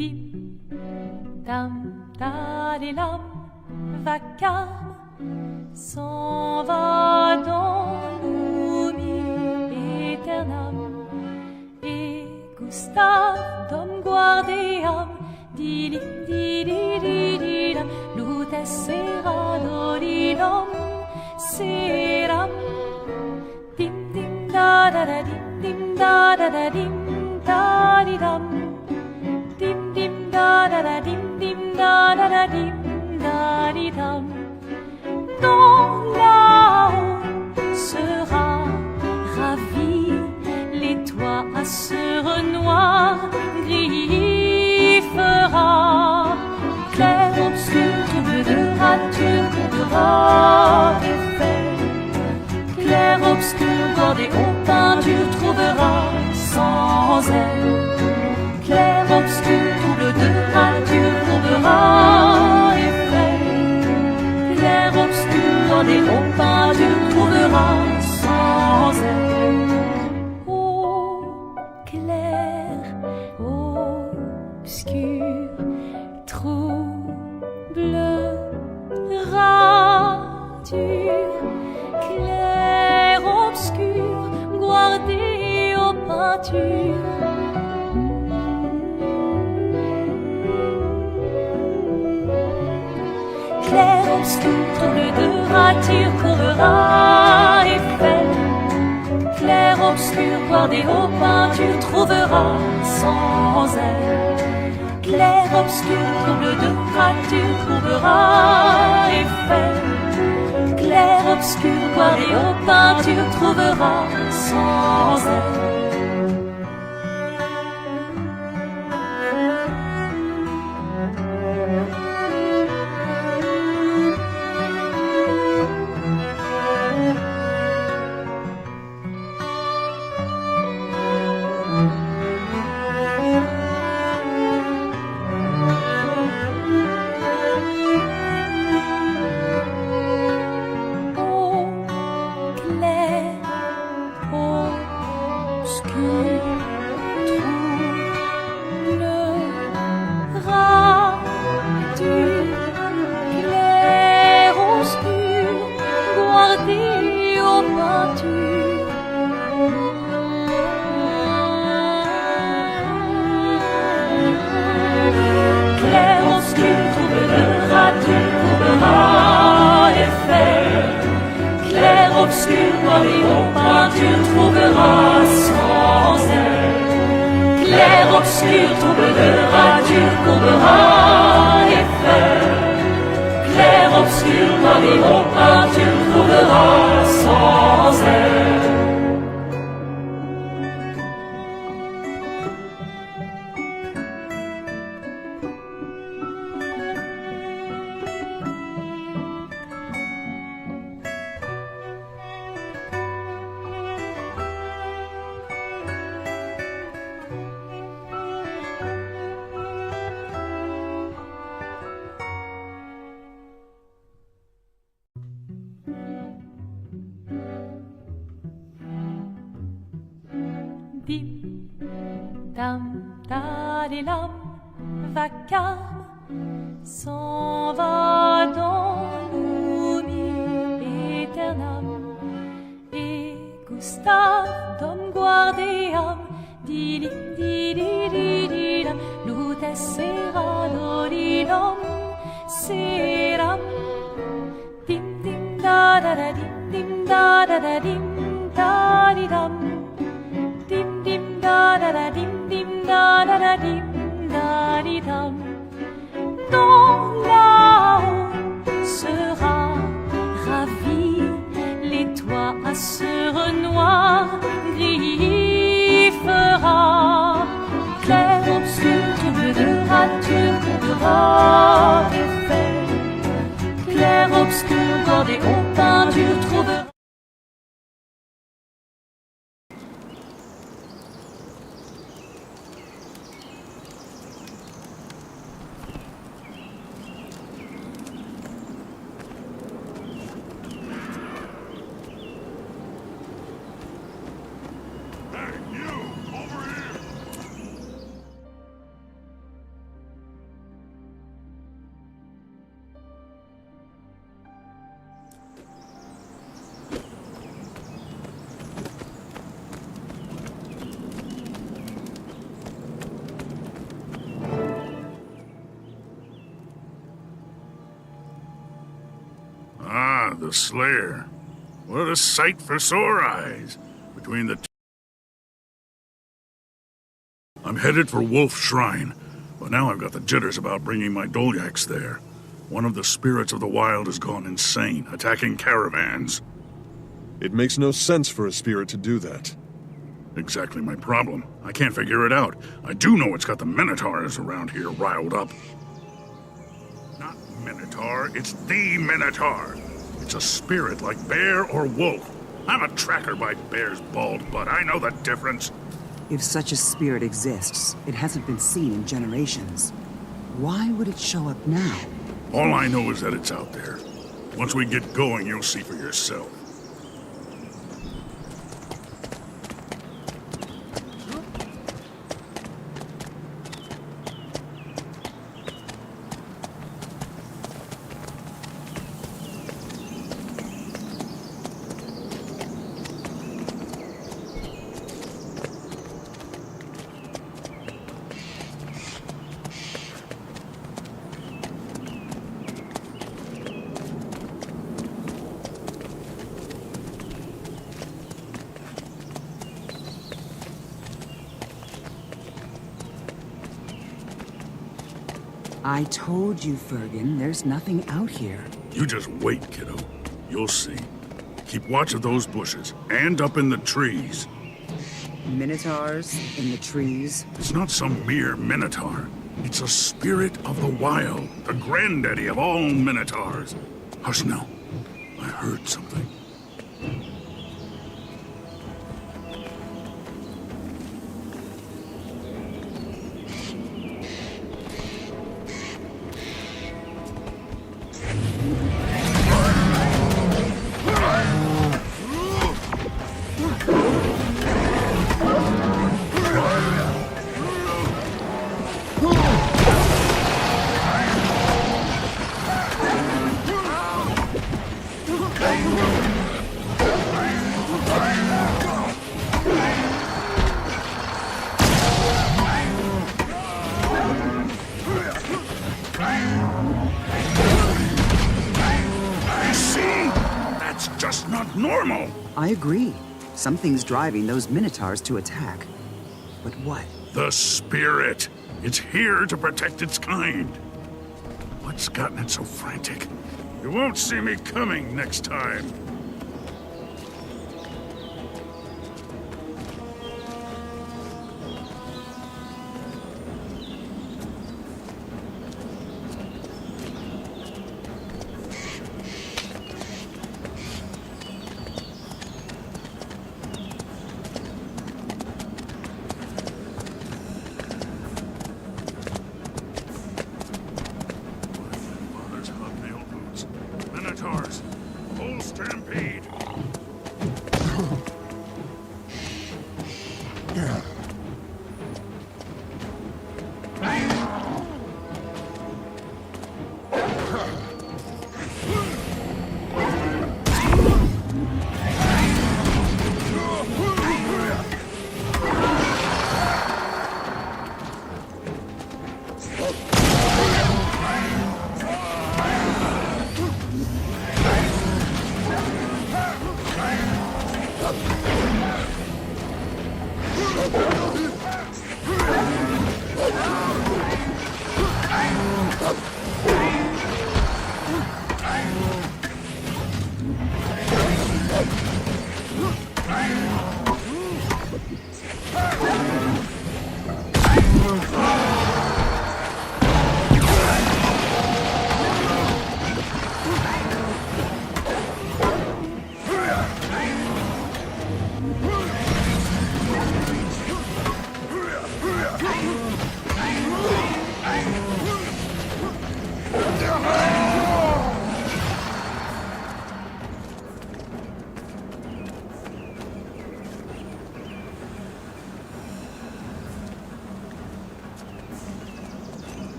Dim, dam, dalilam, vacarme s'en va dans l'oubli éternam. Et Gustave, dom guardiam, dilim, dididididam, lutes sera dolidom, seram. Dim, dim, da da da, dim, da da da, dim, da di dam. Dim, dim, da da da, dim, da da da, dim, da di dam. Dans là-haut sera ravi, les toits à sur noir gris fera. Clair, obscur, trouble de rature, trouvera effet. Clair, obscur, bordé aux peintures, trouvera sans elle. Clair, obscur, trouble de rature, trouvera effet. Clair, obscur, bordé aux peintures, trouvera sans elle. Ô clair, obscur, trouble, rature. Clair, obscur, guardé aux peintures. Clair, obscur, trouble de rature, courera effet. Clair, obscur, guardé aux peintures, trouvera sans elle. Clair, obscur, trouble de rature, trouvera effet. Clair, obscur, guardé aux peintures, trouvera sans elle. Dim, dam, dalilam, vacarme s'en va dans l'oubli éternam. Et Gustave, dom guardiam, dilim, dididididam, lutes sera dolidom, seram. Dim, dim, da da da, dim, da da da, dim, da di dam. Dim, dim, da da da, dim, da da da, dim, da di dam. Dans là-haut sera ravi, les toits à sur noir gris fera. Clair, obscur, trouble de rature, trouvera effet. Clair, obscur, bordé aux peintures, trouvera. the Slayer. What a sight for sore eyes. Between the two... I'm headed for Wolf Shrine, but now I've got the jitters about bringing my Dolyaks there. One of the spirits of the wild has gone insane, attacking caravans. It makes no sense for a spirit to do that. Exactly my problem. I can't figure it out. I do know it's got the Minotaurs around here riled up. Not Minotaur, it's the Minotaur. It's a spirit like bear or wolf. I'm a tracker by bear's bald butt. I know the difference. If such a spirit exists, it hasn't been seen in generations. Why would it show up now? All I know is that it's out there. Once we get going, you'll see for yourself. I told you, Fergan, there's nothing out here. You just wait, kiddo. You'll see. Keep watch of those bushes, and up in the trees. Minotaurs in the trees? It's not some mere Minotaur. It's a spirit of the wild, the granddaddy of all Minotaurs. Hush now. I heard something. Normal! I agree. Something's driving those Minotaurs to attack. But what? The spirit. It's here to protect its kind. What's gotten it so frantic? You won't see me coming next time. Minotaurs, full stampede.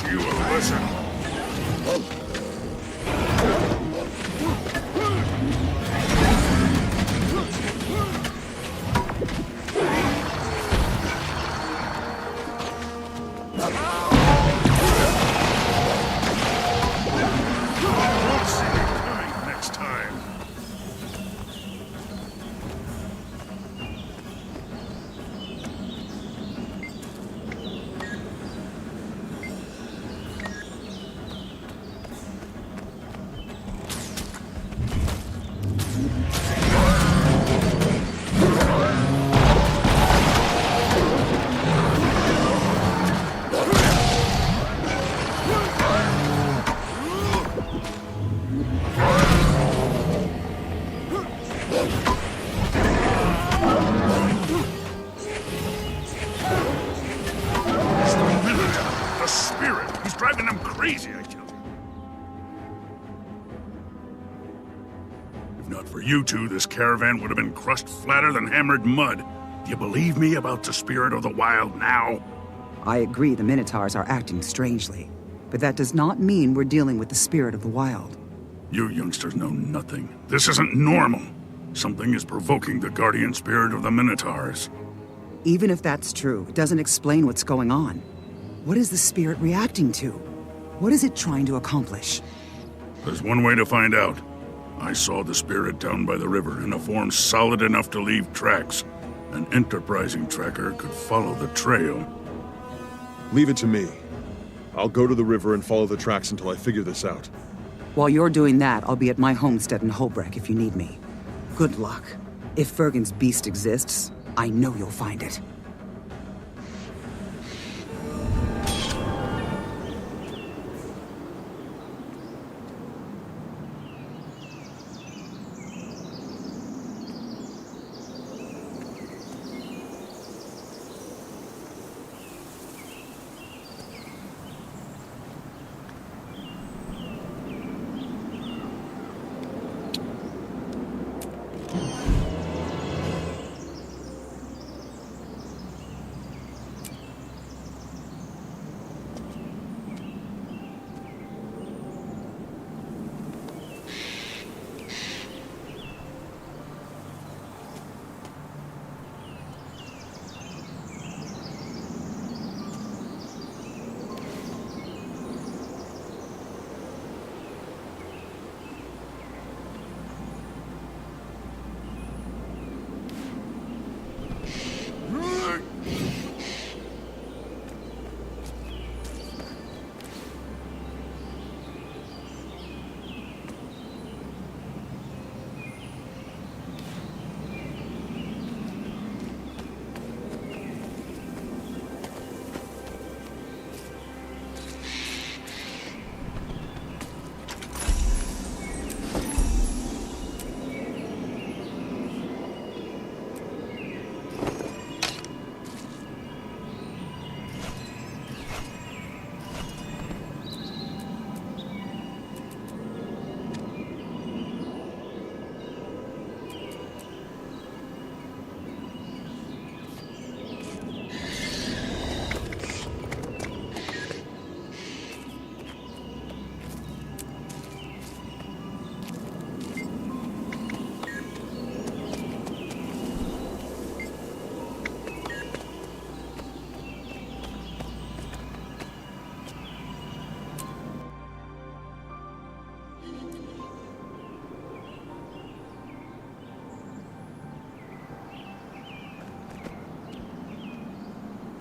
Don't you listen? Don't see me coming next time. The spirit! He's driving them crazy, I tell you. If not for you two, this caravan would have been crushed flatter than hammered mud. Do you believe me about the spirit of the wild now? I agree the Minotaurs are acting strangely, but that does not mean we're dealing with the spirit of the wild. You youngsters know nothing. This isn't normal. Something is provoking the guardian spirit of the Minotaurs. Even if that's true, it doesn't explain what's going on. What is the spirit reacting to? What is it trying to accomplish? There's one way to find out. I saw the spirit down by the river in a form solid enough to leave tracks. An enterprising tracker could follow the trail. Leave it to me. I'll go to the river and follow the tracks until I figure this out. While you're doing that, I'll be at my homestead in Holbreck if you need me. Good luck. If Fergen's beast exists, I know you'll find it.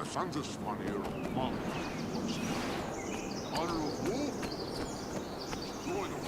Sansa's one here of Monk. Honor of war? Destroy them.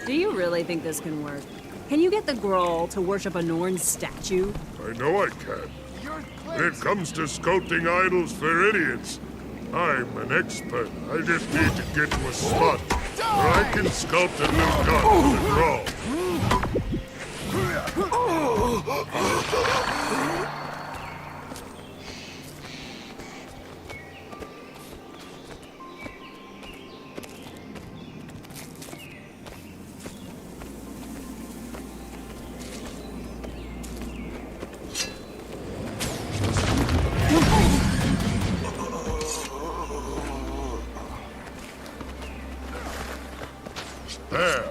Do you really think this can work? Can you get the Groll to worship a Norn statue? I know I can. When it comes to sculpting idols for idiots, I'm an expert. I just need to get to a spot where I can sculpt a new god for the Groll. There.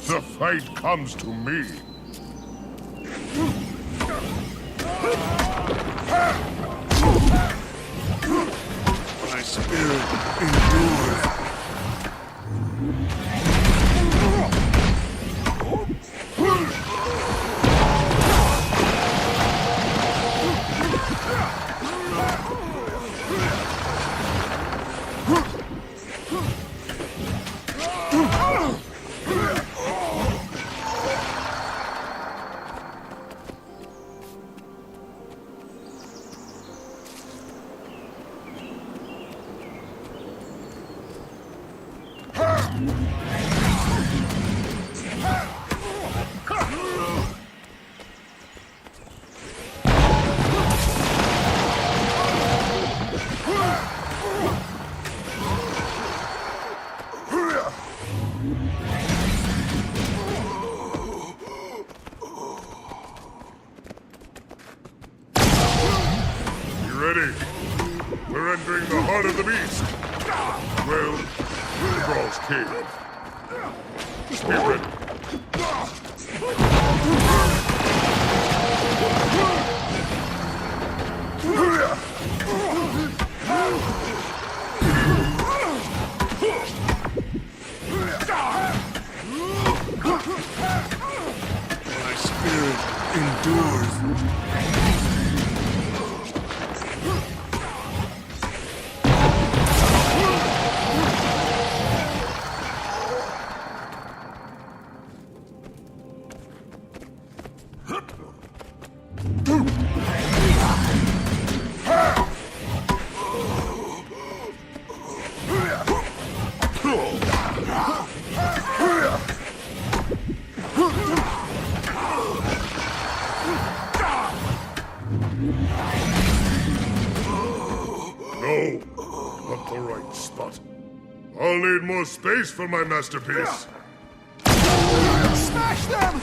The fight comes to me. My spirit endures. Ready? We're entering the heart of the beast. Well, the Groll's cave. Be ready. My spirit endures. No, not the right spot. I'll need more space for my masterpiece. Smash them!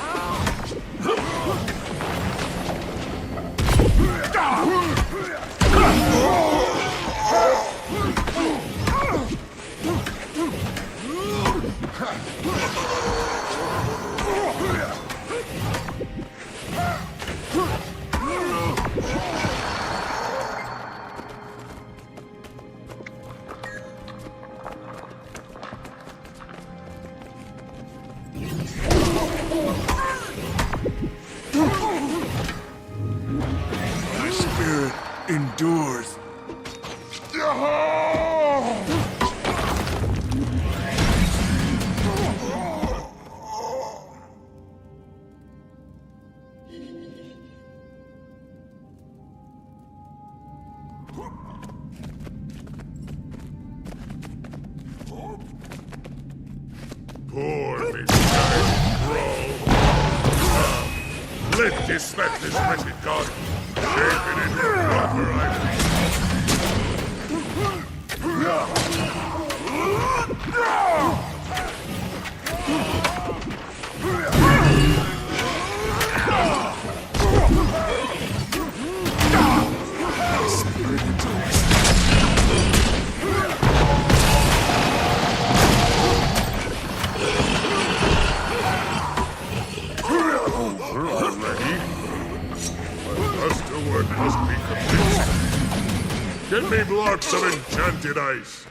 My spirit endures. Poor misguided Groll. Let's dispatch this wretched god. Shape it into a proper item. effort must be convincing. Get me blocks of enchanted ice.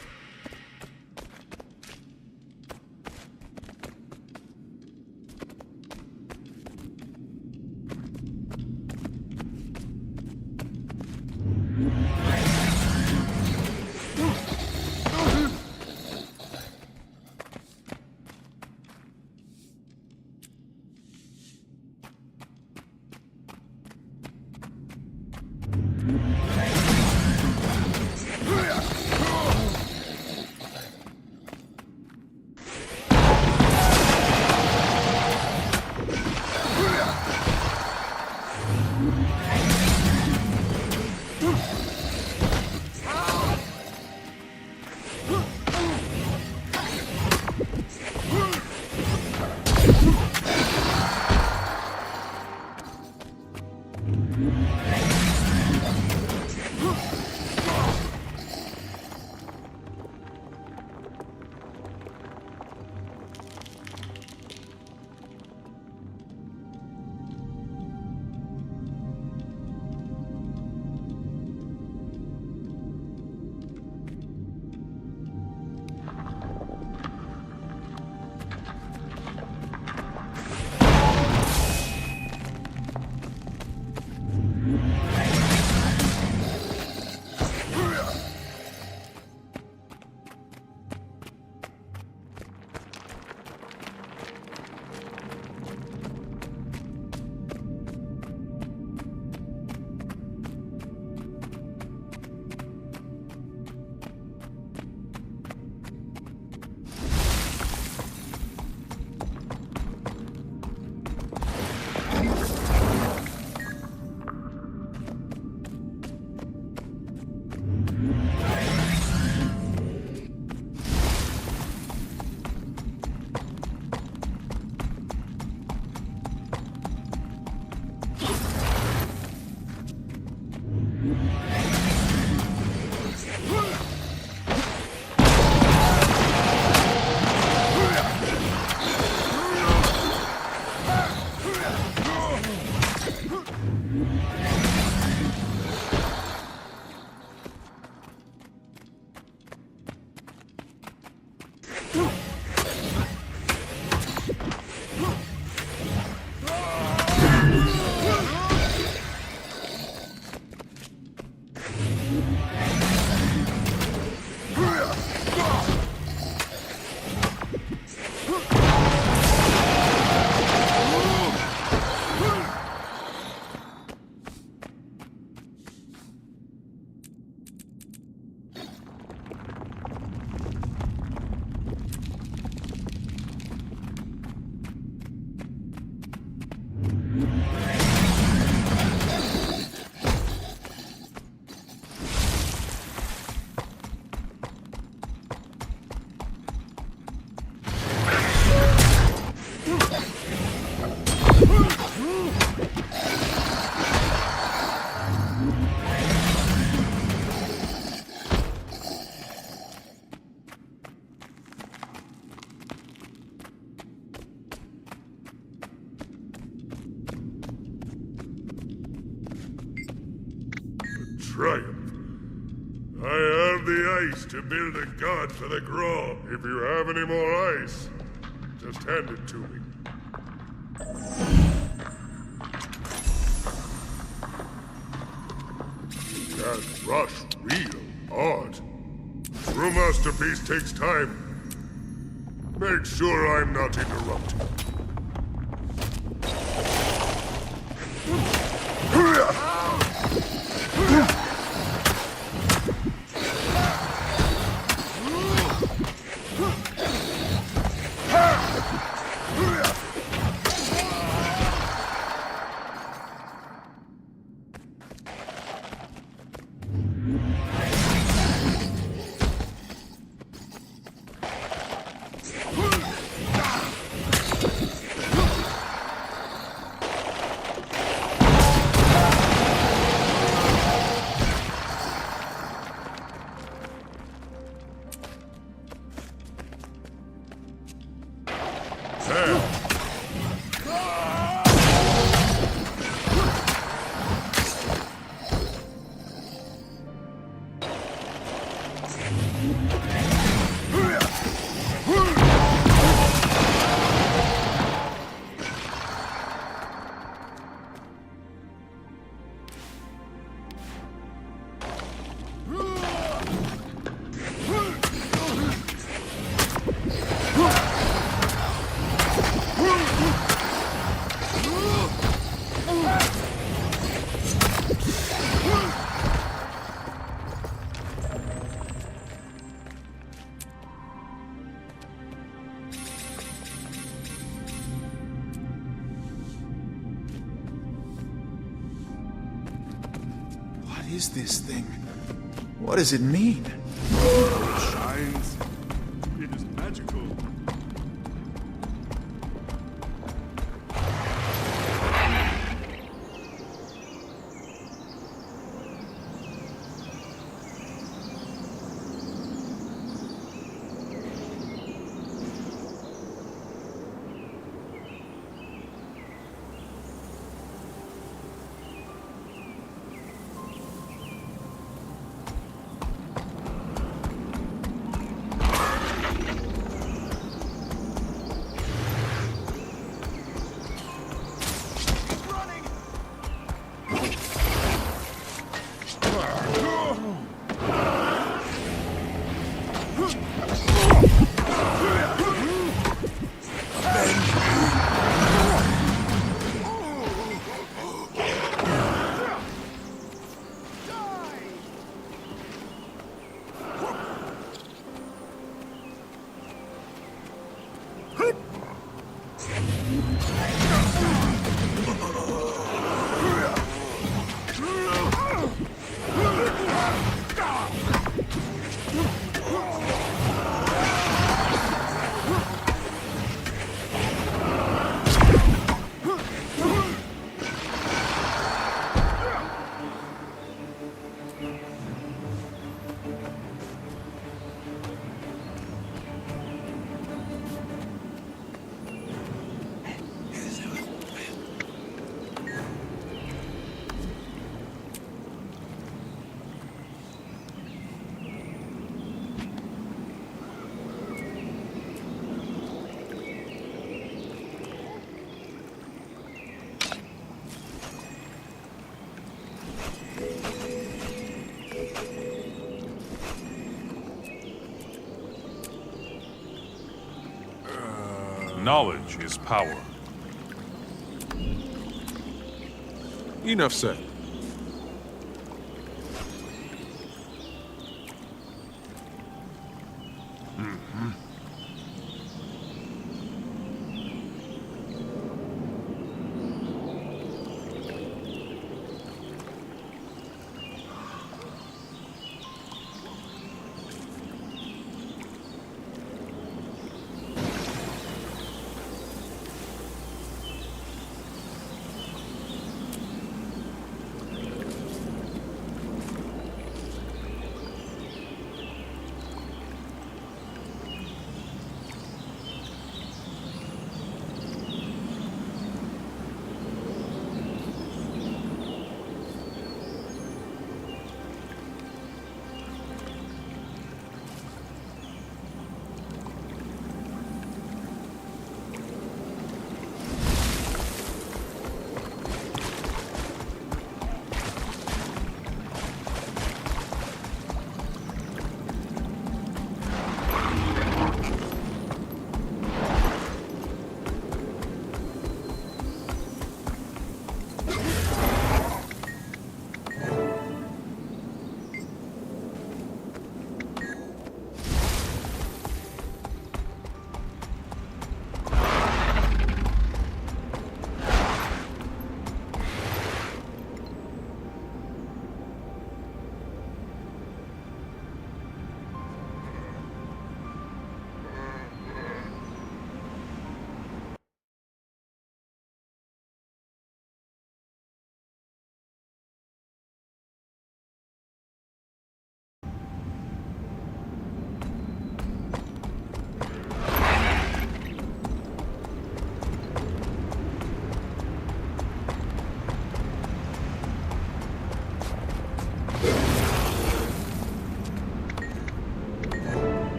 Triumph. I have the ice to build a god for the Graw. If you have any more ice, just hand it to me. That rush real art. True masterpiece takes time. Make sure I'm not interrupted. What is this thing? What does it mean? It shines. It is magical. Knowledge is power. Enough said.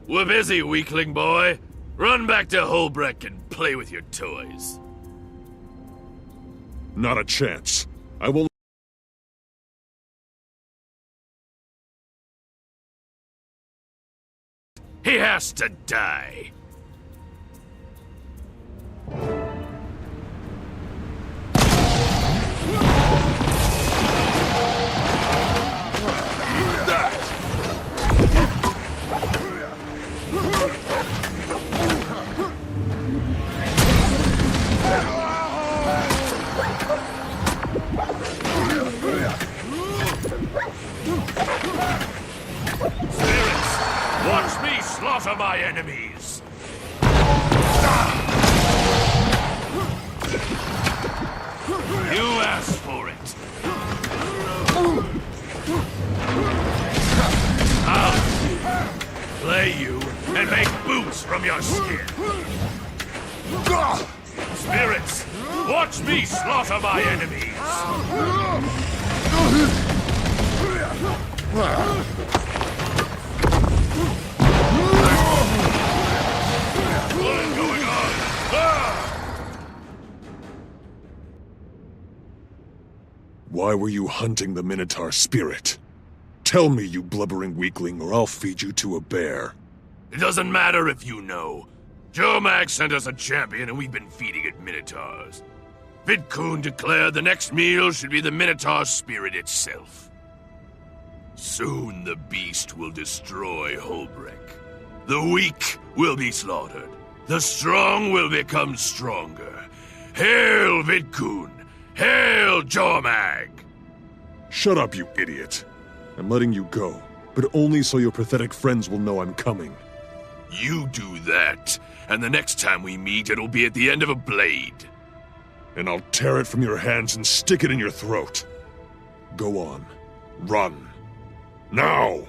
We're busy, weakling boy. Run back to Holbrecht and play with your toys. Not a chance. I will... He has to die. Watch me slaughter my enemies! You asked for it. I'll play you and make boots from your skin. Spirits, watch me slaughter my enemies! What is going on? Why were you hunting the Minotaur spirit? Tell me, you blubbering weakling, or I'll feed you to a bear. It doesn't matter if you know. Jormag sent us a champion and we've been feeding it Minotaurs. Vidkun declared the next meal should be the Minotaur spirit itself. Soon the beast will destroy Holbrecht. The weak will be slaughtered. The strong will become stronger. Hail Vidkun! Hail Jormag! Shut up, you idiot. I'm letting you go, but only so your pathetic friends will know I'm coming. You do that, and the next time we meet, it'll be at the end of a blade. And I'll tear it from your hands and stick it in your throat. Go on. Run. Now!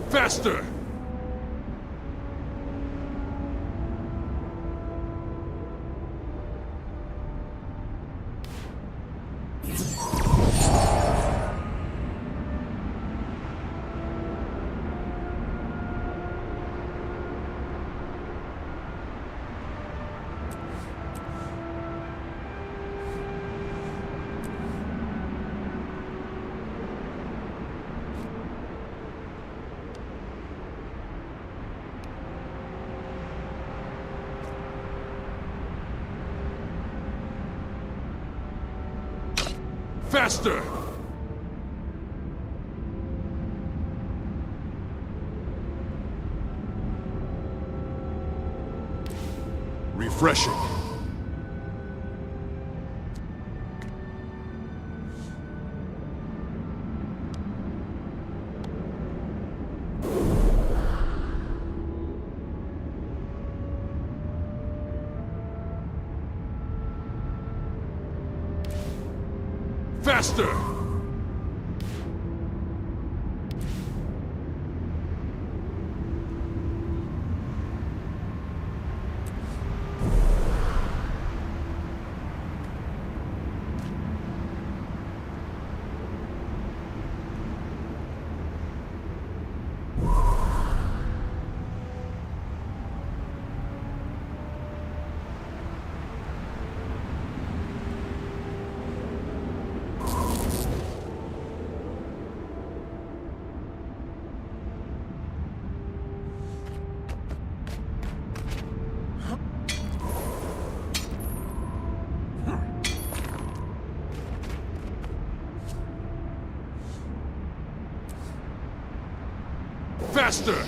Faster! Faster! Refreshing. Faster! Faster!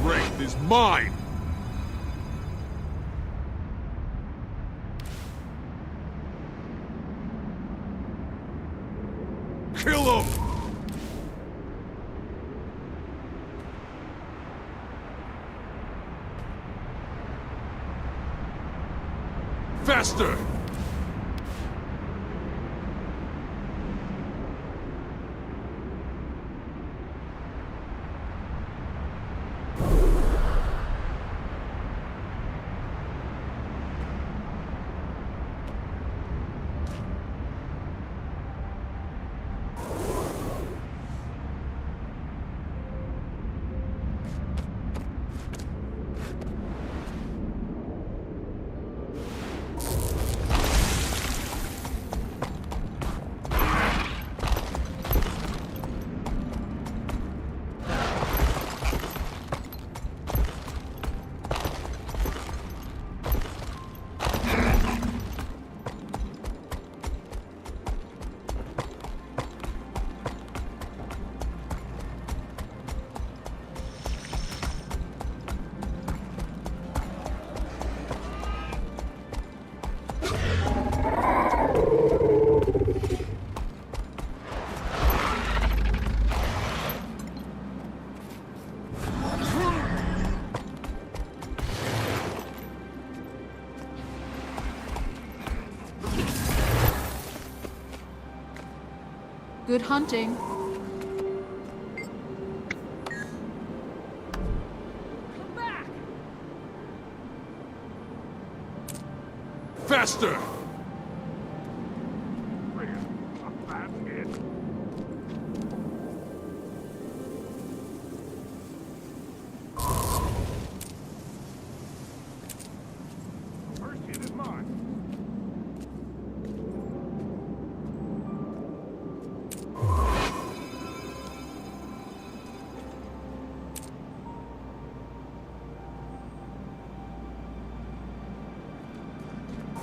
Strength is mine! Kill him! Faster! Good hunting. Faster!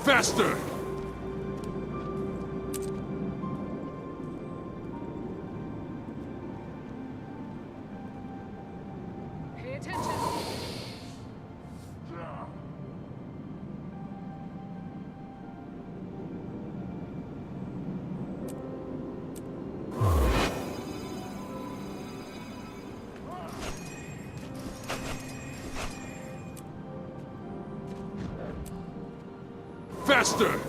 Faster! Pay attention. Faster!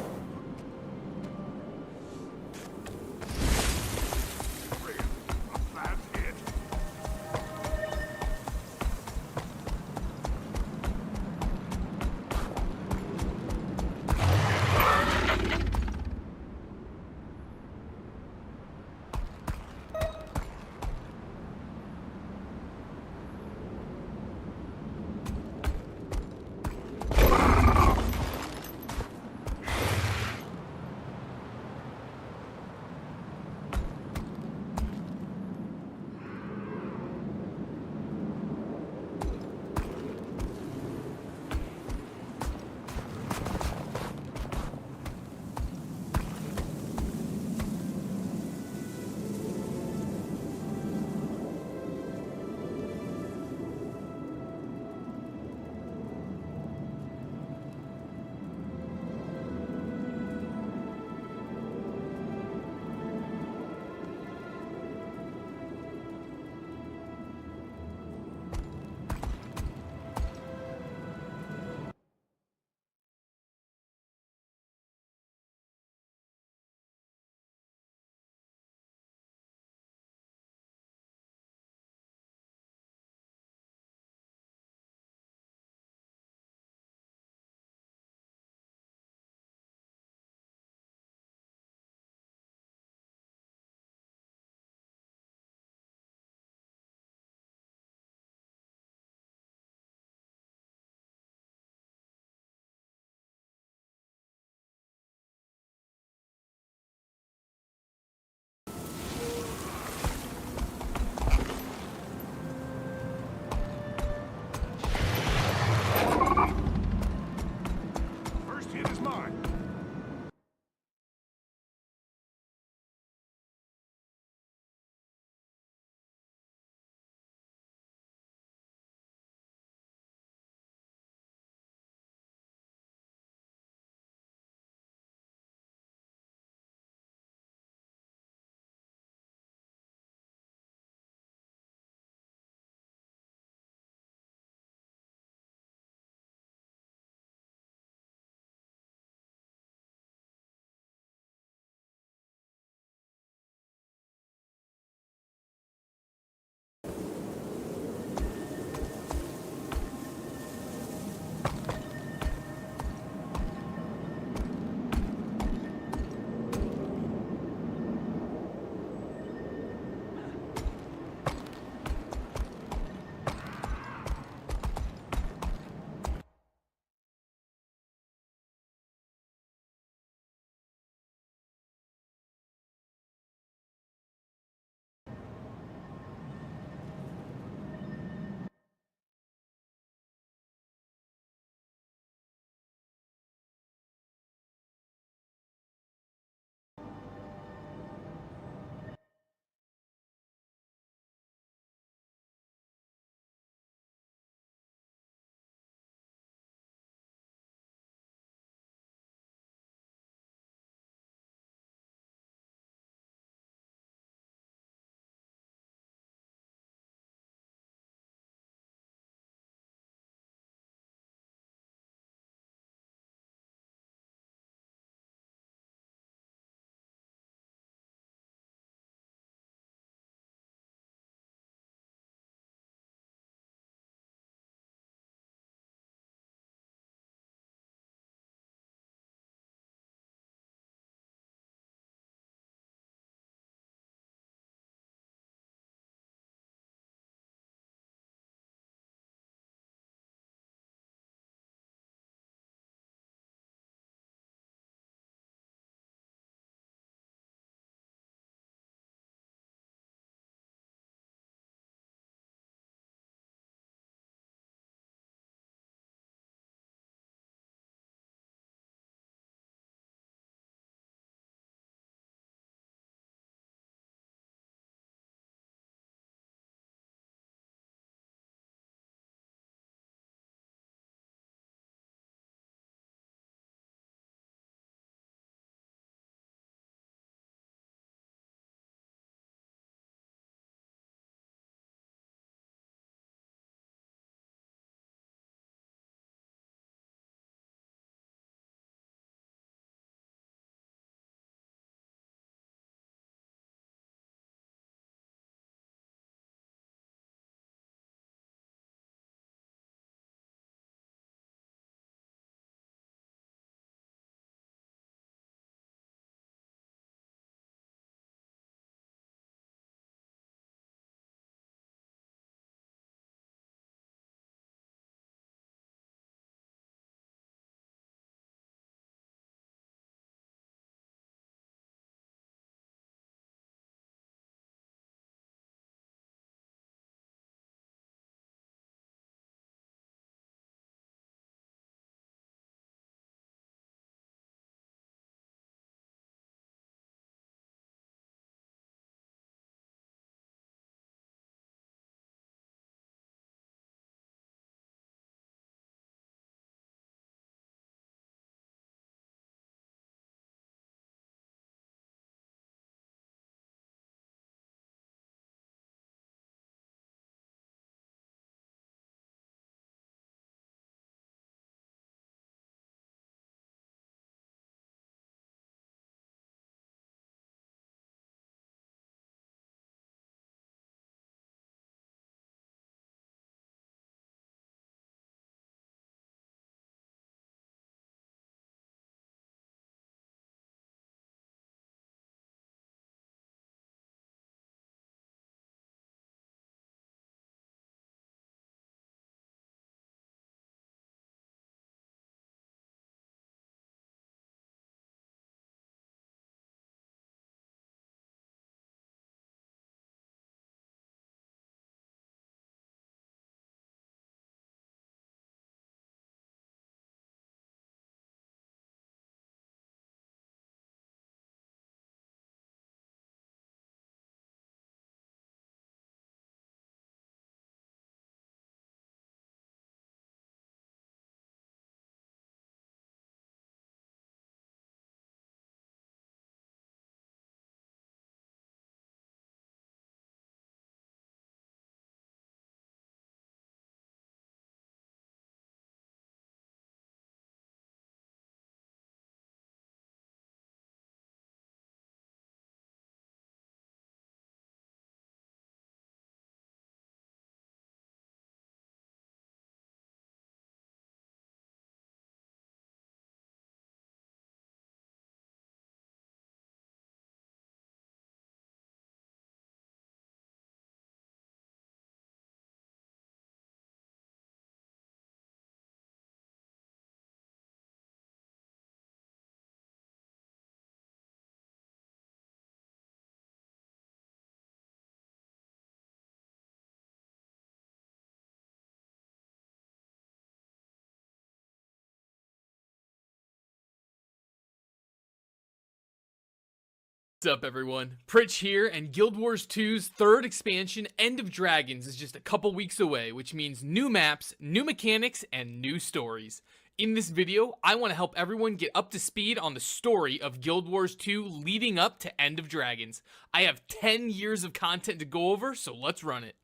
What's up, everyone? Pritch here, and Guild Wars 2's third expansion, End of Dragons, is just a couple weeks away, which means new maps, new mechanics, and new stories. In this video, I want to help everyone get up to speed on the story of Guild Wars 2 leading up to End of Dragons. I have 10 years of content to go over, so let's run it.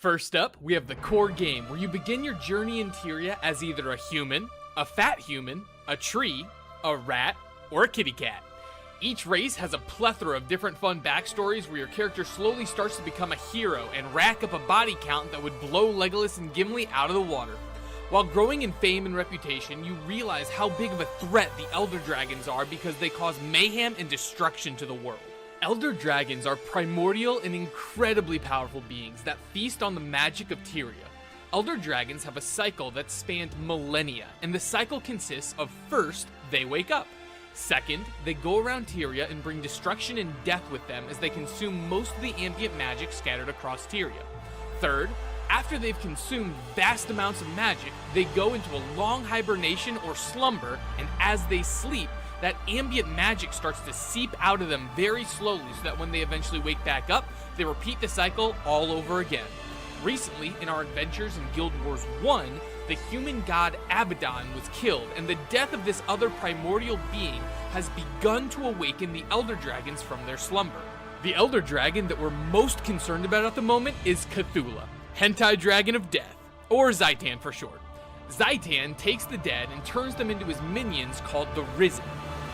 First up, we have the core game, where you begin your journey in Tyria as either a human, a fat human, a tree, a rat, or a kitty cat. Each race has a plethora of different fun backstories where your character slowly starts to become a hero and rack up a body count that would blow Legolas and Gimli out of the water. While growing in fame and reputation, you realize how big of a threat the Elder Dragons are because they cause mayhem and destruction to the world. Elder Dragons are primordial and incredibly powerful beings that feast on the magic of Tyria. Elder Dragons have a cycle that spanned millennia, and the cycle consists of first, they wake up. Second, they go around Tyria and bring destruction and death with them as they consume most of the ambient magic scattered across Tyria. Third, after they've consumed vast amounts of magic, they go into a long hibernation or slumber, and as they sleep, that ambient magic starts to seep out of them very slowly so that when they eventually wake back up, they repeat the cycle all over again. Recently, in our adventures in Guild Wars 1, the human god Abaddon was killed, and the death of this other primordial being has begun to awaken the Elder Dragons from their slumber. The Elder Dragon that we're most concerned about at the moment is Cthulhu, Hentai Dragon of Death, or Zhaitan for short. Zhaitan takes the dead and turns them into his minions called the Risen.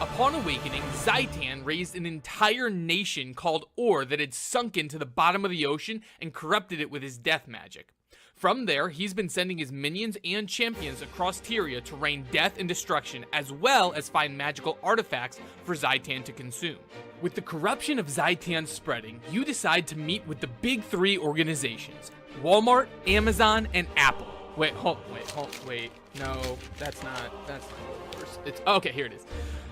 Upon awakening, Zhaitan raised an entire nation called Or that had sunk into the bottom of the ocean and corrupted it with his death magic. From there, he's been sending his minions and champions across Tyria to rain death and destruction, as well as find magical artifacts for Zhaitan to consume. With the corruption of Zhaitan spreading, you decide to meet with the big three organizations: Walmart, Amazon, and Apple. Wait, no, that's not what it is. It's, okay, here it is.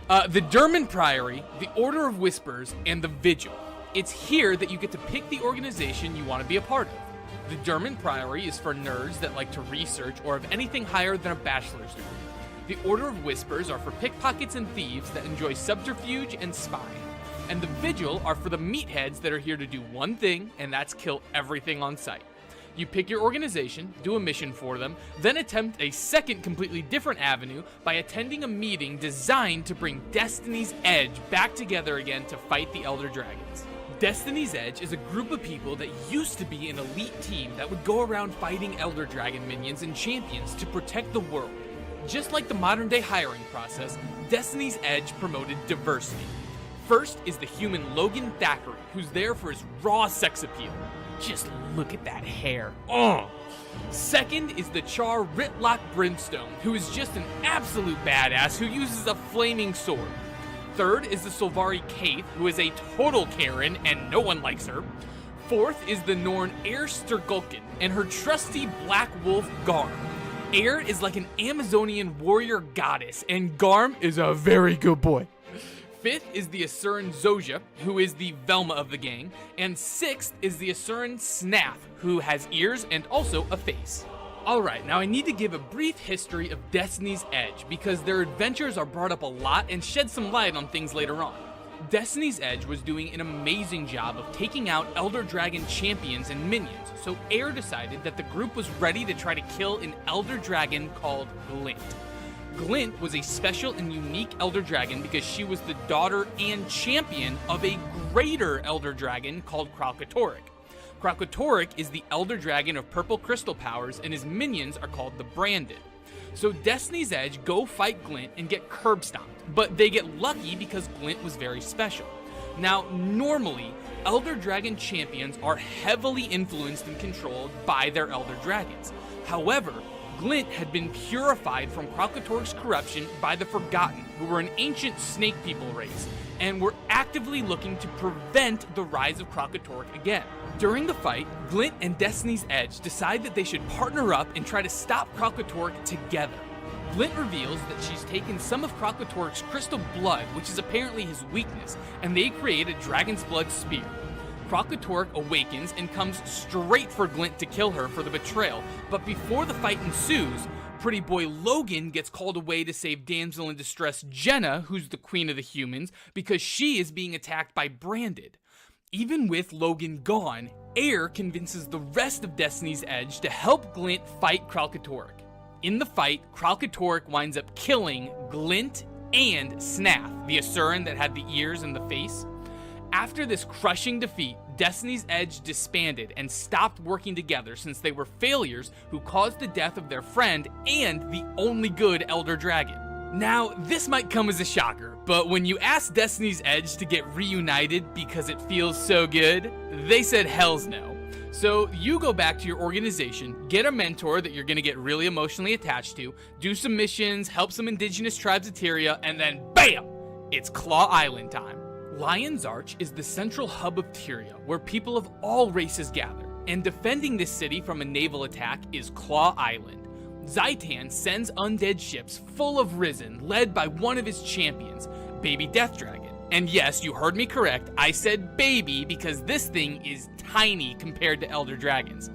The Derman Priory, the Order of Whispers, and the Vigil. It's here that you get to pick the organization you want to be a part of. The Derman Priory is for nerds that like to research or have anything higher than a bachelor's degree. The Order of Whispers are for pickpockets and thieves that enjoy subterfuge and spying. And the Vigil are for the meatheads that are here to do one thing, and that's kill everything on sight. You pick your organization, do a mission for them, then attempt a second completely different avenue by attending a meeting designed to bring Destiny's Edge back together again to fight the Elder Dragons. Destiny's Edge is a group of people that used to be an elite team that would go around fighting Elder Dragon minions and champions to protect the world. Just like the modern day hiring process, Destiny's Edge promoted diversity. First is the human Logan Thackeray, who's there for his raw sex appeal. Just look at that hair. Second is the Char Ritlock Brimstone, who is just an absolute badass who uses a flaming sword. Third is the Solvari Kaith, who is a total Karen and no one likes her. Fourth is the Norn Air Sturgulkin and her trusty black wolf Garm. Air is like an Amazonian warrior goddess, and Garm is a very good boy. Fifth is the Asuran Zoja, who is the Velma of the gang, and sixth is the Asuran Snath, who has ears and also a face. Alright, now I need to give a brief history of Destiny's Edge, because their adventures are brought up a lot and shed some light on things later on. Destiny's Edge was doing an amazing job of taking out Elder Dragon champions and minions, so Air decided that the group was ready to try to kill an Elder Dragon called Glint. Glint was a special and unique Elder Dragon because she was the daughter and champion of a greater Elder Dragon called Kralkatorrik. Kralkatorrik is the Elder Dragon of purple crystal powers, and his minions are called the Branded. So Destiny's Edge go fight Glint and get curb stomped, but they get lucky because Glint was very special. Now, normally, Elder Dragon champions are heavily influenced and controlled by their Elder Dragons. However, Glint had been purified from Kralkatorrik's corruption by the Forgotten, who were an ancient snake people race, and were actively looking to prevent the rise of Kralkatorrik again. During the fight, Glint and Destiny's Edge decide that they should partner up and try to stop Kralkatorrik together. Glint reveals that she's taken some of Kralkatorrik's crystal blood, which is apparently his weakness, and they create a dragon's blood spear. Kralkatorrik awakens and comes straight for Glint to kill her for the betrayal, but before the fight ensues, pretty boy Logan gets called away to save damsel in distress Jenna, who's the queen of the humans, because she is being attacked by Branded. Even with Logan gone, Air convinces the rest of Destiny's Edge to help Glint fight Kralkatorrik. In the fight, Kralkatorrik winds up killing Glint and Snath, the Asuran that had the ears and the face. After this crushing defeat, Destiny's Edge disbanded and stopped working together since they were failures who caused the death of their friend and the only good Elder Dragon. Now, this might come as a shocker, but when you ask Destiny's Edge to get reunited because it feels so good, they said hells no. So you go back to your organization, get a mentor that you're going to get really emotionally attached to, do some missions, help some indigenous tribes of Tyria, and then BAM! It's Claw Island time. Lion's Arch is the central hub of Tyria, where people of all races gather, and defending this city from a naval attack is Claw Island. Zaitan sends undead ships full of Risen, led by one of his champions, Baby Death Dragon. And yes, you heard me correct, I said baby because this thing is tiny compared to Elder Dragons.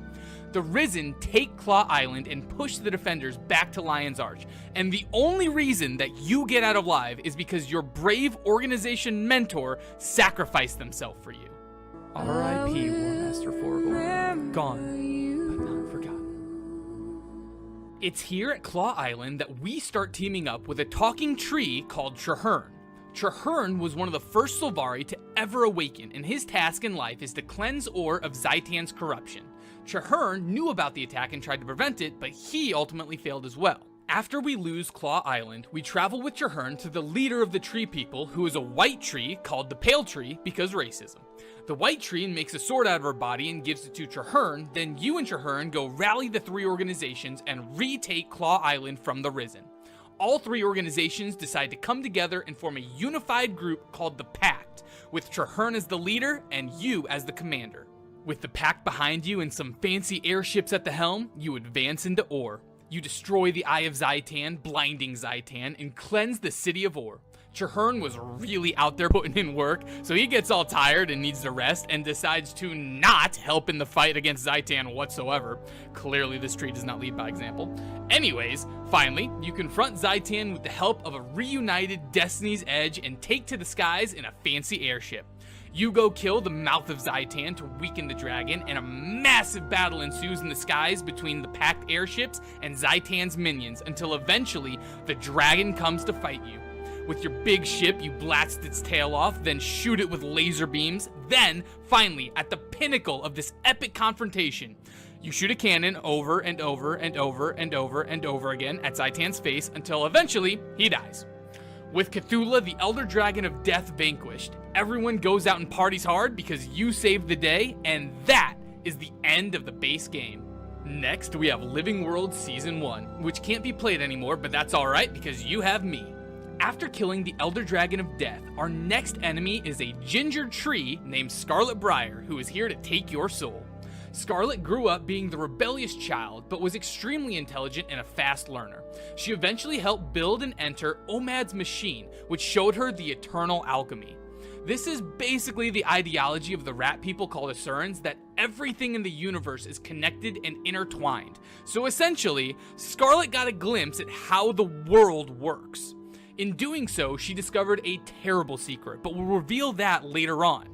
The Risen take Claw Island and push the defenders back to Lion's Arch, and the only reason that you get out alive is because your brave organization mentor sacrificed themselves for you. R.I.P. War Master Forgel. Gone, but not forgotten. It's here at Claw Island that we start teaming up with a talking tree called Traherne. Traherne was one of the first Sylvari to ever awaken, and his task in life is to cleanse Ore of Zaitan's corruption. Traherne knew about the attack and tried to prevent it, but he ultimately failed as well. After we lose Claw Island, we travel with Traherne to the leader of the tree people, who is a white tree called the Pale Tree because racism. The white tree makes a sword out of her body and gives it to Traherne, then you and Traherne go rally the three organizations and retake Claw Island from the Risen. All three organizations decide to come together and form a unified group called the Pact, with Traherne as the leader and you as the commander. With the Pact behind you and some fancy airships at the helm, you advance into Ore. You destroy the Eye of Zaitan, blinding Zaitan, and cleanse the city of Ore. Traherne was really out there putting in work, so he gets all tired and needs to rest and decides to not help in the fight against Zaitan whatsoever. Clearly this tree does not lead by example. Anyways, finally, you confront Zaitan with the help of a reunited Destiny's Edge and take to the skies in a fancy airship. You go kill the mouth of Zaitan to weaken the dragon, and a massive battle ensues in the skies between the packed airships and Zaitan's minions until eventually the dragon comes to fight you. With your big ship, you blast its tail off, then shoot it with laser beams. Then, finally, at the pinnacle of this epic confrontation, you shoot a cannon over and over and over and over and over again at Zaitan's face until eventually he dies. With Cthulhu, the Elder Dragon of Death, vanquished, everyone goes out and parties hard because you saved the day, and that is the end of the base game. Next, we have Living World Season 1, which can't be played anymore, but that's alright because you have me. After killing the Elder Dragon of Death, our next enemy is a ginger tree named Scarlet Briar, who is here to take your soul. Scarlet grew up being the rebellious child, but was extremely intelligent and a fast learner. She eventually helped build and enter Omad's machine, which showed her the eternal alchemy. This is basically the ideology of the rat people called Asurans, that everything in the universe is connected and intertwined. So essentially, Scarlet got a glimpse at how the world works. In doing so, she discovered a terrible secret, but we'll reveal that later on.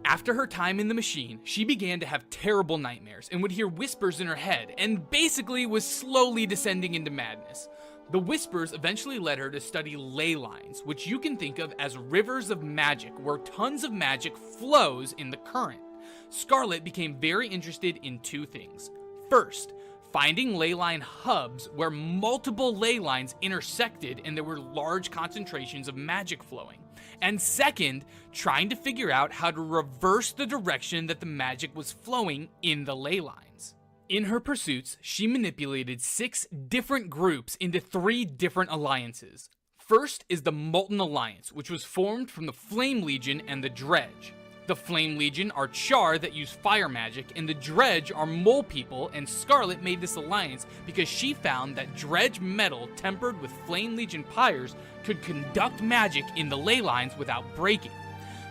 After her time in the machine, she began to have terrible nightmares and would hear whispers in her head, and basically was slowly descending into madness. The whispers eventually led her to study ley lines, which you can think of as rivers of magic, where tons of magic flows in the current. Scarlet became very interested in two things. First, finding ley line hubs where multiple ley lines intersected and there were large concentrations of magic flowing. And second, trying to figure out how to reverse the direction that the magic was flowing in the ley lines. In her pursuits, she manipulated 6 different groups into 3 different alliances. First is the Molten Alliance, which was formed from the Flame Legion and the Dredge. The Flame Legion are Char that use fire magic, and the Dredge are mole people, and Scarlet made this alliance because she found that Dredge metal tempered with Flame Legion pyres could conduct magic in the ley lines without breaking.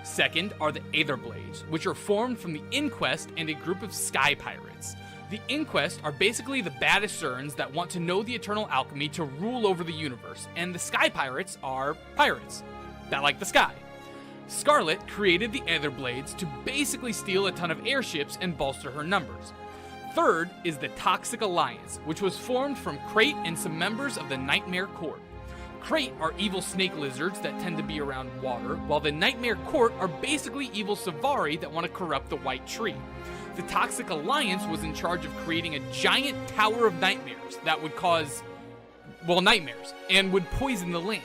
Second are the Aetherblades, which are formed from the Inquest and a group of sky pirates. The Inquest are basically the baddest Cerns that want to know the eternal alchemy to rule over the universe, and the sky pirates are pirates that like the sky. Scarlet created the Aetherblades to basically steal a ton of airships and bolster her numbers. Third is the Toxic Alliance, which was formed from Crate and some members of the Nightmare Court. Crate are evil snake lizards that tend to be around water, while the Nightmare Court are basically evil Savari that want to corrupt the White Tree. The Toxic Alliance was in charge of creating a giant tower of nightmares that would cause, well, nightmares, and would poison the land.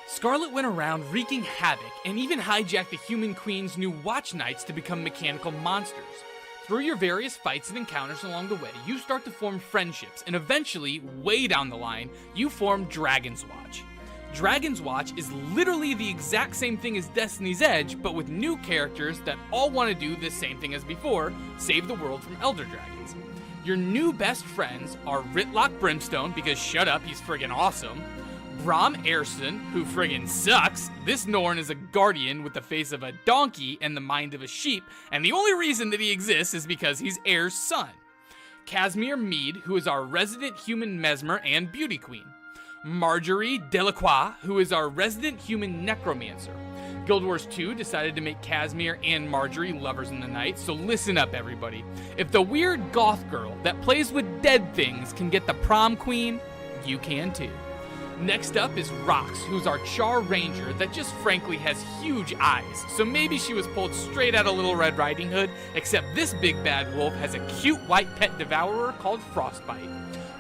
Scarlet went around wreaking havoc and even hijacked the Human Queen's new Watch Knights to become mechanical monsters. Through your various fights and encounters along the way, you start to form friendships, and eventually, way down the line, you form Dragon's Watch. Dragon's Watch is literally the exact same thing as Destiny's Edge, but with new characters that all want to do the same thing as before, save the world from Elder Dragons. Your new best friends are Ritlock Brimstone, because shut up, he's friggin' awesome. Brom Airson, who friggin' sucks. This Norn is a guardian with the face of a donkey and the mind of a sheep, and the only reason that he exists is because he's Air's son. Casimir Mead, who is our resident human Mesmer and beauty queen. Marjorie Delacroix, who is our resident human necromancer. Guild Wars 2 decided to make Casimir and Marjorie lovers in the night, so listen up everybody. If the weird goth girl that plays with dead things can get the prom queen, you can too. Next up is Rox, who's our Char Ranger that just frankly has huge eyes, so maybe she was pulled straight out of Little Red Riding Hood, except this big bad wolf has a cute white pet devourer called Frostbite.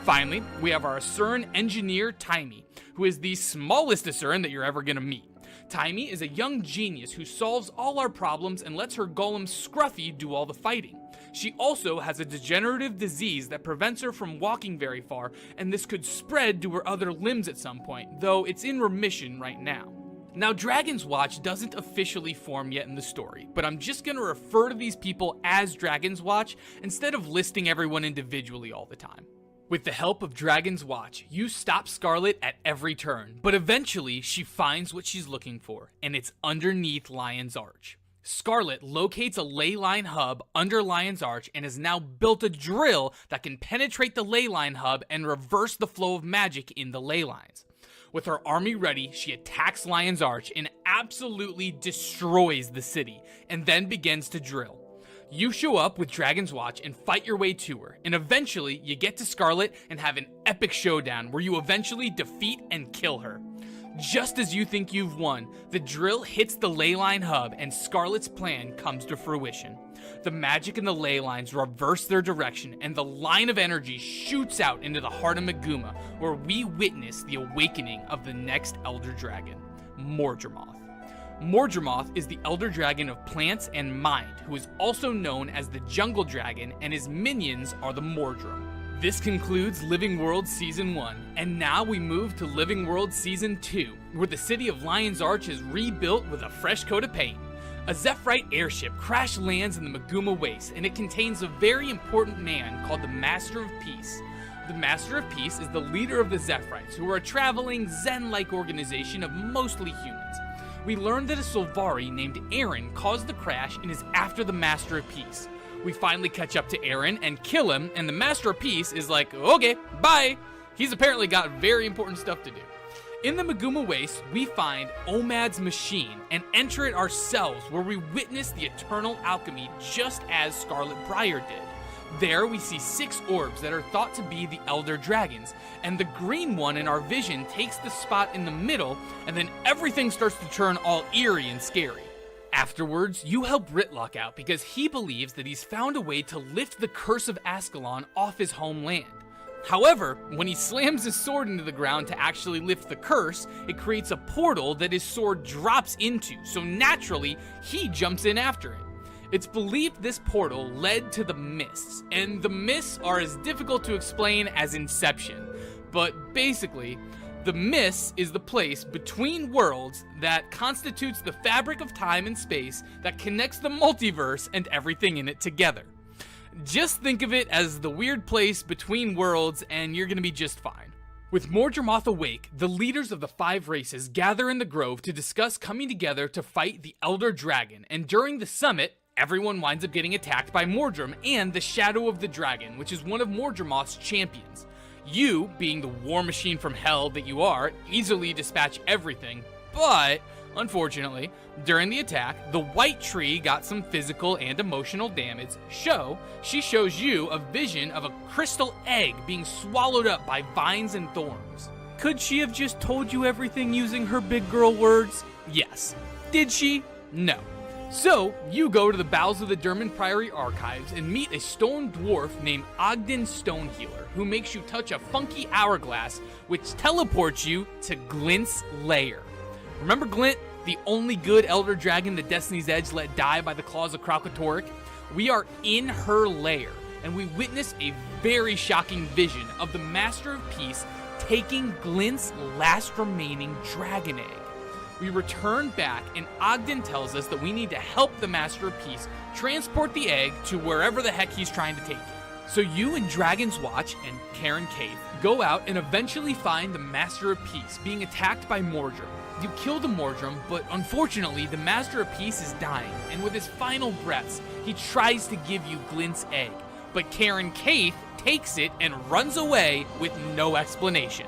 Finally, we have our Cern engineer, Timey, who is the smallest Cern that you're ever gonna meet. Timey is a young genius who solves all our problems and lets her golem Scruffy do all the fighting. She also has a degenerative disease that prevents her from walking very far, and this could spread to her other limbs at some point, though it's in remission right now. Now, Dragon's Watch doesn't officially form yet in the story, but I'm just gonna refer to these people as Dragon's Watch instead of listing everyone individually all the time. With the help of Dragon's Watch, you stop Scarlet at every turn, but eventually she finds what she's looking for, and it's underneath Lion's Arch. Scarlet locates a ley line hub under Lion's Arch and has now built a drill that can penetrate the ley line hub and reverse the flow of magic in the ley lines. With her army ready, she attacks Lion's Arch and absolutely destroys the city, and then begins to drill. You show up with Dragon's Watch and fight your way to her, and eventually you get to Scarlet and have an epic showdown where you eventually defeat and kill her. Just as you think you've won, the drill hits the ley line hub and Scarlet's plan comes to fruition. The magic in the ley lines reverse their direction and the line of energy shoots out into the heart of Maguma, where we witness the awakening of the next Elder Dragon, Mordremoth. Mordremoth is the Elder Dragon of plants and mind, who is also known as the Jungle Dragon, and his minions are the Mordrum. This concludes Living World Season 1, and now we move to Living World Season 2, where the city of Lion's Arch is rebuilt with a fresh coat of paint. A Zephyrite airship crash lands in the Maguma Waste, and it contains a very important man called the Master of Peace. The Master of Peace is the leader of the Zephyrites, who are a traveling Zen-like organization of mostly humans. We learned that a Solvari named Aaron caused the crash and is after the Master of Peace. We finally catch up to Aaron and kill him, and the Master of Peace is like, okay, bye. He's apparently got very important stuff to do. In the Maguma Waste, we find Omad's machine and enter it ourselves, where we witness the eternal alchemy just as Scarlet Briar did. There we see 6 orbs that are thought to be the Elder Dragons, and the green one in our vision takes the spot in the middle, and then everything starts to turn all eerie and scary. Afterwards, you help Ritlock out because he believes that he's found a way to lift the curse of Ascalon off his homeland. However, when he slams his sword into the ground to actually lift the curse, it creates a portal that his sword drops into, so naturally, he jumps in after it. It's believed this portal led to the Mists, and the Mists are as difficult to explain as Inception. But basically, the Mists is the place between worlds that constitutes the fabric of time and space that connects the multiverse and everything in it together. Just think of it as the weird place between worlds and you're gonna be just fine. With Mordremoth awake, the leaders of the 5 races gather in the grove to discuss coming together to fight the Elder Dragon, and during the summit, everyone winds up getting attacked by Mordrem and the Shadow of the Dragon, which is one of Mordremoth's champions. You, being the war machine from hell that you are, easily dispatch everything, but unfortunately, during the attack, the White Tree got some physical and emotional damage. She shows you a vision of a crystal egg being swallowed up by vines and thorns. Could she have just told you everything using her big girl words? Yes. Did she? No. So, you go to the bowels of the Derman Priory archives and meet a stone dwarf named Ogden Stonehealer, who makes you touch a funky hourglass, which teleports you to Glint's lair. Remember Glint, the only good Elder Dragon that Destiny's Edge let die by the claws of Kralkatorrik? We are in her lair, and we witness a very shocking vision of the Master of Peace taking Glint's last remaining dragon egg. We return back, and Ogden tells us that we need to help the Master of Peace transport the egg to wherever the heck he's trying to take it. So you and Dragon's Watch and Karen Cave go out and eventually find the Master of Peace being attacked by Mordrem. You kill the Mordrem, but unfortunately the Master of Peace is dying, and with his final breaths, he tries to give you Glint's egg. But Karen Cave takes it and runs away with no explanation.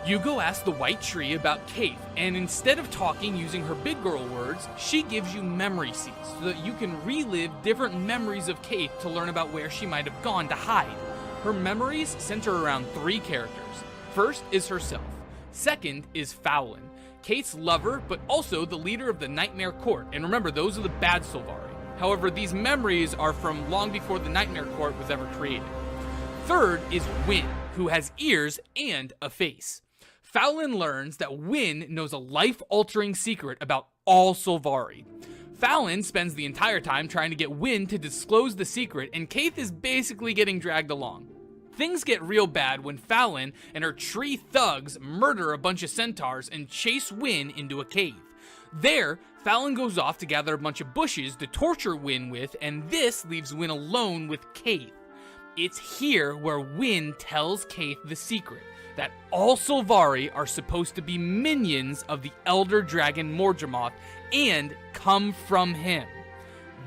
You go ask the White Tree about Kate, and instead of talking using her big girl words, she gives you memory seeds so that you can relive different memories of Kate to learn about where she might have gone to hide. Her memories center around 3 characters. First is herself. Second is Fowlin, Kate's lover, but also the leader of the Nightmare Court, and remember, those are the bad Sylvari. However, these memories are from long before the Nightmare Court was ever created. Third is Wynn, who has ears and a face. Fowlin learns that Wynn knows a life-altering secret about all Sylvari. Fowlin spends the entire time trying to get Wynn to disclose the secret, and Kate is basically getting dragged along. Things get real bad when Fowlin and her tree thugs murder a bunch of centaurs and chase Wynn into a cave. There, Fowlin goes off to gather a bunch of bushes to torture Wynn with, and this leaves Wynn alone with Kate. It's here where Wynn tells Kate the secret, that all Sylvari are supposed to be minions of the Elder Dragon Mordremoth and come from him.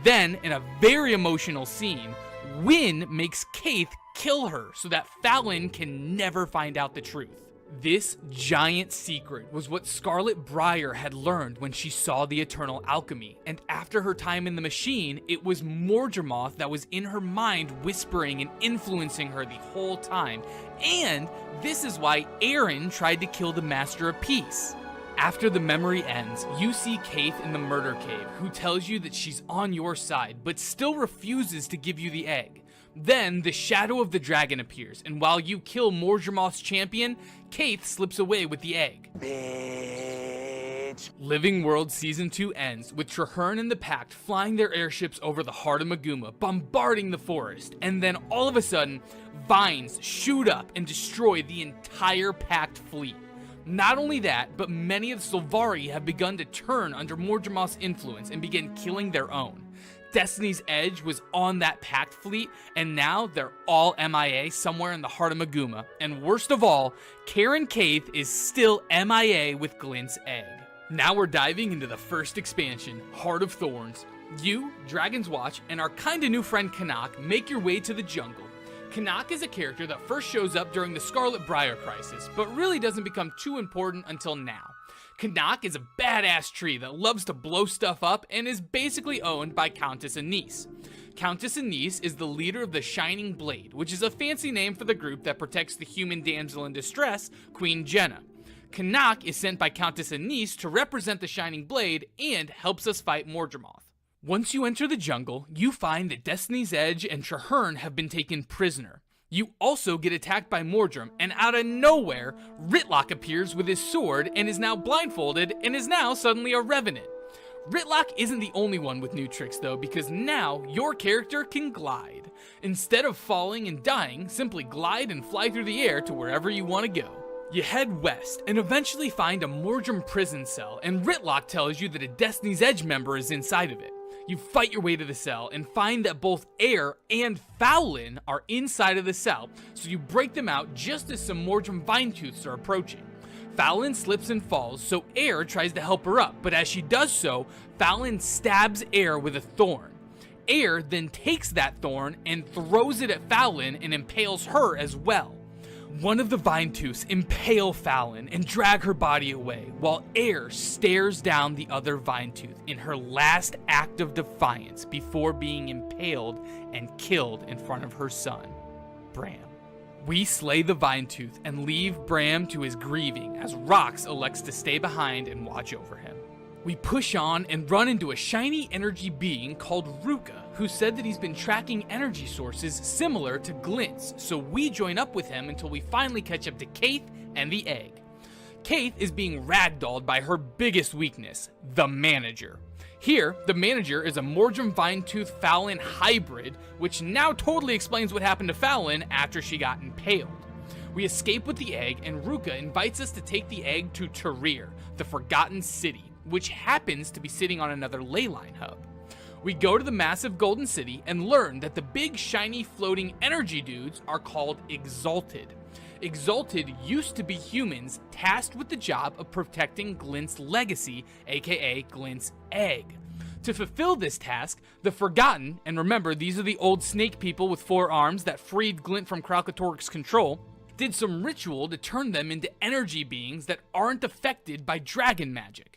Then, in a very emotional scene, Wynn makes Kate kill her so that Fowlin can never find out the truth. This giant secret was what Scarlet Briar had learned when she saw the Eternal Alchemy, and after her time in the machine, it was Mordremoth that was in her mind whispering and influencing her the whole time, and this is why Aaron tried to kill the Master of Peace. After the memory ends, you see Kate in the murder cave, who tells you that she's on your side, but still refuses to give you the egg. Then, the Shadow of the Dragon appears, and while you kill Mordremoth's champion, Kate slips away with the egg. Bitch. Living World Season 2 ends with Traherne and the Pact flying their airships over the heart of Maguma, bombarding the forest, and then all of a sudden, vines shoot up and destroy the entire Pact fleet. Not only that, but many of the Sylvari have begun to turn under Mordremoth's influence and begin killing their own. Destiny's Edge was on that Pact fleet, and now they're all MIA somewhere in the heart of Maguma. And worst of all, Karen Caith is still MIA with Glint's egg. Now we're diving into the first expansion, Heart of Thorns. You, Dragon's Watch, and our kinda new friend Canuck make your way to the jungle. Canuck is a character that first shows up during the Scarlet Briar crisis, but really doesn't become too important until now. Canuck is a badass tree that loves to blow stuff up and is basically owned by Countess Anise. Countess Anise is the leader of the Shining Blade, which is a fancy name for the group that protects the human damsel in distress, Queen Jenna. Canuck is sent by Countess Anise to represent the Shining Blade and helps us fight Mordremoth. Once you enter the jungle, you find that Destiny's Edge and Traherne have been taken prisoner. You also get attacked by Mordrem, and out of nowhere, Ritlock appears with his sword and is now blindfolded and is now suddenly a revenant. Ritlock isn't the only one with new tricks though, because now your character can glide. Instead of falling and dying, simply glide and fly through the air to wherever you want to go. You head west and eventually find a Mordrem prison cell, and Ritlock tells you that a Destiny's Edge member is inside of it. You fight your way to the cell and find that both Air and Fallon are inside of the cell, so you break them out just as some Mordrum Vinetooths are approaching. Fallon slips and falls, so Air tries to help her up, but as she does so, Fallon stabs Air with a thorn. Air then takes that thorn and throws it at Fallon and impales her as well. One of the Vinetooths impale Fallon and drag her body away, while Air stares down the other Vinetooth in her last act of defiance before being impaled and killed in front of her son, Bram. We slay the Vinetooth and leave Bram to his grieving as Rox elects to stay behind and watch over him. We push on and run into a shiny energy being called Ruka, who said that he's been tracking energy sources similar to Glint's, so we join up with him until we finally catch up to Kaith and the egg. Kaith is being ragdolled by her biggest weakness, the manager. Here, the manager is a Mordrum Vinetooth Fallon hybrid, which now totally explains what happened to Fallon after she got impaled. We escape with the egg, and Ruka invites us to take the egg to Tarir, the Forgotten City, which happens to be sitting on another leyline hub. We go to the massive golden city and learn that the big shiny floating energy dudes are called Exalted. Exalted used to be humans tasked with the job of protecting Glint's legacy, aka Glint's egg. To fulfill this task, the Forgotten, and remember these are the old snake people with 4 arms that freed Glint from Kralkatorric's control, did some ritual to turn them into energy beings that aren't affected by dragon magic.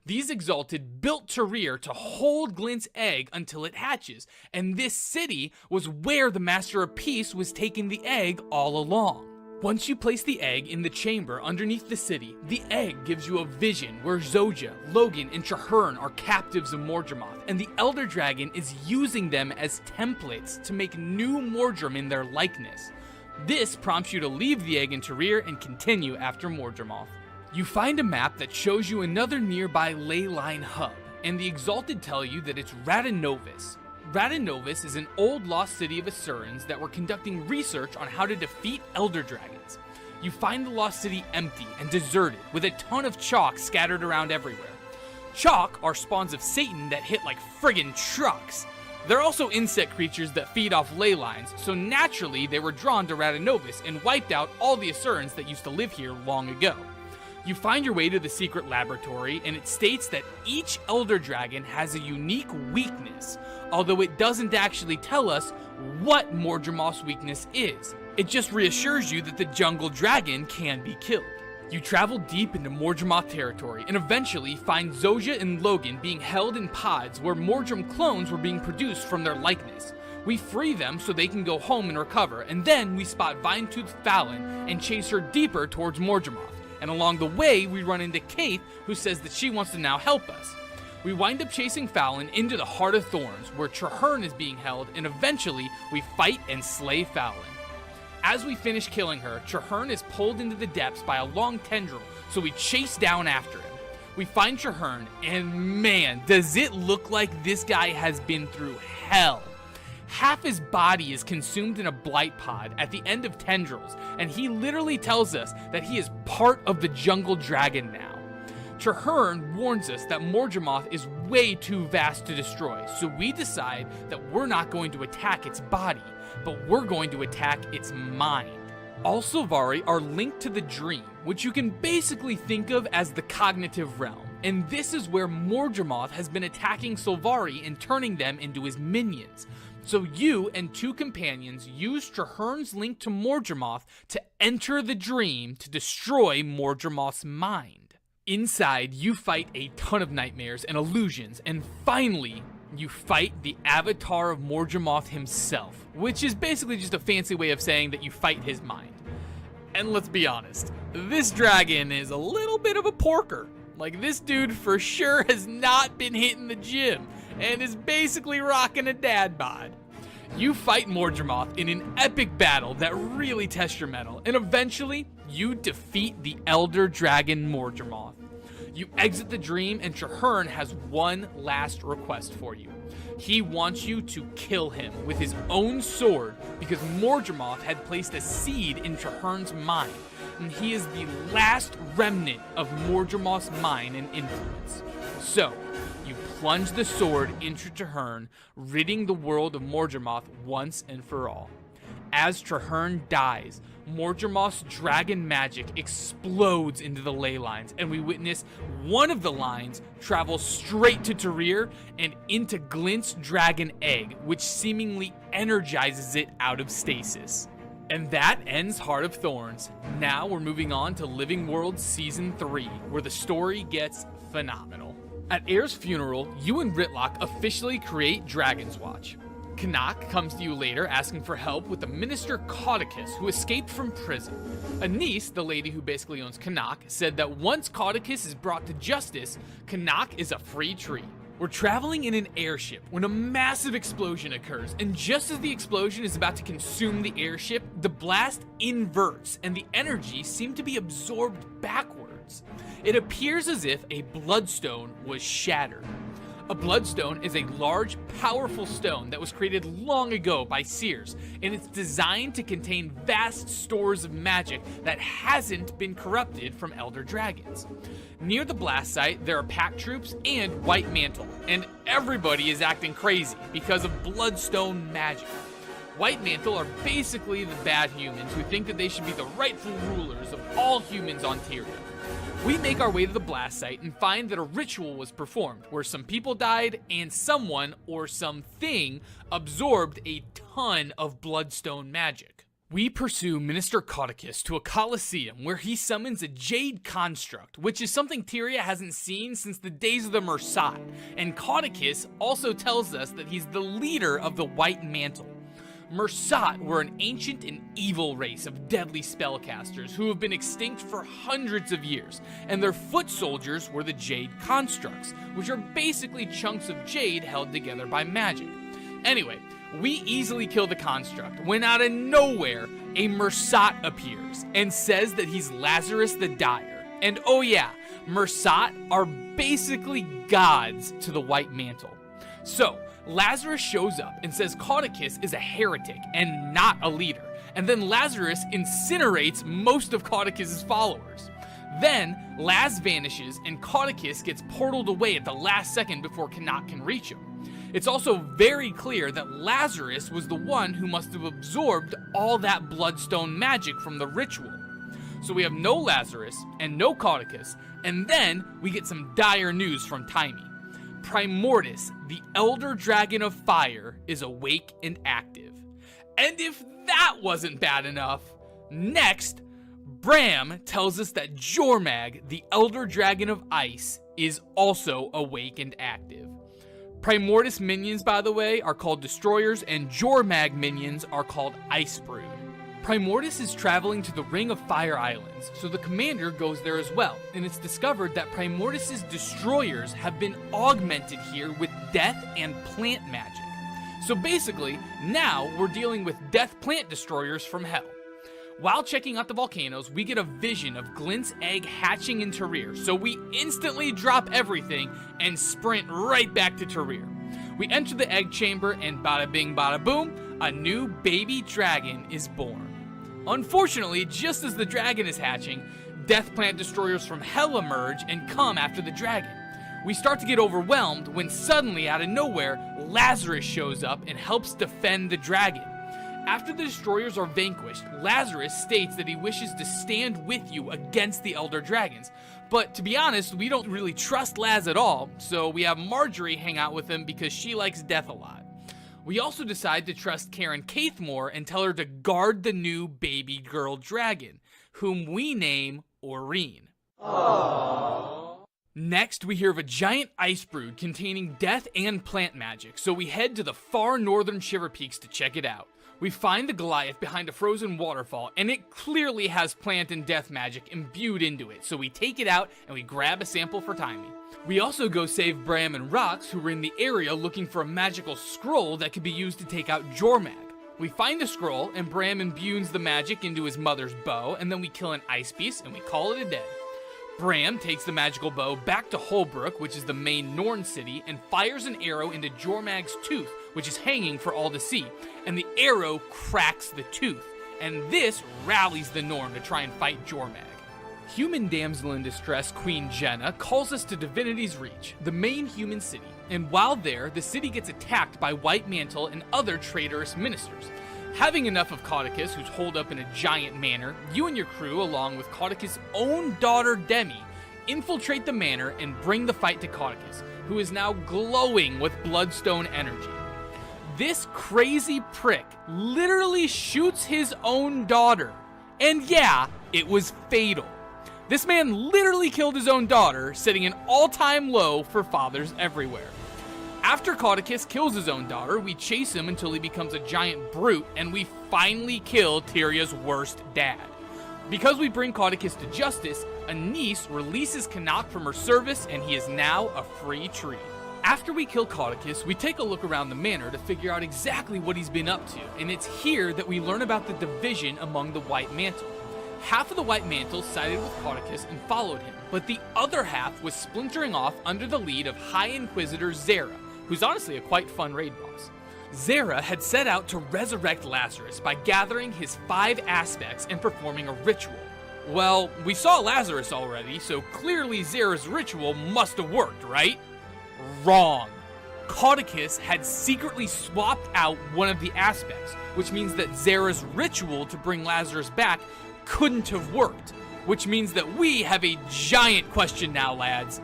These Exalted built Tarir to hold Glint's egg until it hatches, and this city was where the Master of Peace was taking the egg all along. Once you place the egg in the chamber underneath the city, the egg gives you a vision where Zoja, Logan, and Traherne are captives of Mordremoth, and the Elder Dragon is using them as templates to make new Mordrum in their likeness. This prompts you to leave the egg in Tarir and continue after Mordremoth. You find a map that shows you another nearby leyline hub, and the Exalted tell you that it's Radinovis. Radinovis is an old lost city of Asurans that were conducting research on how to defeat Elder Dragons. You find the lost city empty and deserted, with a ton of chalk scattered around everywhere. Chalk are spawns of Satan that hit like friggin' trucks. They're also insect creatures that feed off ley lines, so naturally they were drawn to Radinovis and wiped out all the Asurans that used to live here long ago. You find your way to the secret laboratory, and it states that each Elder Dragon has a unique weakness, although it doesn't actually tell us what Mordremoth's weakness is. It just reassures you that the Jungle Dragon can be killed. You travel deep into Mordremoth territory, and eventually find Zoja and Logan being held in pods where Mordrum clones were being produced from their likeness. We free them so they can go home and recover, and then we spot Vinetooth Fallon and chase her deeper towards Mordremoth. And along the way, we run into Kaith, who says that she wants to now help us. We wind up chasing Fallon into the Heart of Thorns, where Traherne is being held, and eventually, we fight and slay Fallon. As we finish killing her, Traherne is pulled into the depths by a long tendril, so we chase down after him. We find Traherne, and man, does it look like this guy has been through hell. Half his body is consumed in a blight pod at the end of tendrils, and he literally tells us that he is part of the Jungle Dragon now. Traherne warns us that Mordremoth is way too vast to destroy, so we decide that we're not going to attack its body, but we're going to attack its mind. All Sylvari are linked to the Dream, which you can basically think of as the cognitive realm, and this is where Mordremoth has been attacking Sylvari and turning them into his minions. So you and 2 companions use Traherne's link to Mordremoth to enter the Dream to destroy Mordremoth's mind. Inside, you fight a ton of nightmares and illusions, and finally, you fight the avatar of Mordremoth himself, which is basically just a fancy way of saying that you fight his mind. And let's be honest, this dragon is a little bit of a porker. Like, this dude for sure has not been hitting the gym, and is basically rocking a dad bod. You fight Mordremoth in an epic battle that really tests your mettle, and eventually, you defeat the Elder Dragon Mordremoth. You exit the Dream, and Traherne has one last request for you. He wants you to kill him with his own sword because Mordremoth had placed a seed in Traherne's mind, and he is the last remnant of Mordremoth's mind and influence. So, you plunge the sword into Traherne, ridding the world of Morgermoth once and for all. As Traherne dies, Morgermoth's dragon magic explodes into the ley lines, and we witness one of the lines travel straight to Tyrir and into Glint's dragon egg, which seemingly energizes it out of stasis. And that ends Heart of Thorns. Now we're moving on to Living World Season 3, where the story gets phenomenal. At Air's funeral, you and Ritlock officially create Dragon's Watch. Canuck comes to you later asking for help with the Minister Caudicus, who escaped from prison. Anise, the lady who basically owns Canuck, said that once Caudicus is brought to justice, Canuck is a free tree. We're traveling in an airship when a massive explosion occurs, and just as the explosion is about to consume the airship, the blast inverts and the energy seemed to be absorbed backwards. It appears as if a bloodstone was shattered. A bloodstone is a large, powerful stone that was created long ago by seers, and it's designed to contain vast stores of magic that hasn't been corrupted from elder dragons. Near the blast site, there are pack troops and White Mantle, and everybody is acting crazy because of bloodstone magic. White Mantle are basically the bad humans who think that they should be the rightful rulers of all humans on Tyria. We make our way to the blast site and find that a ritual was performed where some people died and someone or something absorbed a ton of bloodstone magic. We pursue Minister Caudicus to a coliseum where he summons a jade construct, which is something Tyria hasn't seen since the days of the Mersat, and Caudicus also tells us that he's the leader of the White Mantle. Mersat were an ancient and evil race of deadly spellcasters who have been extinct for hundreds of years, and their foot soldiers were the Jade Constructs, which are basically chunks of jade held together by magic. Anyway, we easily kill the construct when out of nowhere, a Mersat appears and says that he's Lazarus the Dyer. And oh yeah, Mersat are basically gods to the White Mantle. So, Lazarus shows up and says Caudicus is a heretic and not a leader, and then Lazarus incinerates most of Caudicus' followers. Then, Laz vanishes and Caudicus gets portaled away at the last second before Canuck can reach him. It's also very clear that Lazarus was the one who must have absorbed all that bloodstone magic from the ritual. So we have no Lazarus and no Caudicus, and then we get some dire news from Timey. Primordius, the Elder Dragon of Fire, is awake and active. And if that wasn't bad enough, next, Bram tells us that Jormag, the Elder Dragon of Ice, is also awake and active. Primordius minions, by the way, are called Destroyers, and Jormag minions are called Icebrood. Primordius is traveling to the Ring of Fire Islands, so the commander goes there as well, and it's discovered that Primordius' destroyers have been augmented here with death and plant magic. So basically, now we're dealing with death plant destroyers from hell. While checking out the volcanoes, we get a vision of Glint's egg hatching in Tyrir, so we instantly drop everything and sprint right back to Tyrir. We enter the egg chamber, and bada bing bada boom, a new baby dragon is born. Unfortunately, just as the dragon is hatching, death plant destroyers from hell emerge and come after the dragon. We start to get overwhelmed when suddenly, out of nowhere, Lazarus shows up and helps defend the dragon. After the destroyers are vanquished, Lazarus states that he wishes to stand with you against the Elder Dragons. But to be honest, we don't really trust Laz at all, so we have Marjorie hang out with him because she likes death a lot. We also decide to trust Karen Caithmore and tell her to guard the new baby girl dragon, whom we name Aurene. Aww. Next, we hear of a giant ice brood containing death and plant magic, so we head to the far northern Shiver Peaks to check it out. We find the Goliath behind a frozen waterfall, and it clearly has plant and death magic imbued into it, so we take it out and we grab a sample for Timey. We also go save Bram and Rox, who were in the area looking for a magical scroll that could be used to take out Jormag. We find the scroll, and Bram imbues the magic into his mother's bow, and then we kill an ice beast, and we call it a day. Bram takes the magical bow back to Holbrook, which is the main Norn city, and fires an arrow into Jormag's tooth, which is hanging for all to see, and the arrow cracks the tooth, and this rallies the Norn to try and fight Jormag. Human damsel in distress Queen Jenna calls us to Divinity's Reach, the main human city, and while there, the city gets attacked by White Mantle and other traitorous ministers. Having enough of Caudicus, who's holed up in a giant manor, you and your crew, along with Caudicus' own daughter Demi, infiltrate the manor and bring the fight to Caudicus, who is now glowing with bloodstone energy. This crazy prick literally shoots his own daughter, and yeah, it was fatal. This man literally killed his own daughter, setting an all-time low for fathers everywhere. After Caudicus kills his own daughter, we chase him until he becomes a giant brute, and we finally kill Tyria's worst dad. Because we bring Caudicus to justice, Anise releases Canuck from her service, and he is now a free tree. After we kill Caudicus, we take a look around the manor to figure out exactly what he's been up to, and it's here that we learn about the division among the White Mantle. Half of the White Mantle sided with Caudicus and followed him, but the other half was splintering off under the lead of High Inquisitor Zera, who's honestly a quite fun raid boss. Zera had set out to resurrect Lazarus by gathering his 5 aspects and performing a ritual. Well, we saw Lazarus already, so clearly Zera's ritual must have worked, right? Wrong. Caudicus had secretly swapped out one of the aspects, which means that Zera's ritual to bring Lazarus back couldn't have worked, which means that we have a giant question now, lads.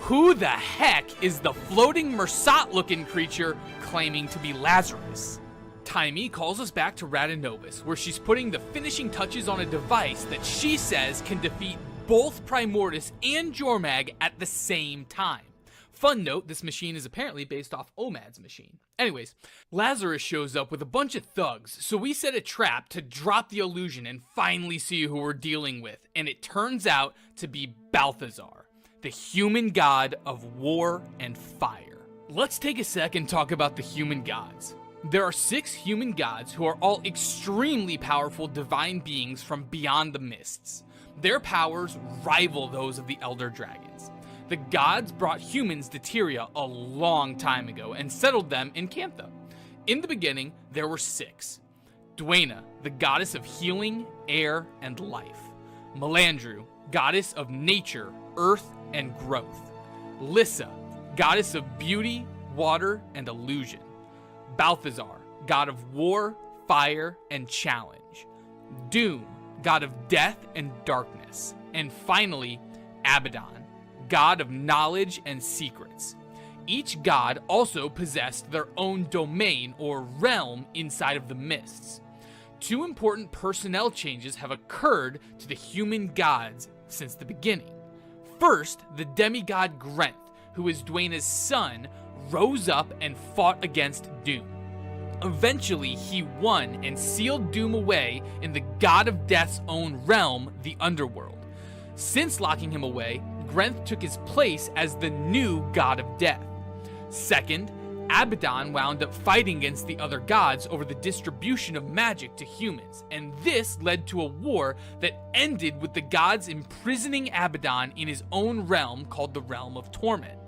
Who the heck is the floating Mersat-looking creature claiming to be Lazarus? Taimi calls us back to Radanovis, where she's putting the finishing touches on a device that she says can defeat both Primordus and Jormag at the same time. Fun note, this machine is apparently based off Omad's machine. Anyways, Lazarus shows up with a bunch of thugs, so we set a trap to drop the illusion and finally see who we're dealing with, and it turns out to be Balthazar, the human god of war and fire. Let's take a sec and talk about the human gods. There are 6 human gods who are all extremely powerful divine beings from beyond the mists. Their powers rival those of the Elder Dragons. The gods brought humans to Tyria a long time ago and settled them in Cantha. In the beginning, there were 6. Dwayna, the goddess of healing, air, and life. Melandru, goddess of nature, earth, and growth. Lissa, goddess of beauty, water, and illusion. Balthazar, god of war, fire, and challenge. Doom, god of death and darkness. And finally, Abaddon, god of knowledge and secrets. Each god also possessed their own domain or realm inside of the mists. 2 important personnel changes have occurred to the human gods since the beginning. First, the demigod Grenth, who is Dwayna's son, rose up and fought against Doom. Eventually, he won and sealed Doom away in the god of death's own realm, the Underworld. Since locking him away, Grenth took his place as the new god of death. Second, Abaddon wound up fighting against the other gods over the distribution of magic to humans, and this led to a war that ended with the gods imprisoning Abaddon in his own realm called the Realm of Torment.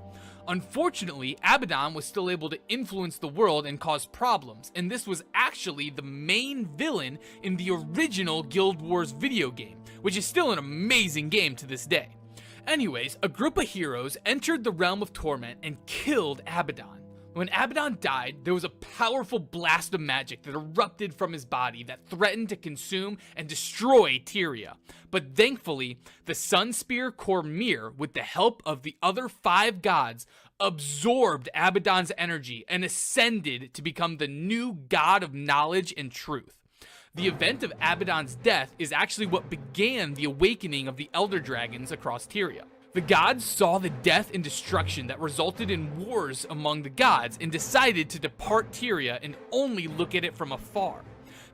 Unfortunately, Abaddon was still able to influence the world and cause problems, and this was actually the main villain in the original Guild Wars video game, which is still an amazing game to this day. Anyways, a group of heroes entered the Realm of Torment and killed Abaddon. When Abaddon died, there was a powerful blast of magic that erupted from his body that threatened to consume and destroy Tyria. But thankfully, the Sunspear Cormyr, with the help of the other 5 gods, absorbed Abaddon's energy and ascended to become the new god of knowledge and truth. The event of Abaddon's death is actually what began the awakening of the Elder Dragons across Tyria. The gods saw the death and destruction that resulted in wars among the gods and decided to depart Tyria and only look at it from afar.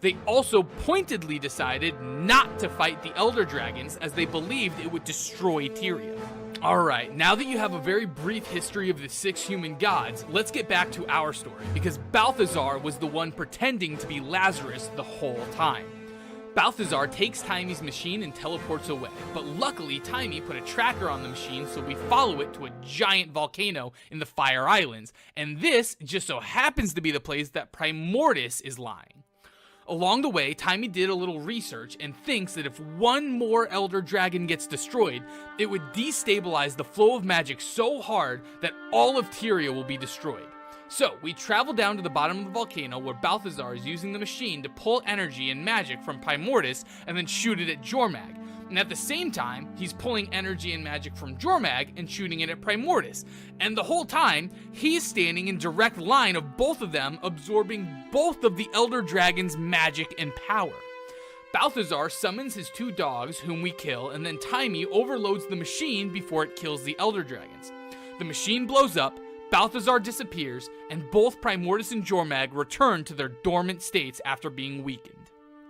They also pointedly decided not to fight the Elder Dragons as they believed it would destroy Tyria. Alright, now that you have a very brief history of the 6 human gods, let's get back to our story, because Balthazar was the one pretending to be Lazarus the whole time. Balthazar takes Taimi's machine and teleports away, but luckily Taimi put a tracker on the machine so we follow it to a giant volcano in the Fire Islands, and this just so happens to be the place that Primordus is lying. Along the way, Timey did a little research and thinks that if one more Elder Dragon gets destroyed, it would destabilize the flow of magic so hard that all of Tyria will be destroyed. So, we travel down to the bottom of the volcano where Balthazar is using the machine to pull energy and magic from Primordus and then shoot it at Jormag. And at the same time, he's pulling energy and magic from Jormag and shooting it at Primordus. And the whole time, he's standing in direct line of both of them, absorbing both of the Elder Dragon's magic and power. Balthazar summons his 2 dogs, whom we kill, and then Timey overloads the machine before it kills the Elder Dragons. The machine blows up, Balthazar disappears, and both Primordus and Jormag return to their dormant states after being weakened.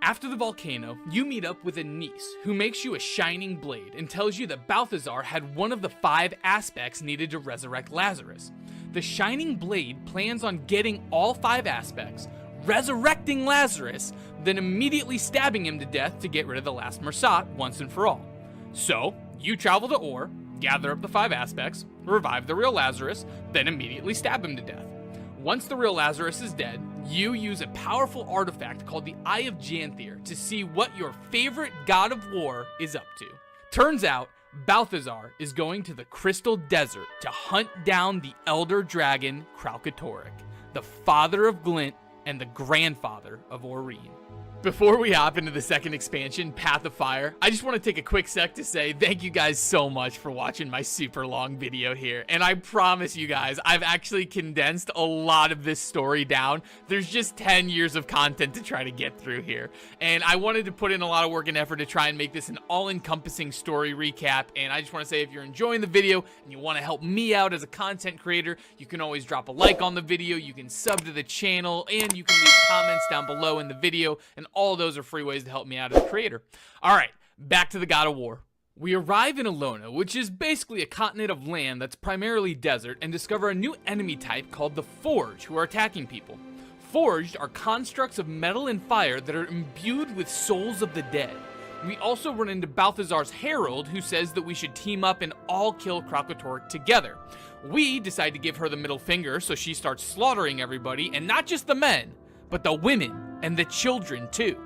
After the volcano, you meet up with a niece who makes you a shining blade and tells you that Balthazar had one of the 5 aspects needed to resurrect Lazarus. The shining blade plans on getting all 5 aspects, resurrecting Lazarus, then immediately stabbing him to death to get rid of the last Mersat once and for all. So, you travel to Or, gather up the 5 aspects, revive the real Lazarus, then immediately stab him to death. Once the real Lazarus is dead, you use a powerful artifact called the Eye of Janthier to see what your favorite god of war is up to. Turns out, Balthazar is going to the Crystal Desert to hunt down the Elder Dragon Kralkatorrik, the father of Glint and the grandfather of Aurene. Before we hop into the second expansion, Path of Fire, I just want to take a quick sec to say thank you guys so much for watching my super long video here. And I promise you guys, I've actually condensed a lot of this story down. There's just 10 years of content to try to get through here. And I wanted to put in a lot of work and effort to try and make this an all-encompassing story recap. And I just want to say if you're enjoying the video and you want to help me out as a content creator, you can always drop a like on the video, you can sub to the channel, and you can leave comments down below in the video. And all those are free ways to help me out as a creator. Alright, back to the God of War. We arrive in Alona, which is basically a continent of land that's primarily desert, and discover a new enemy type called the Forged, who are attacking people. Forged are constructs of metal and fire that are imbued with souls of the dead. We also run into Balthazar's Herald, who says that we should team up and all kill Kralkatorrik together. We decide to give her the middle finger, so she starts slaughtering everybody, and not just the men, but the women and the children too.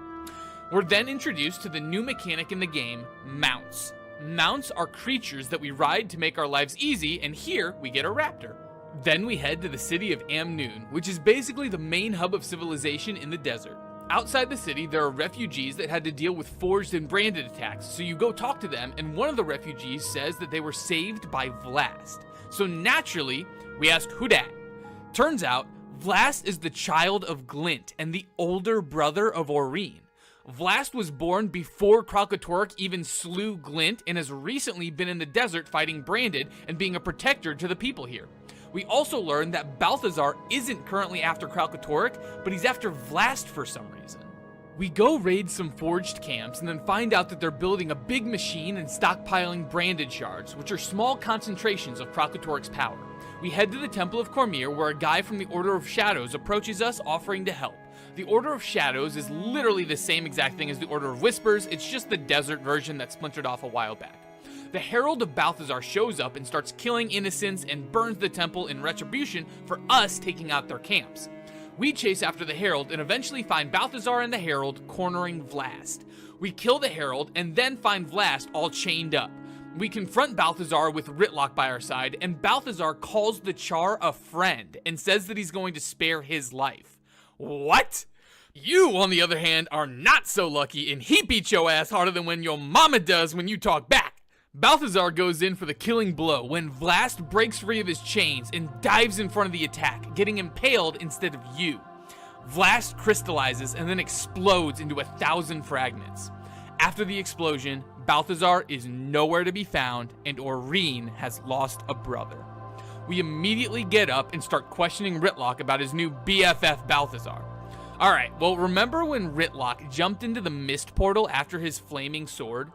We're then introduced to the new mechanic in the game, mounts. Mounts are creatures that we ride to make our lives easy, and here we get a raptor. Then we head to the city of Amnoon, which is basically the main hub of civilization in the desert. Outside the city, there are refugees that had to deal with forged and branded attacks, so you go talk to them, and one of the refugees says that they were saved by Vlast. So naturally, we ask who dat? Turns out, Vlast is the child of Glint and the older brother of Aurene. Vlast was born before Kralkatorrik even slew Glint and has recently been in the desert fighting Branded and being a protector to the people here. We also learn that Balthazar isn't currently after Kralkatorrik, but he's after Vlast for some reason. We go raid some forged camps and then find out that they're building a big machine and stockpiling Branded shards, which are small concentrations of Kralkatorrik's power. We head to the Temple of Cormyr, where a guy from the Order of Shadows approaches us offering to help. The Order of Shadows is literally the same exact thing as the Order of Whispers, it's just the desert version that splintered off a while back. The Herald of Balthazar shows up and starts killing innocents and burns the temple in retribution for us taking out their camps. We chase after the Herald and eventually find Balthazar and the Herald cornering Vlast. We kill the Herald and then find Vlast all chained up. We confront Balthazar with Ritlock by our side, and Balthazar calls the Char a friend and says that he's going to spare his life. What? You, on the other hand, are not so lucky, and he beats your ass harder than when your mama does when you talk back. Balthazar goes in for the killing blow when Vlast breaks free of his chains and dives in front of the attack, getting impaled instead of you. Vlast crystallizes and then explodes into 1,000 fragments. After the explosion, Balthazar is nowhere to be found, and Aurene has lost a brother. We immediately get up and start questioning Ritlock about his new BFF Balthazar. Alright, well, remember when Ritlock jumped into the mist portal after his flaming sword?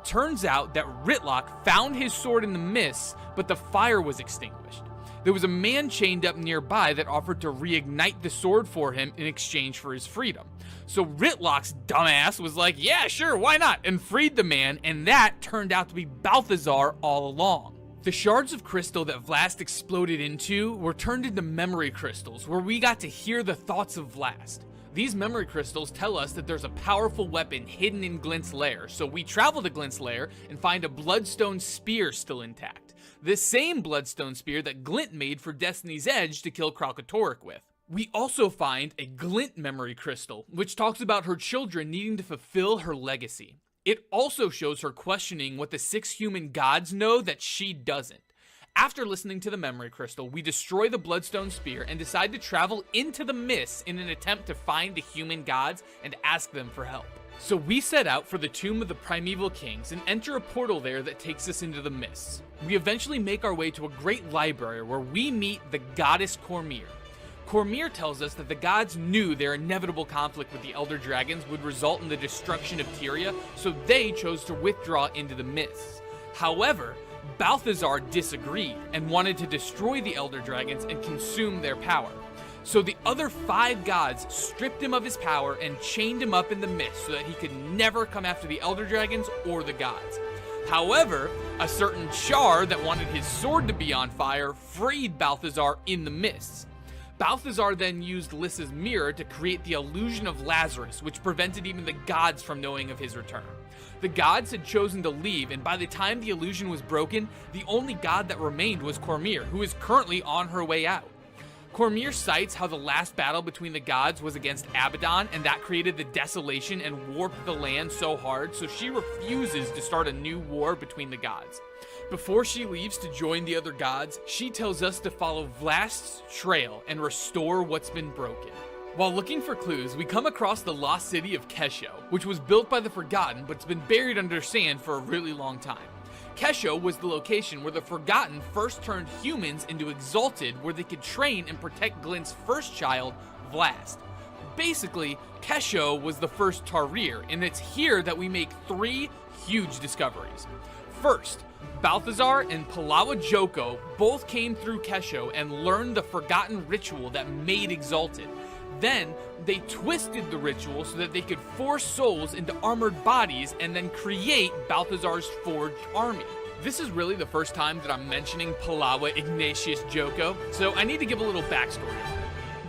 Turns out that Ritlock found his sword in the mists, but the fire was extinguished. There was a man chained up nearby that offered to reignite the sword for him in exchange for his freedom. So Ritlock's dumbass was like, yeah, sure, why not? And freed the man, and that turned out to be Balthazar all along. The shards of crystal that Vlast exploded into were turned into memory crystals, where we got to hear the thoughts of Vlast. These memory crystals tell us that there's a powerful weapon hidden in Glint's lair, so we travel to Glint's lair and find a bloodstone spear still intact. The same bloodstone spear that Glint made for Destiny's Edge to kill Kralkatorrik with. We also find a Glint memory crystal, which talks about her children needing to fulfill her legacy. It also shows her questioning what the 6 human gods know that she doesn't. After listening to the memory crystal, we destroy the bloodstone spear and decide to travel into the mists in an attempt to find the human gods and ask them for help. So we set out for the Tomb of the Primeval Kings and enter a portal there that takes us into the mists. We eventually make our way to a great library where we meet the goddess Cormyr. Cormyr tells us that the gods knew their inevitable conflict with the Elder Dragons would result in the destruction of Tyria, so they chose to withdraw into the mists. However, Balthazar disagreed and wanted to destroy the Elder Dragons and consume their power. So the other 5 gods stripped him of his power and chained him up in the mist so that he could never come after the Elder Dragons or the gods. However, a certain Char that wanted his sword to be on fire freed Balthazar in the mists. Balthazar then used Lyssa's mirror to create the illusion of Lazarus, which prevented even the gods from knowing of his return. The gods had chosen to leave, and by the time the illusion was broken, the only god that remained was Cormyr, who is currently on her way out. Cormyr cites how the last battle between the gods was against Abaddon, and that created the desolation and warped the land so hard, so she refuses to start a new war between the gods. Before she leaves to join the other gods, she tells us to follow Vlast's trail and restore what's been broken. While looking for clues, we come across the lost city of Kesho, which was built by the Forgotten but's been buried under sand for a really long time. Kesho was the location where the Forgotten first turned humans into Exalted, where they could train and protect Glint's first child, Vlast. Basically, Kesho was the first Tarir, and it's here that we make 3 huge discoveries. First, Balthazar and Palawa Joko both came through Kesho and learned the Forgotten ritual that made Exalted. Then, they twisted the ritual so that they could force souls into armored bodies and then create Balthazar's forged army. This is really the first time that I'm mentioning Palawa Ignatius Joko, so I need to give a little backstory.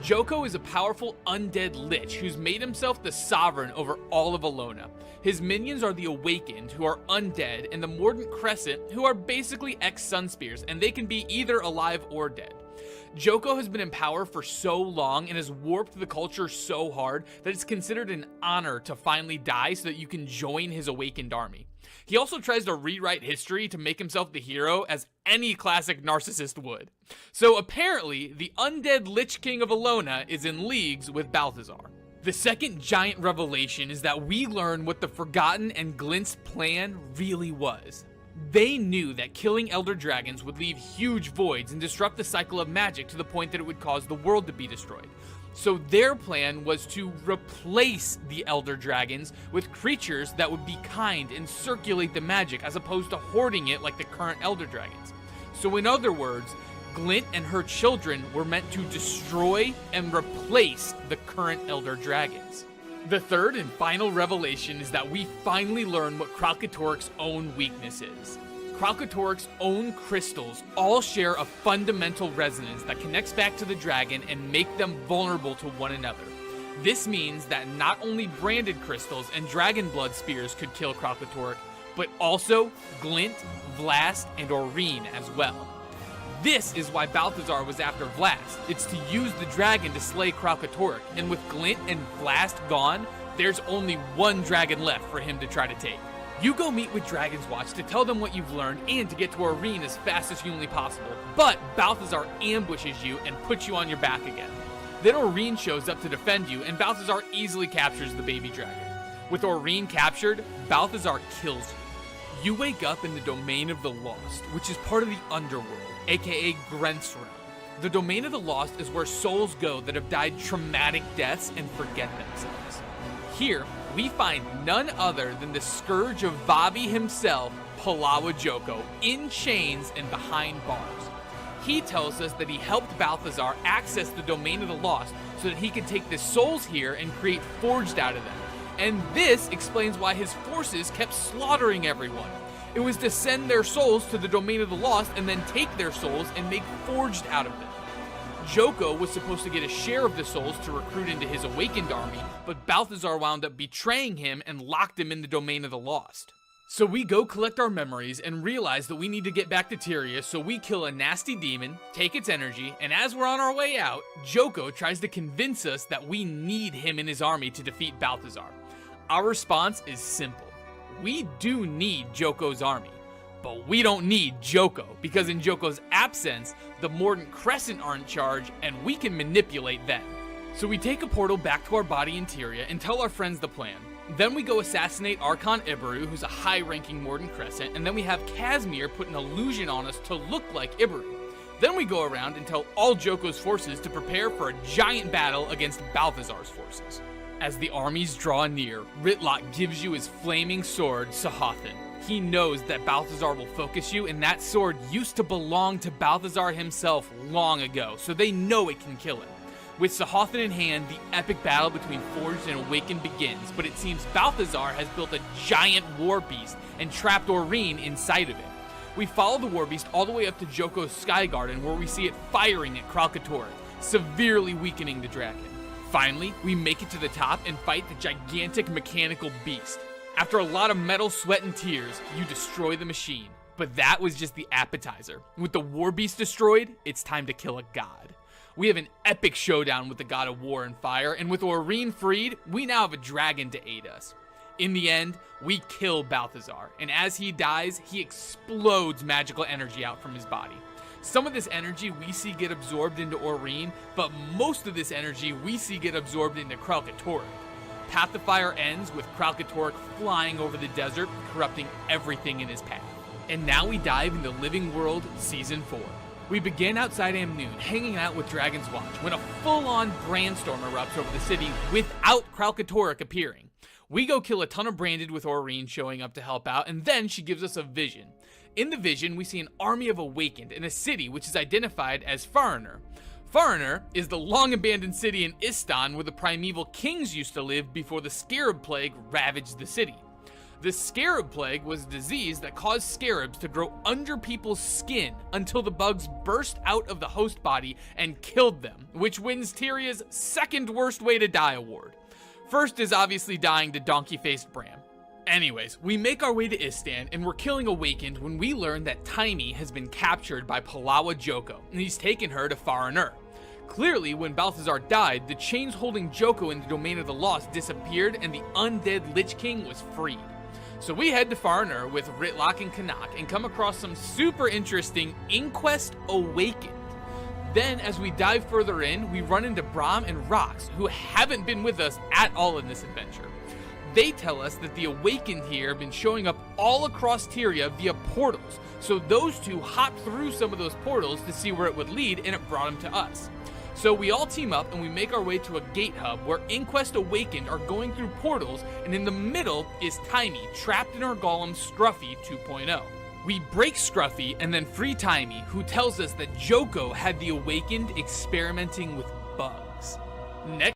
Joko is a powerful undead lich who's made himself the sovereign over all of Alona. His minions are the Awakened, who are undead, and the Mordant Crescent, who are basically ex-Sunspears, and they can be either alive or dead. Joko has been in power for so long and has warped the culture so hard that it's considered an honor to finally die so that you can join his awakened army. He also tries to rewrite history to make himself the hero, as any classic narcissist would. So apparently, the undead Lich King of Alona is in leagues with Balthazar. The second giant revelation is that we learn what the Forgotten and Glint's plan really was. They knew that killing Elder Dragons would leave huge voids and disrupt the cycle of magic to the point that it would cause the world to be destroyed. So their plan was to replace the Elder Dragons with creatures that would be kind and circulate the magic as opposed to hoarding it like the current Elder Dragons. So in other words, Glint and her children were meant to destroy and replace the current Elder Dragons. The third and final revelation is that we finally learn what Kralkatorrik's own weakness is. Kralkatorrik's own crystals all share a fundamental resonance that connects back to the dragon and make them vulnerable to one another. This means that not only branded crystals and dragon blood spears could kill Kralkatorrik, but also Glint, Vlast, and Aurene as well. This is why Balthazar was after Vlast. It's to use the dragon to slay Kralkatorrik, and with Glint and Vlast gone, there's only one dragon left for him to try to take. You go meet with Dragon's Watch to tell them what you've learned and to get to Aurene as fast as humanly possible, but Balthazar ambushes you and puts you on your back again. Then Aurene shows up to defend you, and Balthazar easily captures the baby dragon. With Aurene captured, Balthazar kills you. You wake up in the Domain of the Lost, which is part of the Underworld, aka Grent's realm. The Domain of the Lost is where souls go that have died traumatic deaths and forget themselves. Here, we find none other than the Scourge of Vavi himself, Palawa Joko, in chains and behind bars. He tells us that he helped Balthazar access the Domain of the Lost so that he could take the souls here and create Forged out of them. And this explains why his forces kept slaughtering everyone. It was to send their souls to the Domain of the Lost and then take their souls and make Forged out of them. Joko was supposed to get a share of the souls to recruit into his awakened army, but Balthazar wound up betraying him and locked him in the domain of the lost. So we go collect our memories and realize that we need to get back to Tyria, so we kill a nasty demon, take its energy, and as we're on our way out, Joko tries to convince us that we need him in his army to defeat Balthazar. Our response is simple. We do need Joko's army, but we don't need Joko, because in Joko's absence, the Mordant Crescent are in charge and we can manipulate them. So we take a portal back to our body in Tyria and tell our friends the plan. Then we go assassinate Archon Ibaru, who's a high-ranking Mordant Crescent, and then we have Casimir put an illusion on us to look like Ibaru. Then we go around and tell all Joko's forces to prepare for a giant battle against Balthazar's forces. As the armies draw near, Ritlok gives you his flaming sword, Sahothin. He knows that Balthazar will focus you, and that sword used to belong to Balthazar himself long ago, so they know it can kill him. With Sahothin in hand, the epic battle between Forged and Awakened begins, but it seems Balthazar has built a giant war beast and trapped Aurene inside of it. We follow the war beast all the way up to Joko's Sky Garden, where we see it firing at Kralkatorrik, severely weakening the dragon. Finally, we make it to the top and fight the gigantic mechanical beast. After a lot of metal, sweat, and tears, you destroy the machine. But that was just the appetizer. With the war beast destroyed, it's time to kill a god. We have an epic showdown with the god of war and fire, and with Aurene freed, we now have a dragon to aid us. In the end, we kill Balthazar, and as he dies, he explodes magical energy out from his body. Some of this energy we see get absorbed into Aurene, but most of this energy we see get absorbed into Kralkatorrik. Path of Fire ends with Kralkatorrik flying over the desert, corrupting everything in his path. And now we dive into Living World Season 4. We begin outside Amnoon, hanging out with Dragon's Watch, when a full-on brandstorm erupts over the city without Kralkatorrik appearing. We go kill a ton of Branded with Aurene showing up to help out, and then she gives us a vision. In the vision, we see an army of Awakened in a city which is identified as Farinur. Farinur is the long-abandoned city in Istan where the primeval kings used to live before the Scarab Plague ravaged the city. The Scarab Plague was a disease that caused scarabs to grow under people's skin until the bugs burst out of the host body and killed them, which wins Tyria's second worst way to die award. First is obviously dying to donkey-faced Bram. Anyways, we make our way to Istan and we're killing Awakened when we learn that Taimi has been captured by Palawa Joko and he's taken her to Farinur. Clearly, when Balthazar died, the chains holding Joko in the domain of the lost disappeared and the undead Lich King was freed. So we head to Farinur with Ritlok and Kanak and come across some super interesting Inquest Awakened. Then, as we dive further in, we run into Brahm and Rox, who haven't been with us at all in this adventure. They tell us that the Awakened here have been showing up all across Tyria via portals, so those two hopped through some of those portals to see where it would lead, and it brought them to us. So we all team up and we make our way to a gate hub where Inquest Awakened are going through portals, and in the middle is Taimi, trapped in her golem Scruffy 2.0. We break Scruffy and then free Taimi, who tells us that Joko had the Awakened experimenting with bugs. Next.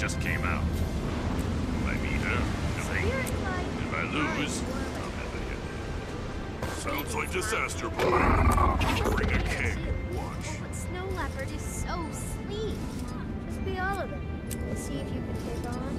just came out. If I meet her, she'll hate me. If I lose, I'll never hit her. Sounds like disaster planning. Bring a king. Watch. But Snow Leopard is so sleek. Just be all of it. See if you can take on.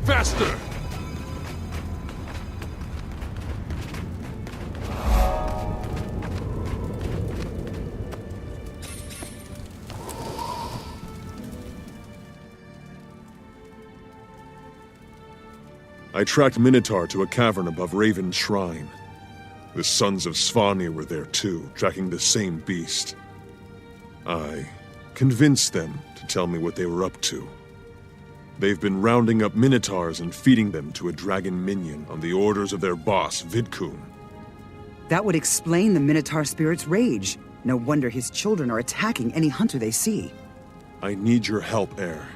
Faster! I tracked Minotaur to a cavern above Raven's Shrine. The Sons of Svanir were there too, tracking the same beast. I convinced them to tell me what they were up to. They've been rounding up Minotaurs and feeding them to a dragon minion on the orders of their boss, Vidkun. That would explain the Minotaur spirit's rage. No wonder his children are attacking any hunter they see. I need your help, Heir.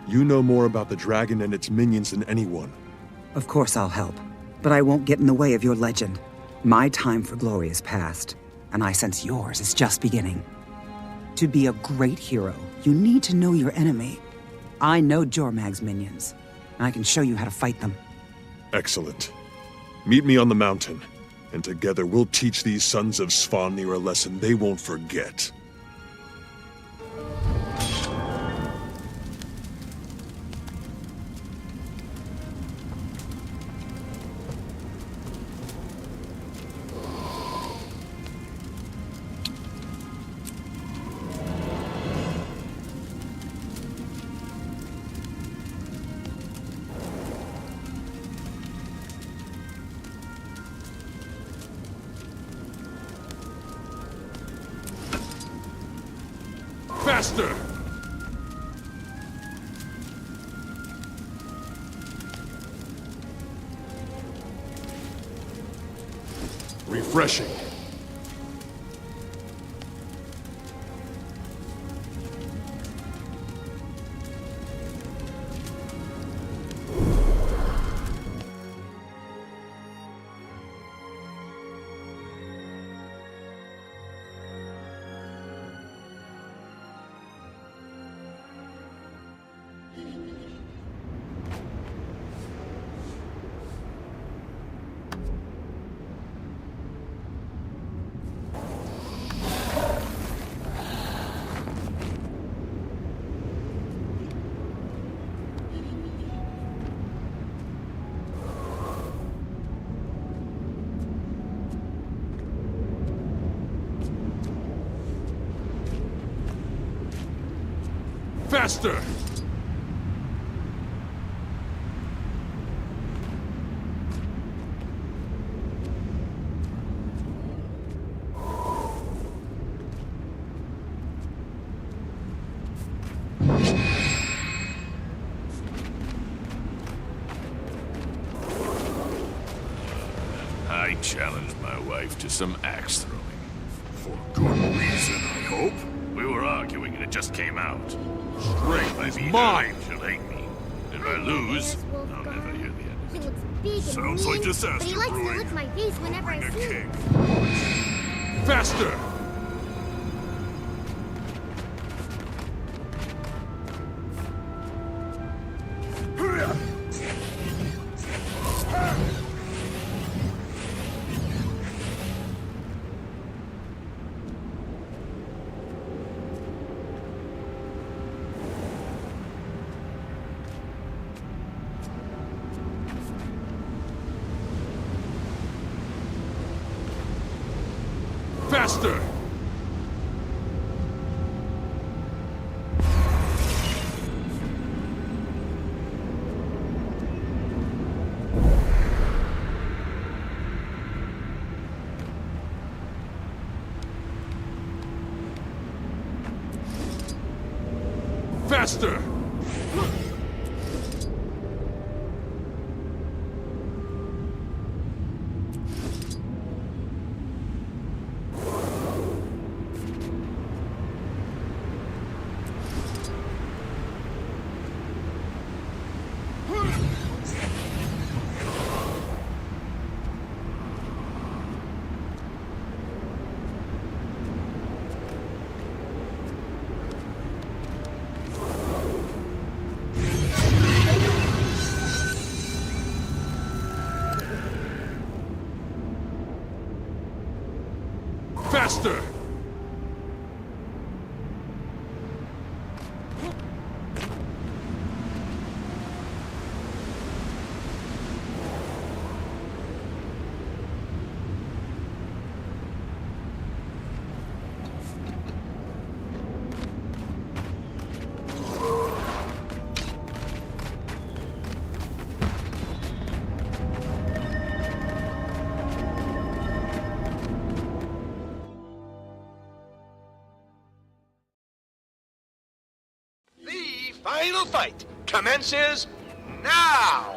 You know more about the dragon and its minions than anyone. Of course I'll help, but I won't get in the way of your legend. My time for glory is past, and I sense yours is just beginning. To be a great hero, you need to know your enemy. I know Jormag's minions, and I can show you how to fight them. Excellent. Meet me on the mountain, and together we'll teach these Sons of Svanir a lesson they won't forget. Faster! Refreshing. Faster! I challenged my wife to some axe throwing. For good reason, I hope. We were arguing and it just came out. Strength is If I beat mine! her, she'll hate me. If I lose, I'll never hear the end. He looks big Sounds and like mean, disaster but he likes to brewing. lick my face whenever I Bring a see him. king. Faster! Faster! Faster! Faster! The final fight commences now!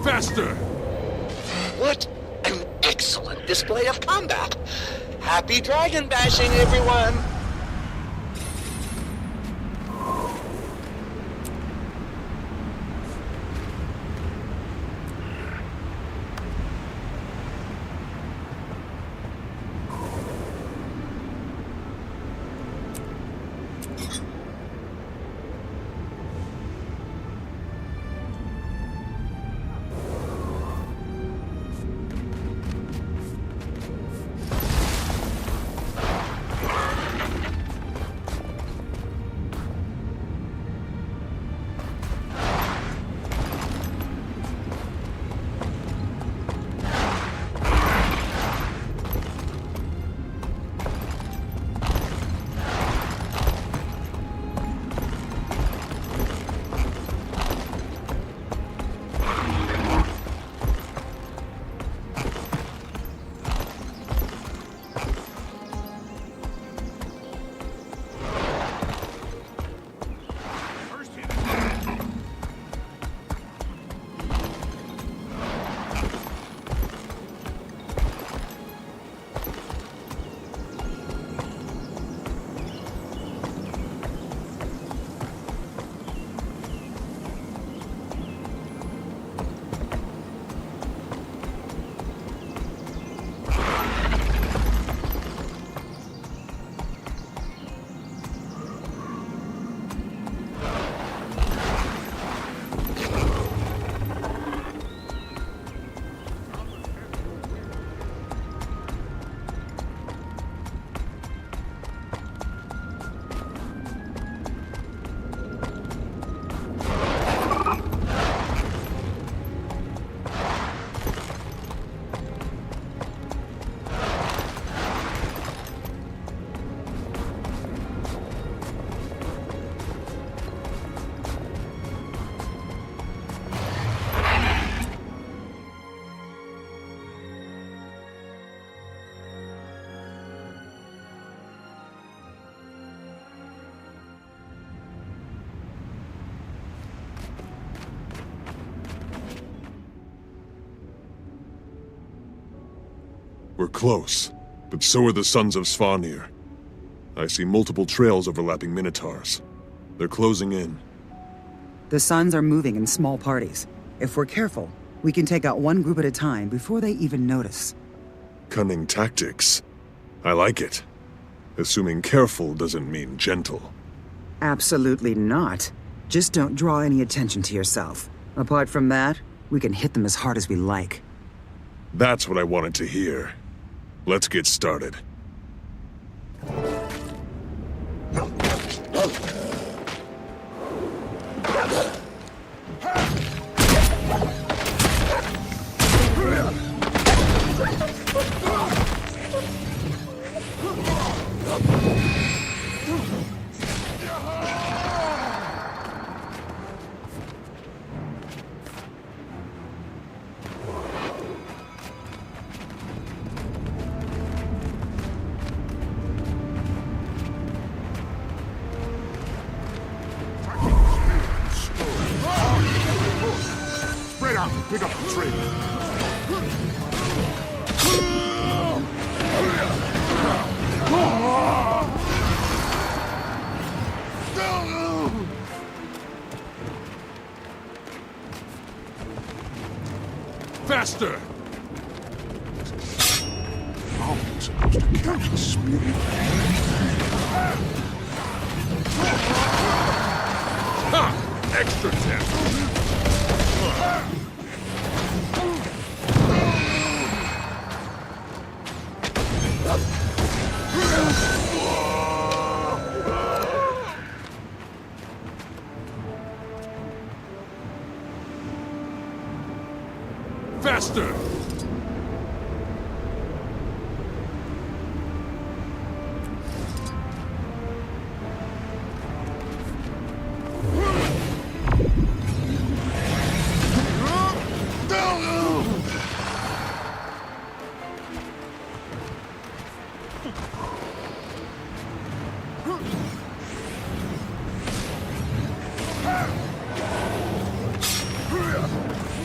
Faster! What an excellent display of combat! Happy dragon bashing, everyone! We're close, but so are the Sons of Svanir. I see multiple trails overlapping Minotaurs. They're closing in. The Sons are moving in small parties. If we're careful, we can take out one group at a time before they even notice. Cunning tactics. I like it. Assuming careful doesn't mean gentle. Absolutely not. Just don't draw any attention to yourself. Apart from that, we can hit them as hard as we like. That's what I wanted to hear. Let's get started. Spread out and pick up the tree. Faster! I'm supposed to catch a spirit. Ha! Extra tip! Faster!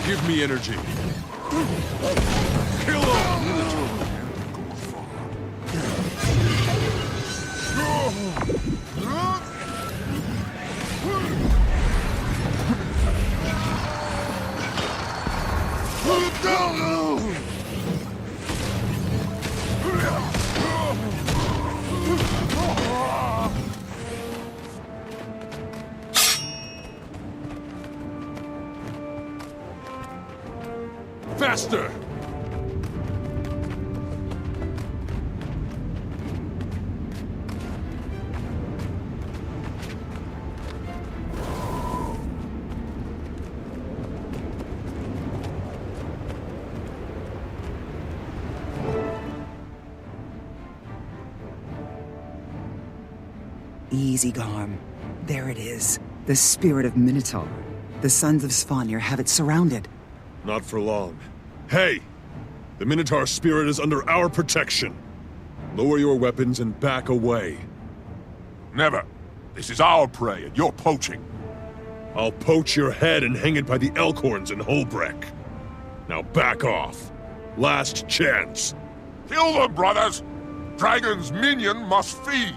Give me energy. Kill him! Faster! Easy, Garm. There it is. The spirit of Minotaur. The sons of Svanir have it surrounded. Not for long. Hey! The Minotaur spirit is under our protection. Lower your weapons and back away. Never. This is our prey, and you're poaching. I'll poach your head and hang it by the elk horns in Holbreck. Now back off. Last chance. Kill them, brothers! Dragon's minion must feed.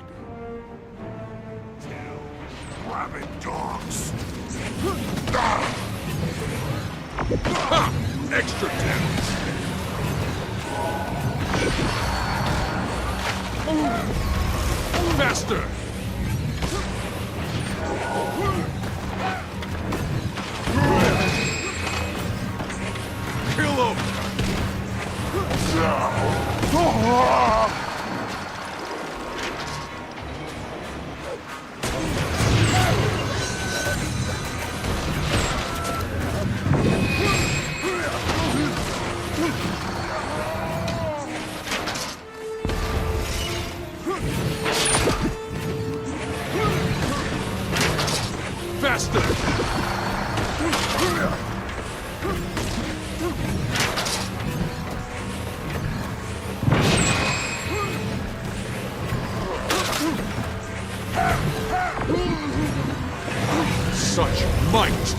Rabid dogs. Ha! Extra damage. Faster! Kill him! Faster! Such might!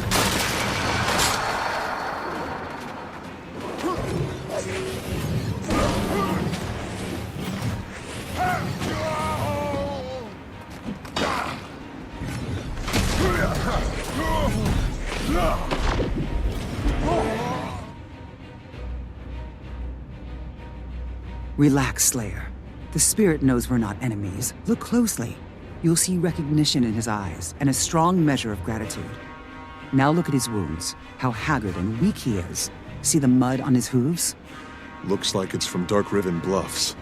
Relax, Slayer. The spirit knows we're not enemies. Look closely. You'll see recognition in his eyes and a strong measure of gratitude. Now look at his wounds, how haggard and weak he is. See the mud on his hooves? Looks like it's from Dark Riven Bluffs.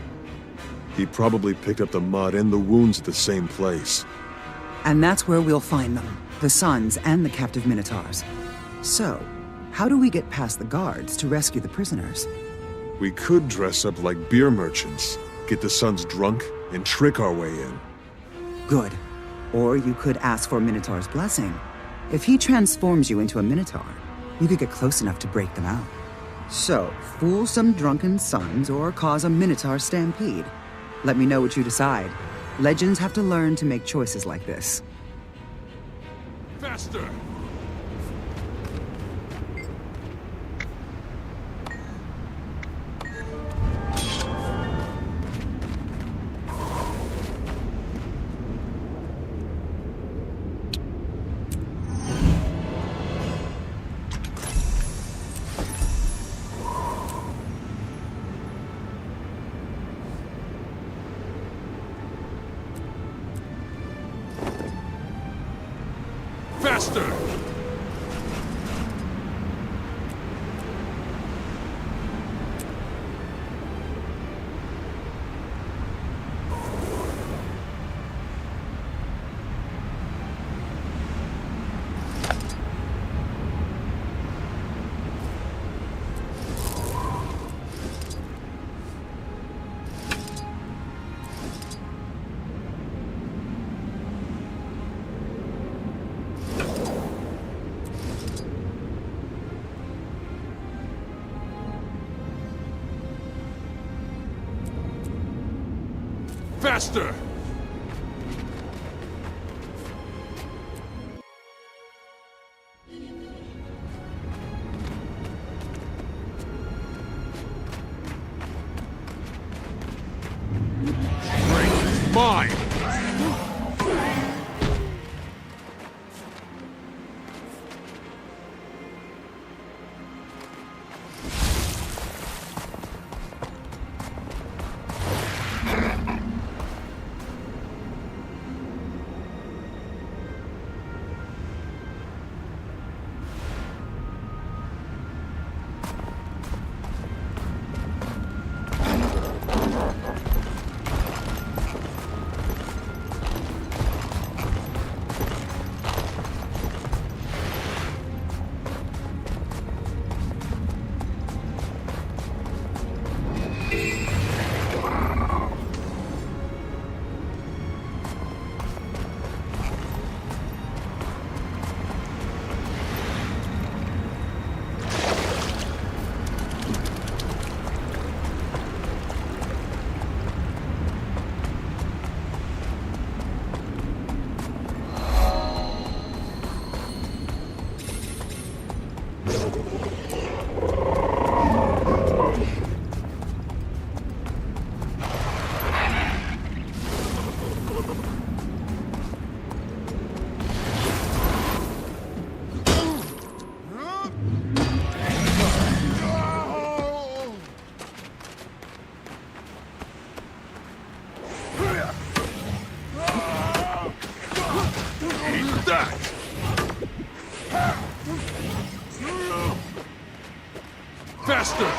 He probably picked up the mud and the wounds at the same place. And that's where we'll find them, the Sons and the captive Minotaurs. So, how do we get past the guards to rescue the prisoners? We could dress up like beer merchants, get the Sons drunk, and trick our way in. Good. Or you could ask for Minotaur's blessing. If he transforms you into a Minotaur, you could get close enough to break them out. So, fool some drunken Sons or cause a Minotaur stampede. Let me know what you decide. Legends have to learn to make choices like this. Faster! Faster! Faster! Strength is mine! Faster!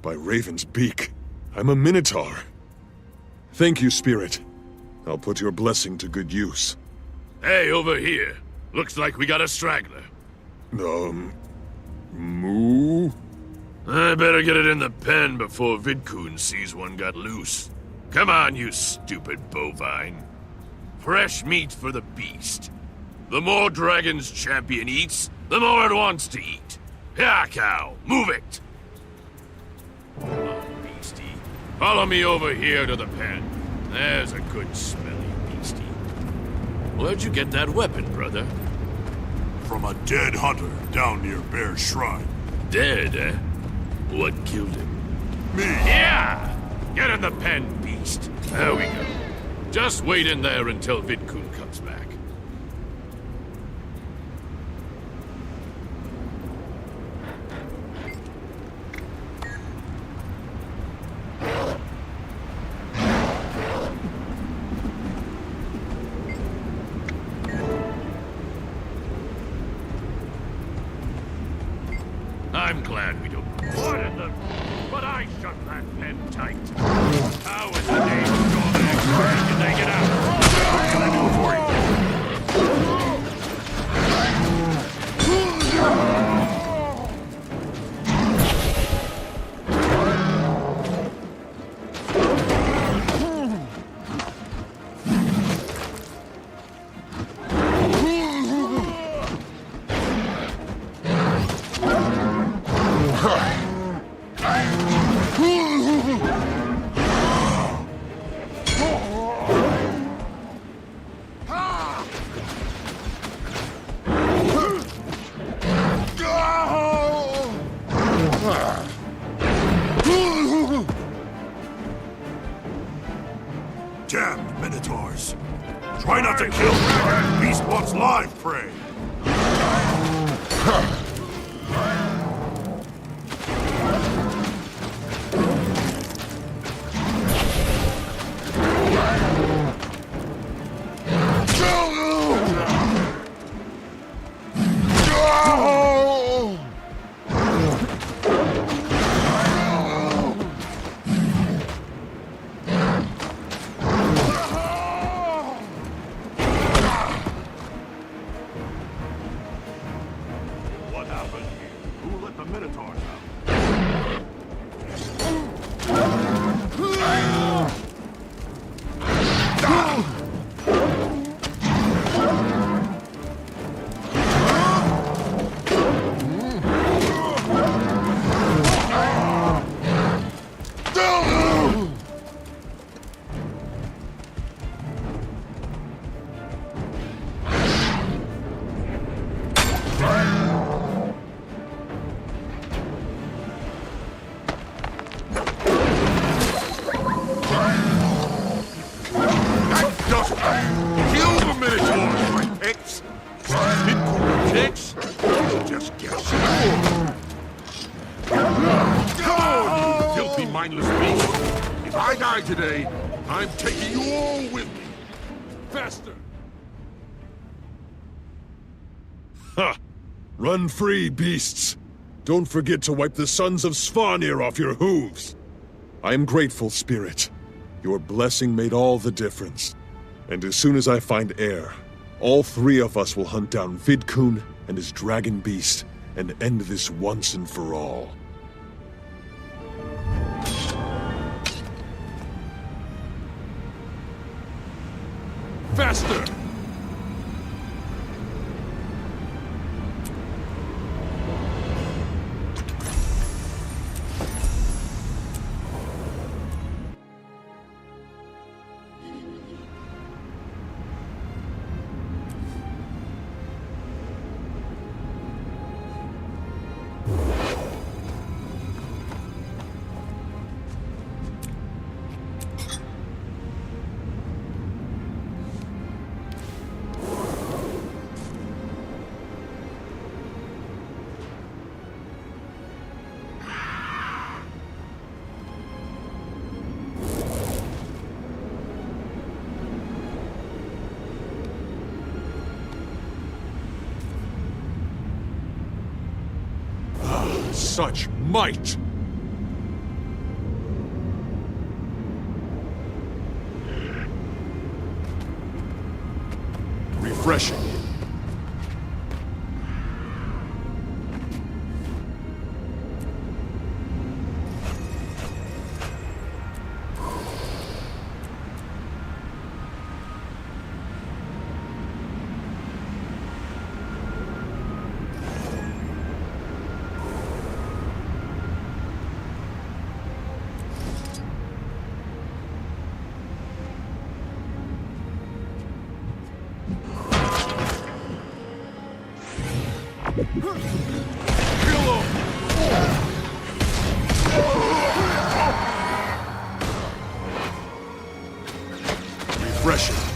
By Raven's beak, I'm a Minotaur. Thank you, Spirit. I'll put your blessing to good use. Hey, over here. Looks like we got a straggler. Moo? I better get it in the pen before Vidkun sees one got loose. Come on, you stupid bovine. Fresh meat for the beast. The more Dragon's champion eats, the more it wants to eat. Here, cow, move it! Come on, beastie. Follow me over here to the pen. There's a good smelly beastie. Where'd you get that weapon, brother? From a dead hunter down near Bear's Shrine. Dead, eh? What killed him? Me! Yeah! Get in the pen, beast. There we go. Just wait in there until Vidkun comes back. I'm glad we don't. What in the... But I shut that pen tight. How in the name of Jordan did they get out? What can I do for you? Damned Minotaurs! Try not to kill me! Beast wants live prey! What happened here? Who let the Minotaurs out? Kill the Minotaurs, my pets! Vidkun protects, just get some. Come on, you filthy, mindless beast! If I die today, I'm taking you all with me! Faster! Ha! Run free, beasts! Don't forget to wipe the sons of Svanir off your hooves! I am grateful, Spirit. Your blessing made all the difference. And as soon as I find heir, all three of us will hunt down Vidkun and his dragon beast and end this once and for all. Faster! Such might! Refreshing. refreshing.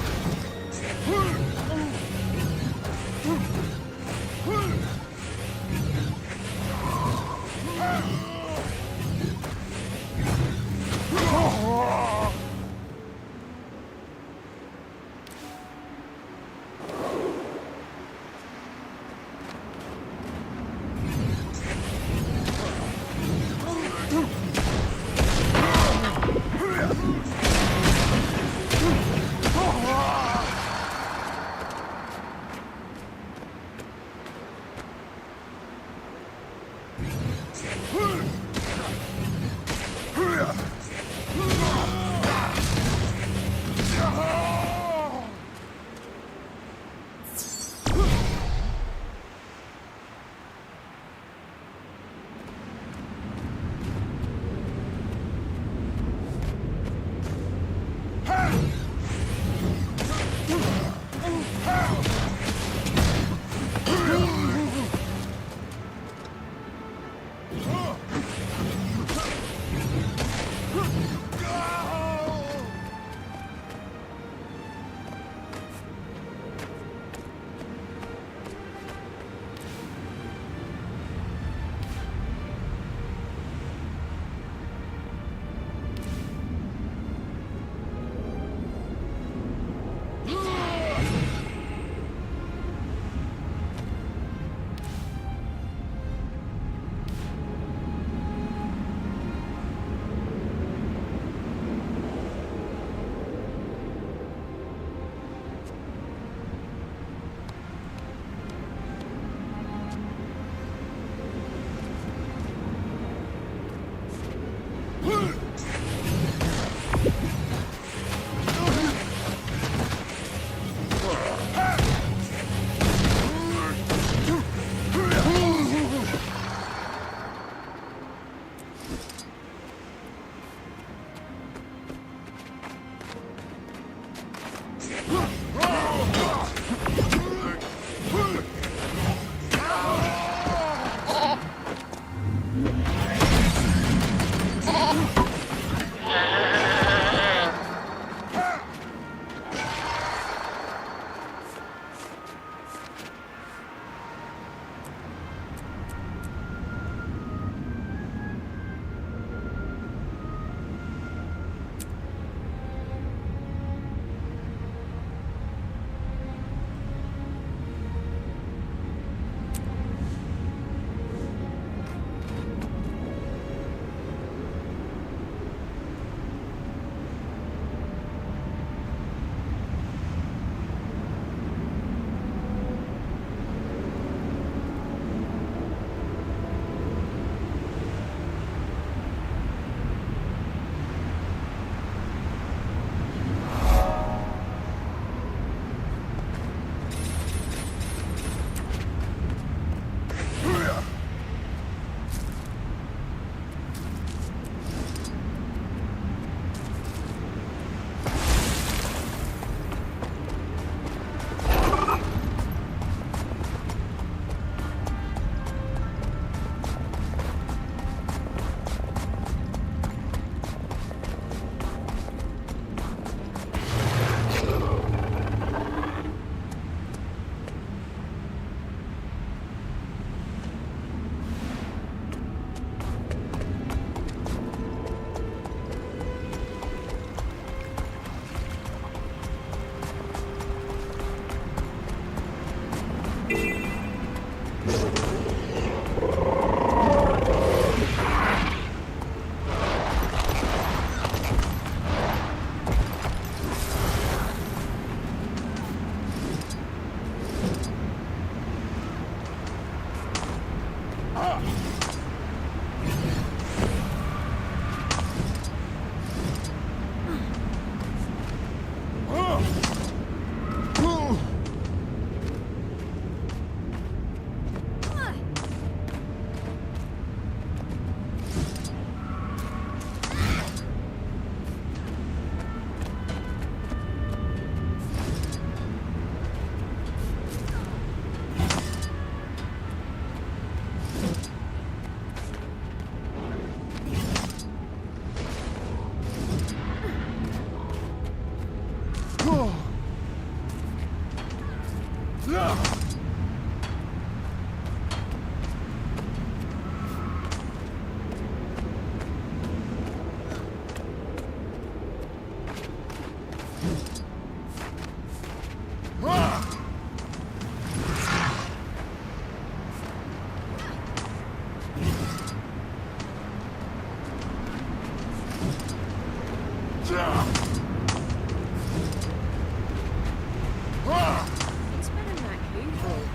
It's been in that cave for a while.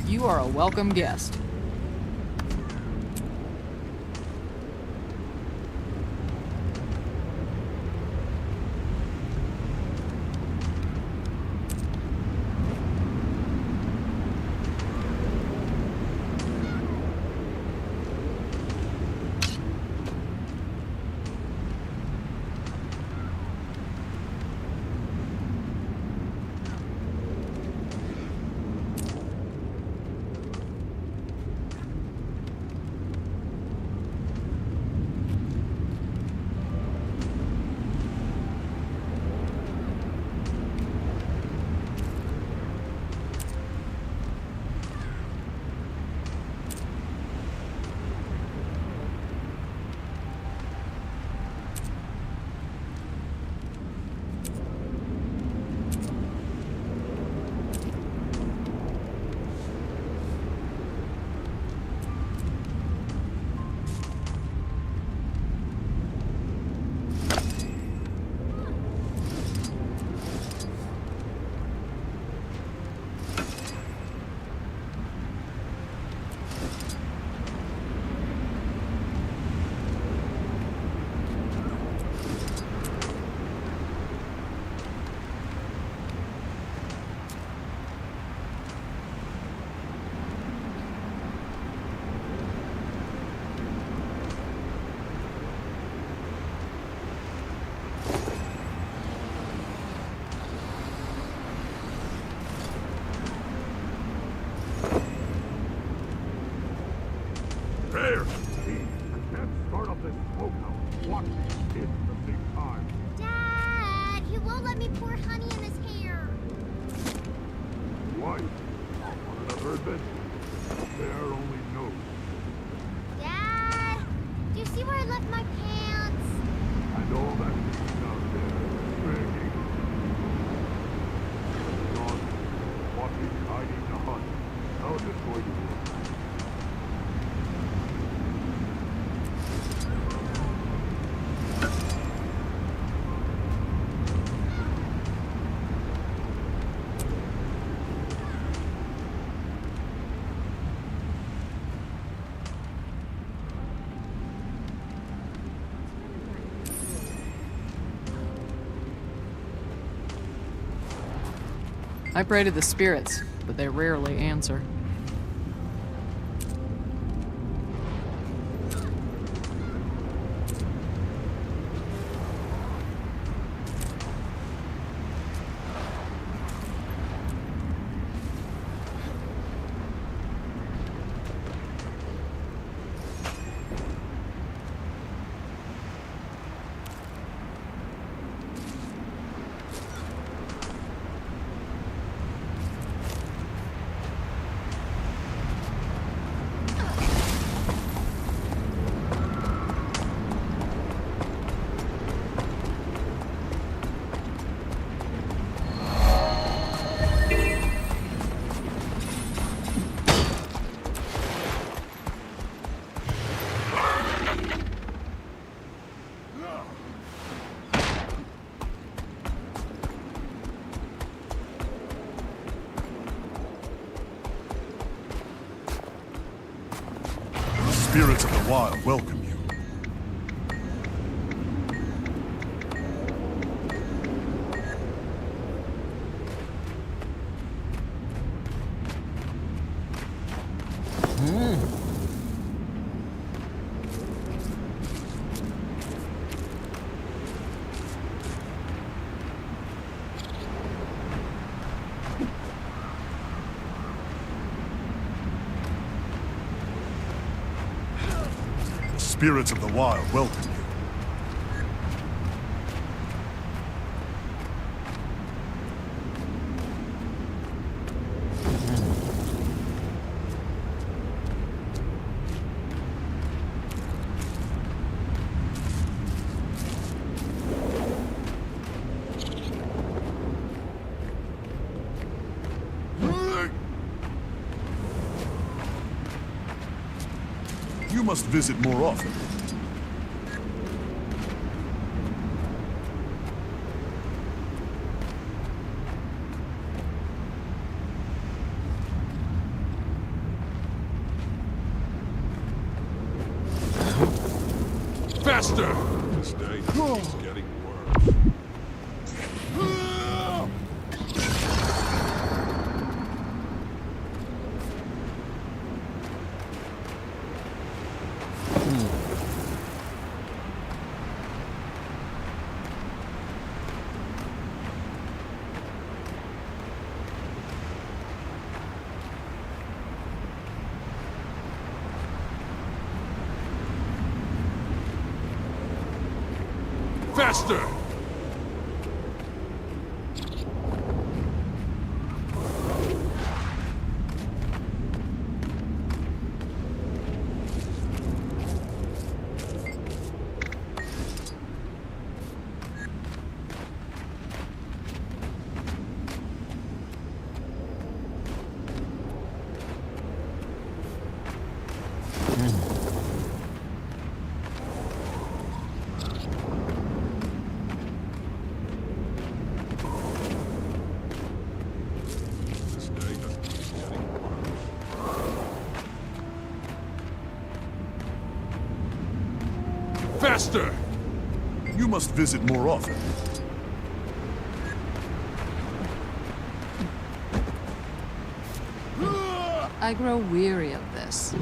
You are a welcome guest. There! See? I can't start up this smokehouse. Watch these kids at the same time. Dad, he won't let me pour honey in his hair. Wife, on another adventure. There only knows. Dad, do you see where I left my pants? And all that being out there, begging. Gone. Watching, hiding the hunt. How's it going to work? I pray to the spirits, but they rarely answer. spirits of the wild welcome you. Spirits of the wild welcome you. You must visit more often. Faster! This day is getting worse. Faster! Faster! You must visit more often. I grow weary of this.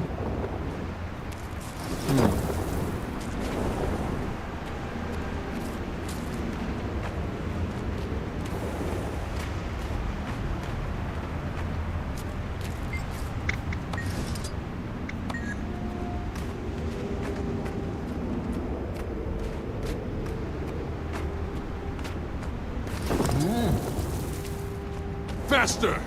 Faster!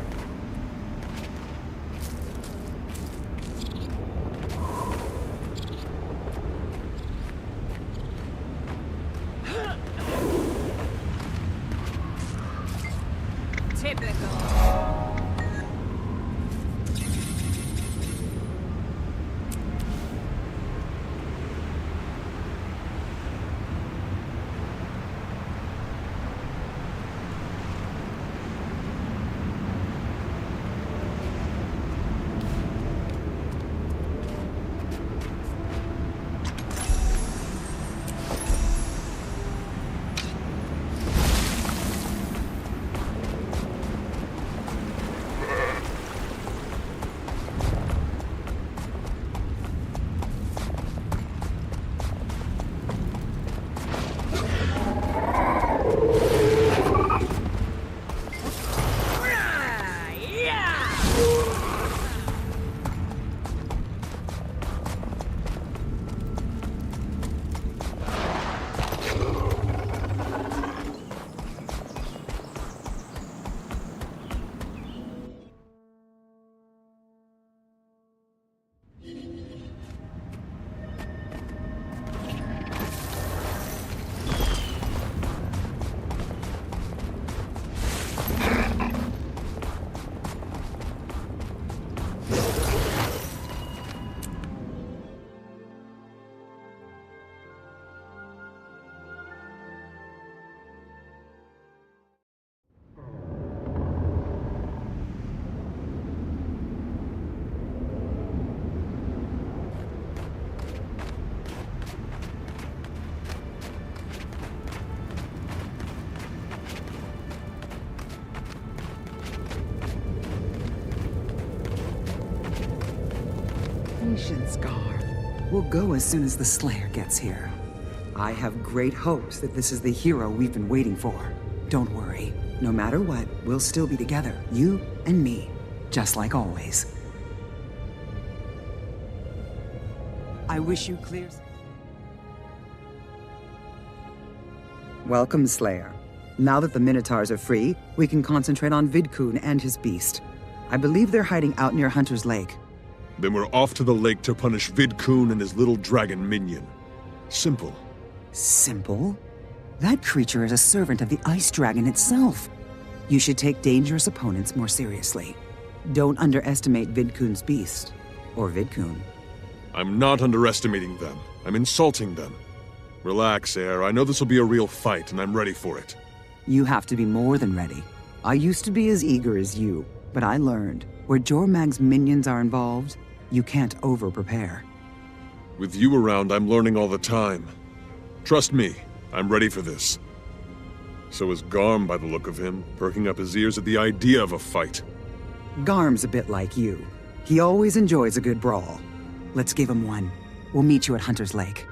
Patience, Garth. We'll go as soon as the Slayer gets here. I have great hopes that this is the hero we've been waiting for. Don't worry. No matter what, we'll still be together, you and me, just like always. I wish you clear... Welcome, Slayer. Now that the Minotaurs are free, we can concentrate on Vidkun and his beast. I believe they're hiding out near Hunter's Lake. Then we're off to the lake to punish Vidkun and his little dragon minion. Simple. Simple? That creature is a servant of the Ice Dragon itself. You should take dangerous opponents more seriously. Don't underestimate Vidkun's beast. Or Vidkun. I'm not underestimating them. I'm insulting them. Relax, Air. I know this will be a real fight, and I'm ready for it. You have to be more than ready. I used to be as eager as you, but I learned, where Jormag's minions are involved, you can't over-prepare. With you around, I'm learning all the time. Trust me, I'm ready for this. So is Garm by the look of him, perking up his ears at the idea of a fight. Garm's a bit like you. He always enjoys a good brawl. Let's give him one. We'll meet you at Hunter's Lake.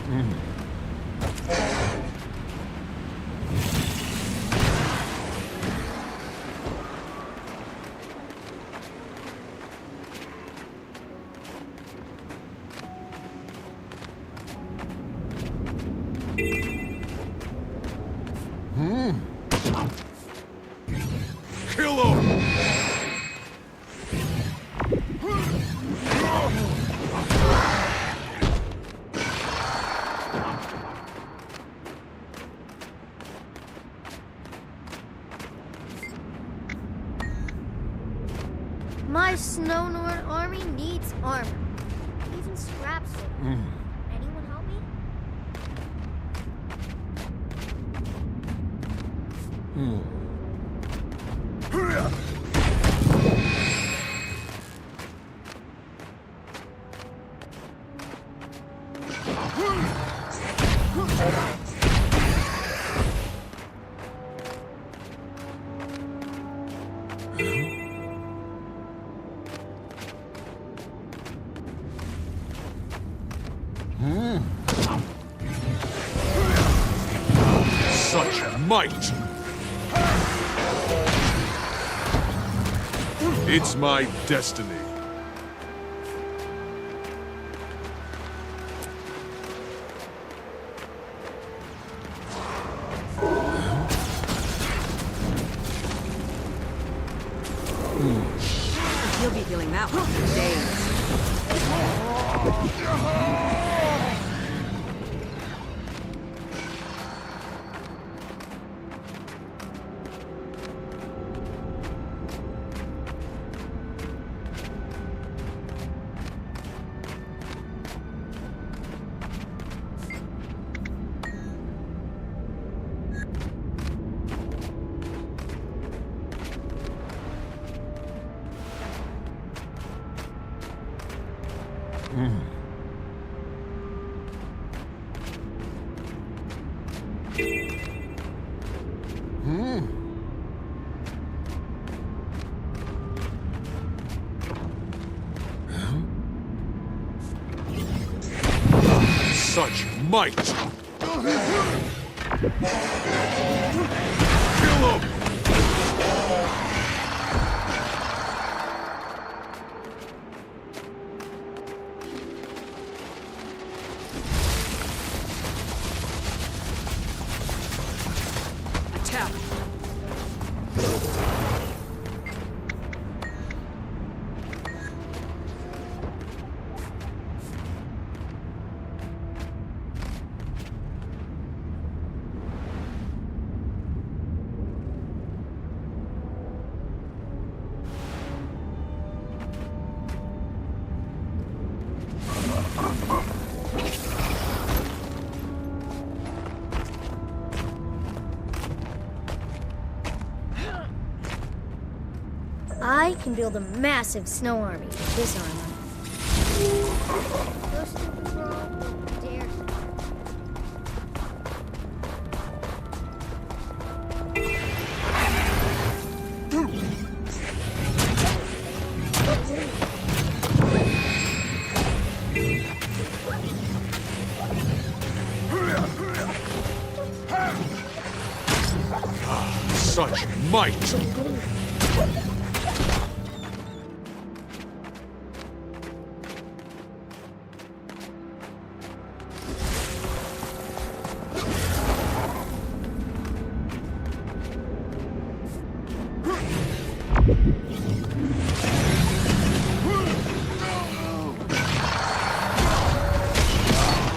Kill him! My Snow Norn army needs armor. Even scraps it. Anyone help me? Such might! It's my destiny. You'll be feeling that one for days. Such might! Kill him! Attack! I can build a massive snow army with this armor. No stupid girl will dare. Such might!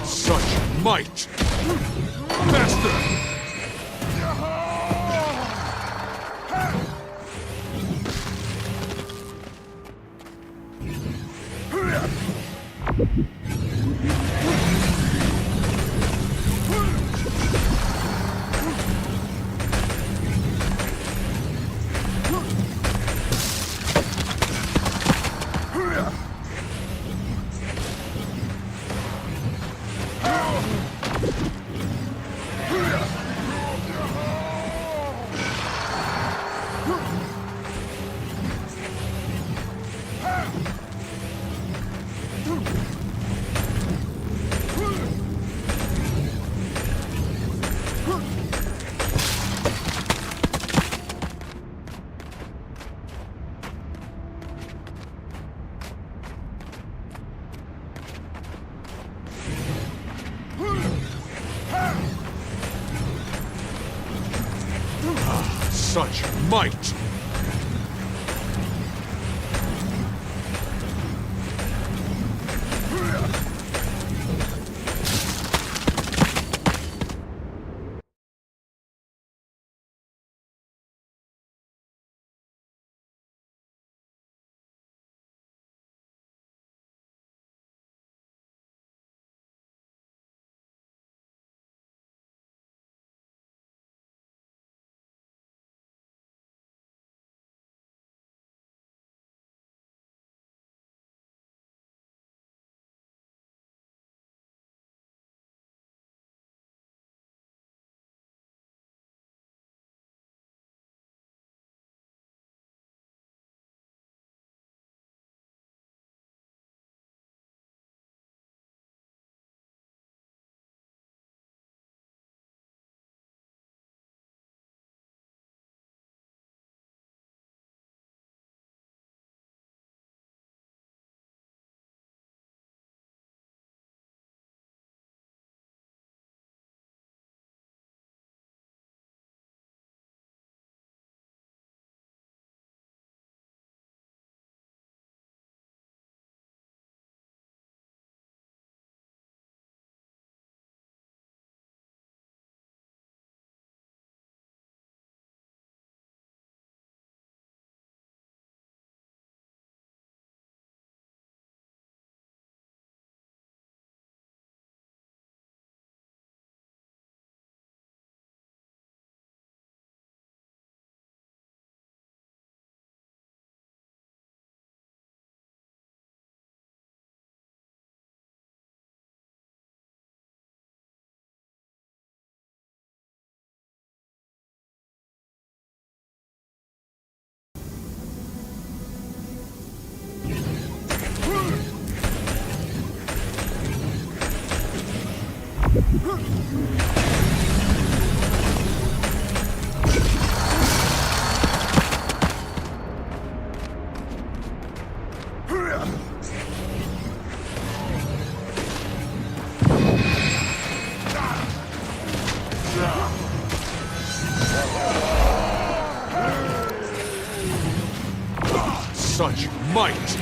Such might! Faster! Such might! Such might!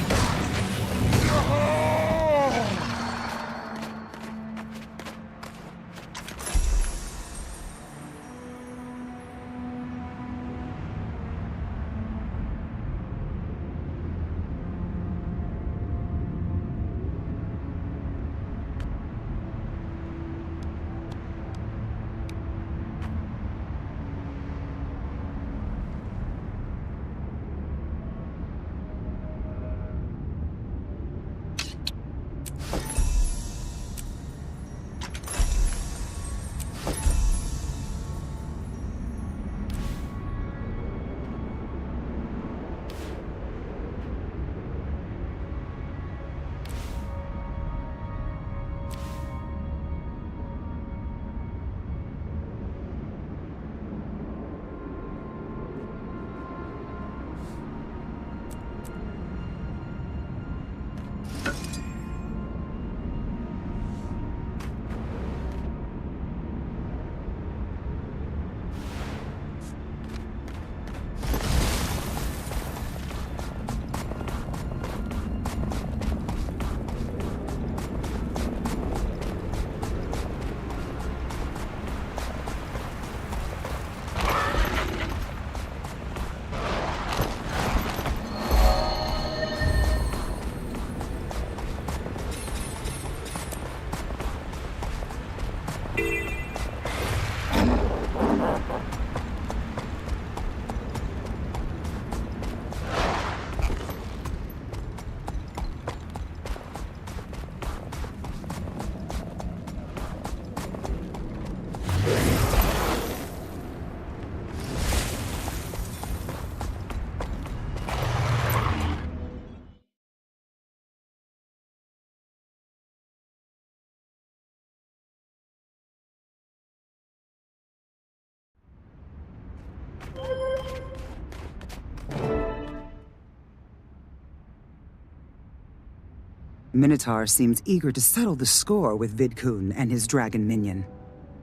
Minotaur seems eager to settle the score with Vidkun and his dragon minion.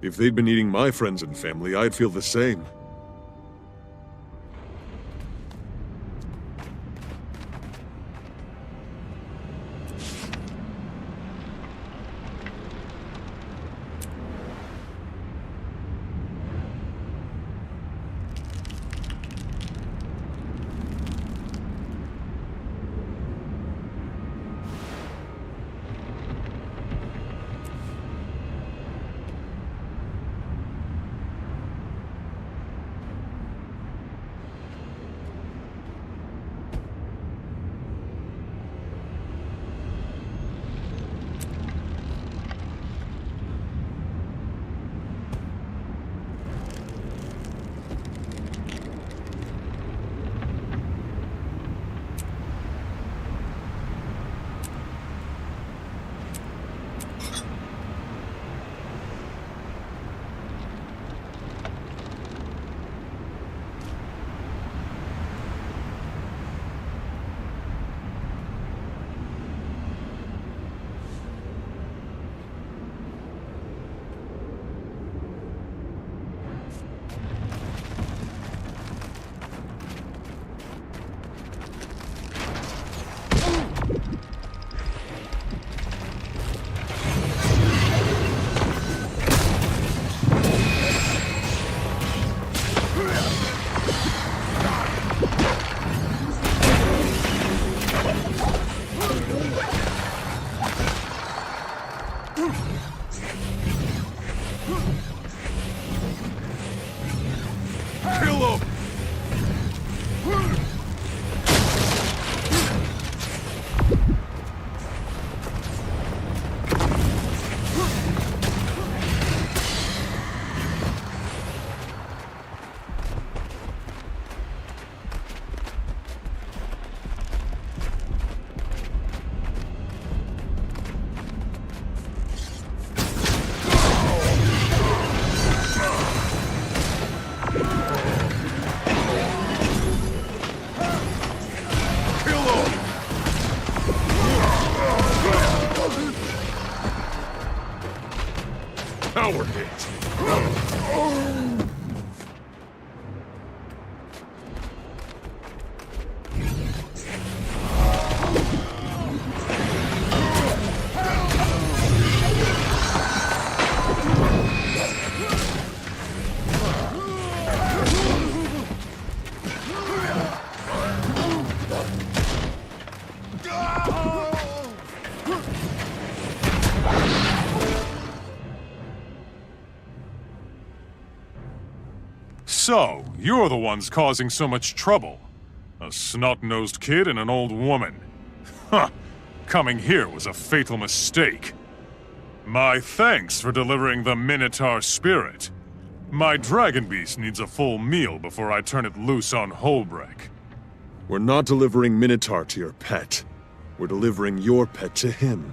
If they'd been eating my friends and family, I'd feel the same. Kill him! Power hit! So, you're the ones causing so much trouble. A snot-nosed kid and an old woman. Huh. Coming here was a fatal mistake. My thanks for delivering the Minotaur spirit. My dragon beast needs a full meal before I turn it loose on Holbreck. We're not delivering Minotaur to your pet. We're delivering your pet to him.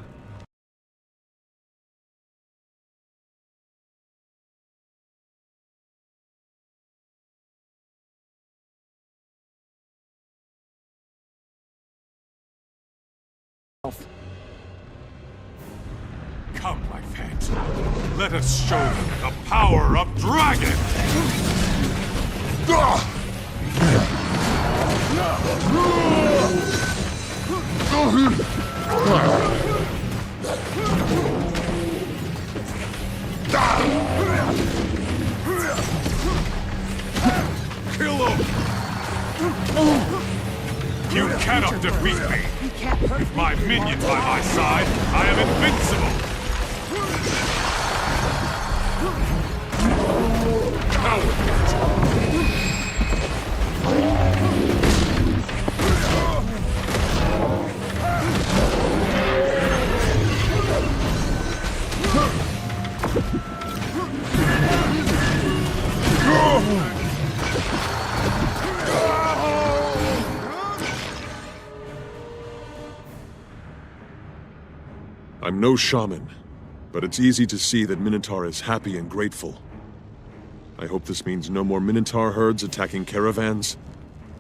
Come, my pet. Let us show them the power of dragon! Kill him! You cannot defeat me! With my minion by my side, I am invincible! I'm no shaman, but it's easy to see that Minotaur is happy and grateful. I hope this means no more Minotaur herds attacking caravans.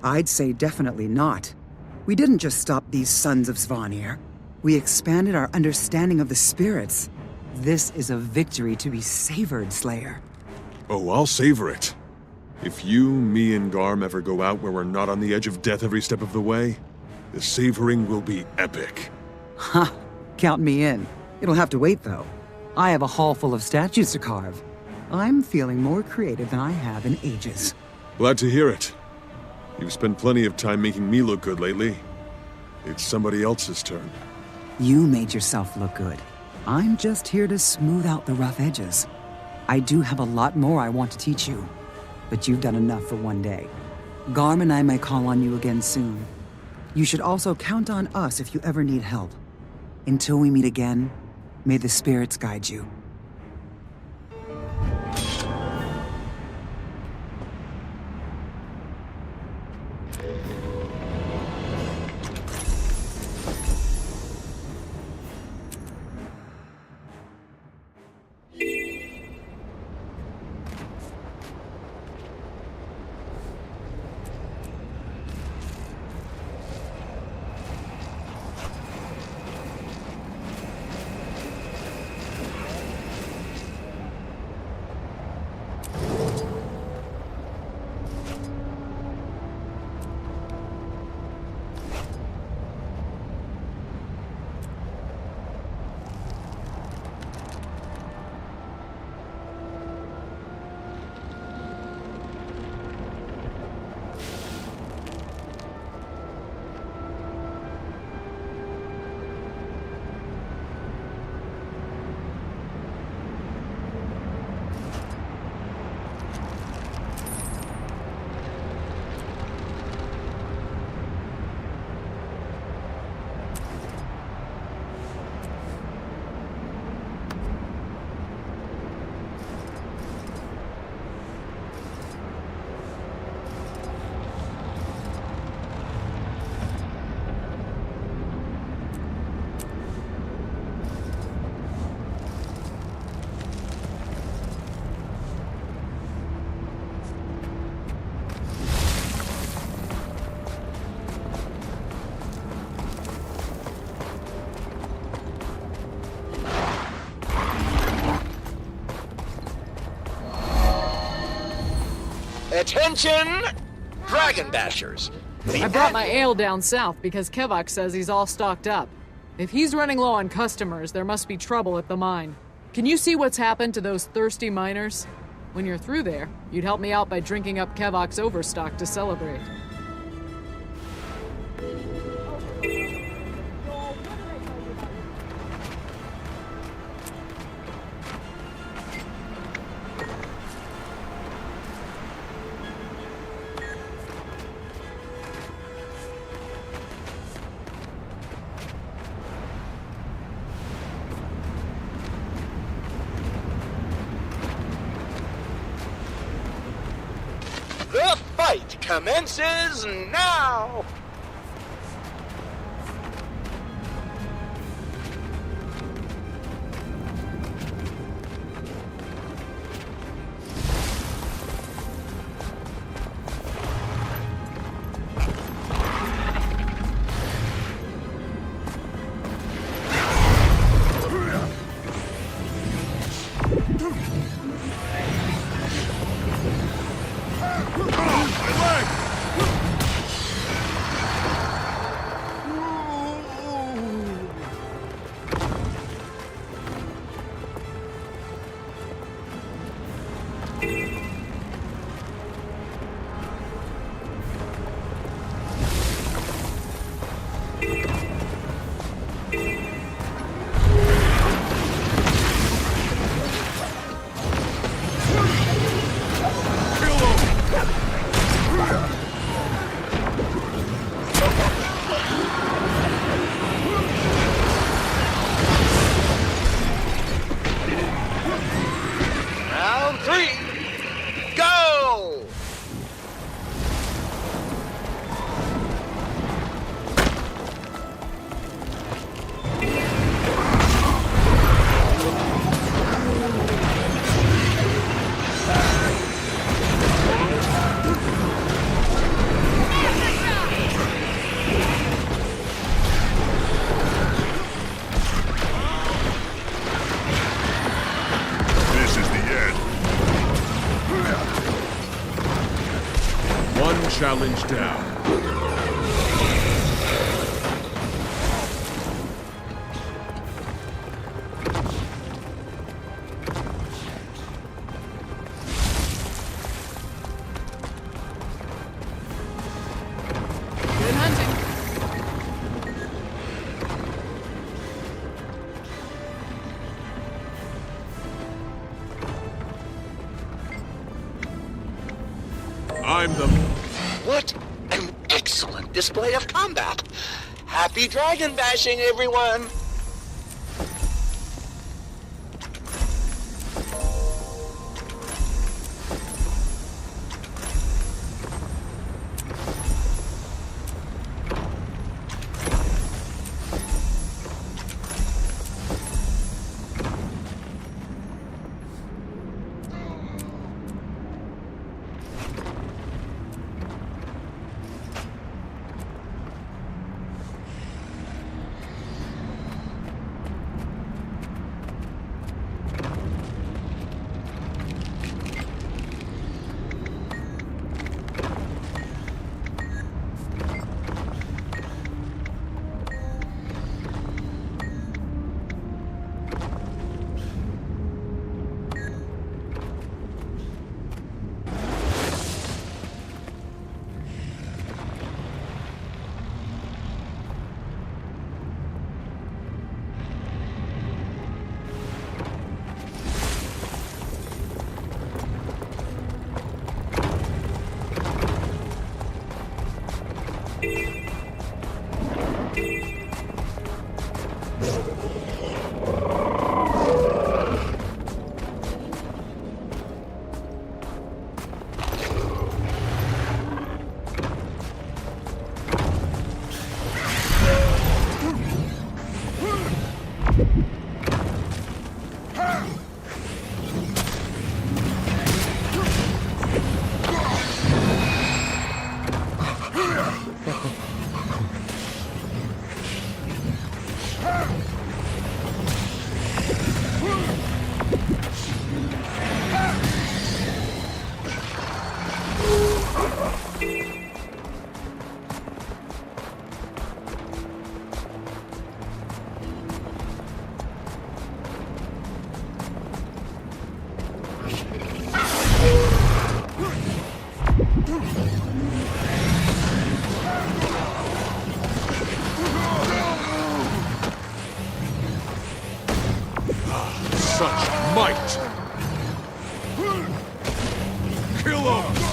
I'd say definitely not. We didn't just stop these sons of Svanir. We expanded our understanding of the spirits. This is a victory to be savored, Slayer. Oh, I'll savor it. If you, me, and Garm ever go out where we're not on the edge of death every step of the way, the savoring will be epic. Ha! Count me in. It'll have to wait, though. I have a hall full of statues to carve. I'm feeling more creative than I have in ages. Glad to hear it. You've spent plenty of time making me look good lately. It's somebody else's turn. You made yourself look good. I'm just here to smooth out the rough edges. I do have a lot more I want to teach you, but you've done enough for one day. Garm and I may call on you again soon. You should also count on us if you ever need help. Until we meet again, may the spirits guide you. Attention, Dragon Bashers. I brought my ale down south because Kevok says he's all stocked up. If he's running low on customers, there must be trouble at the mine. Can you see what's happened to those thirsty miners? When you're through there, you'd help me out by drinking up Kevok's overstock to celebrate. The fight commences now! Round 3, go! This is the end. One challenge down. Good hunting. I'm the... What an excellent display of combat! Happy dragon bashing, everyone! Such might! Kill him!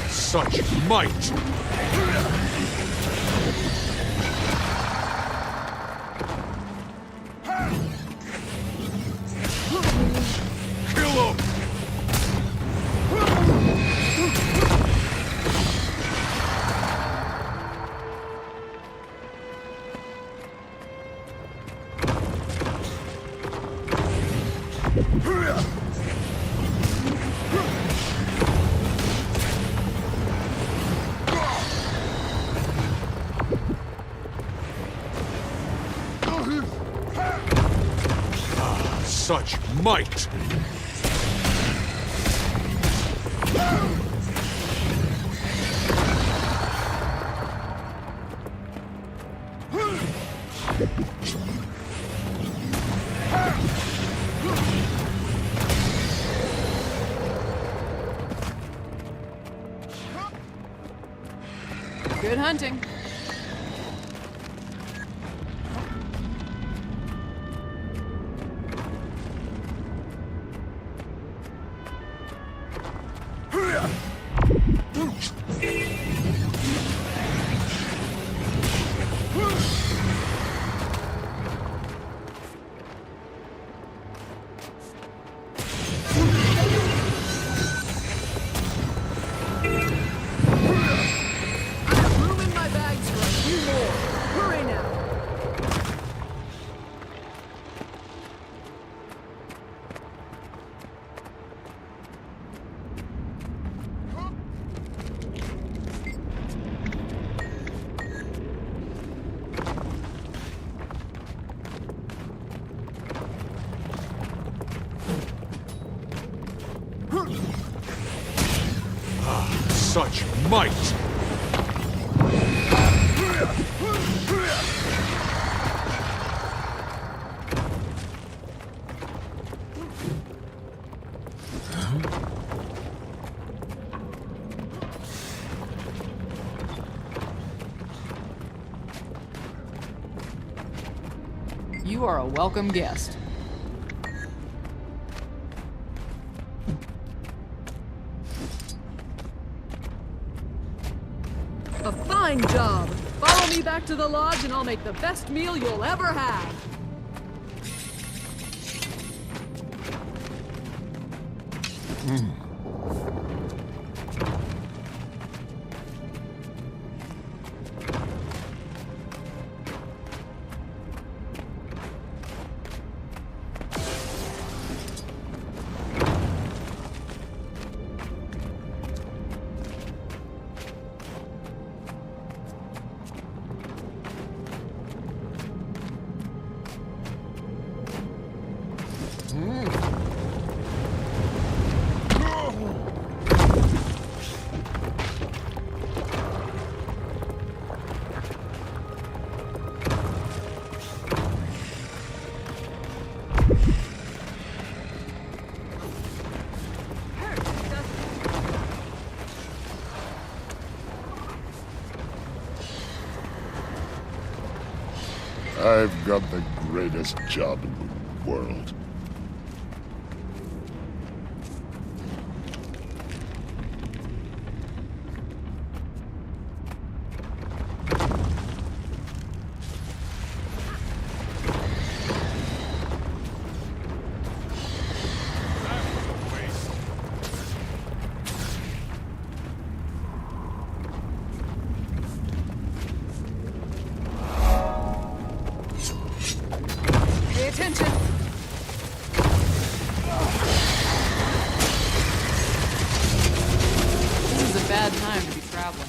Such might! Kill him! Such might! Good hunting. Such might! You are a welcome guest. A fine job! Follow me back to the lodge and I'll make the best meal you'll ever have! I've got the greatest job in the world. Pay attention! This is a bad time to be traveling.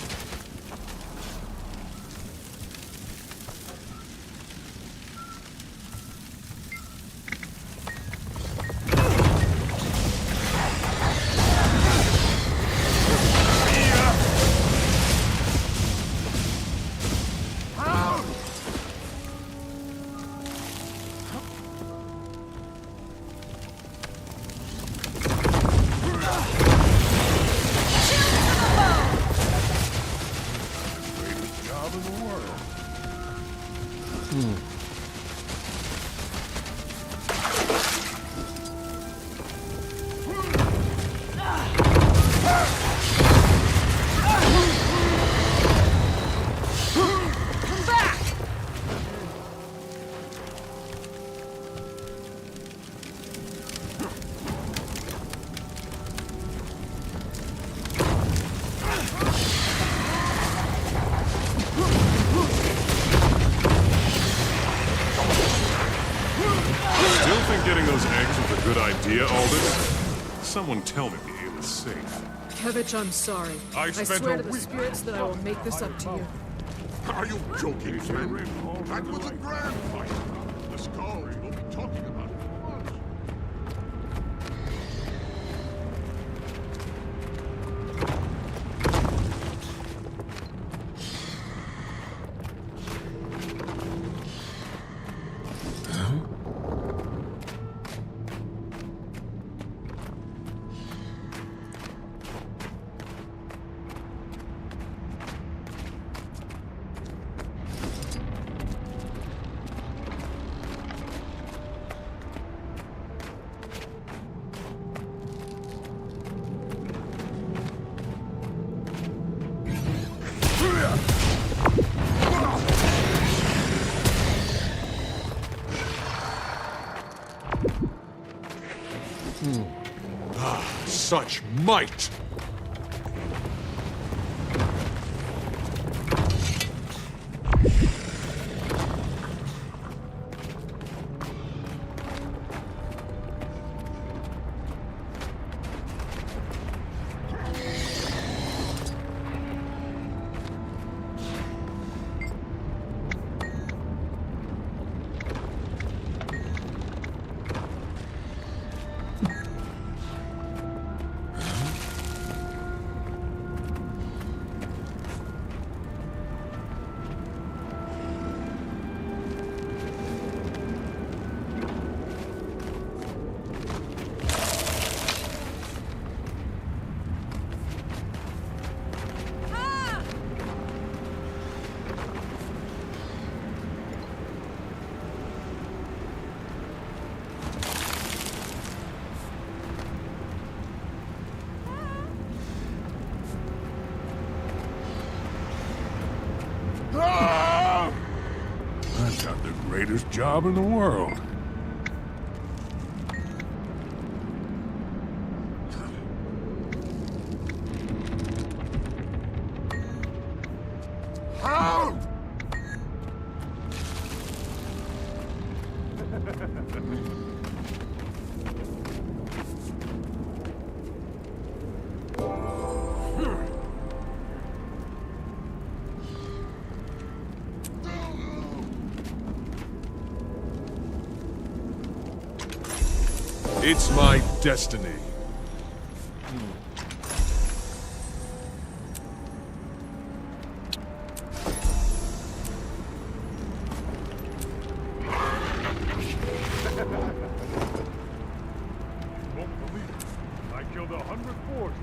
Getting those eggs was a good idea, Aldous? Someone tell me the ale is safe. Kevich, I'm sorry. I swear to the spirits that I will make this up to you. Are you joking, friend? That was a grand fight. The scholars will be talking about it for months. Such might! I've got the greatest job in the world. How? It's my destiny. Won't believe it. I killed 100 force.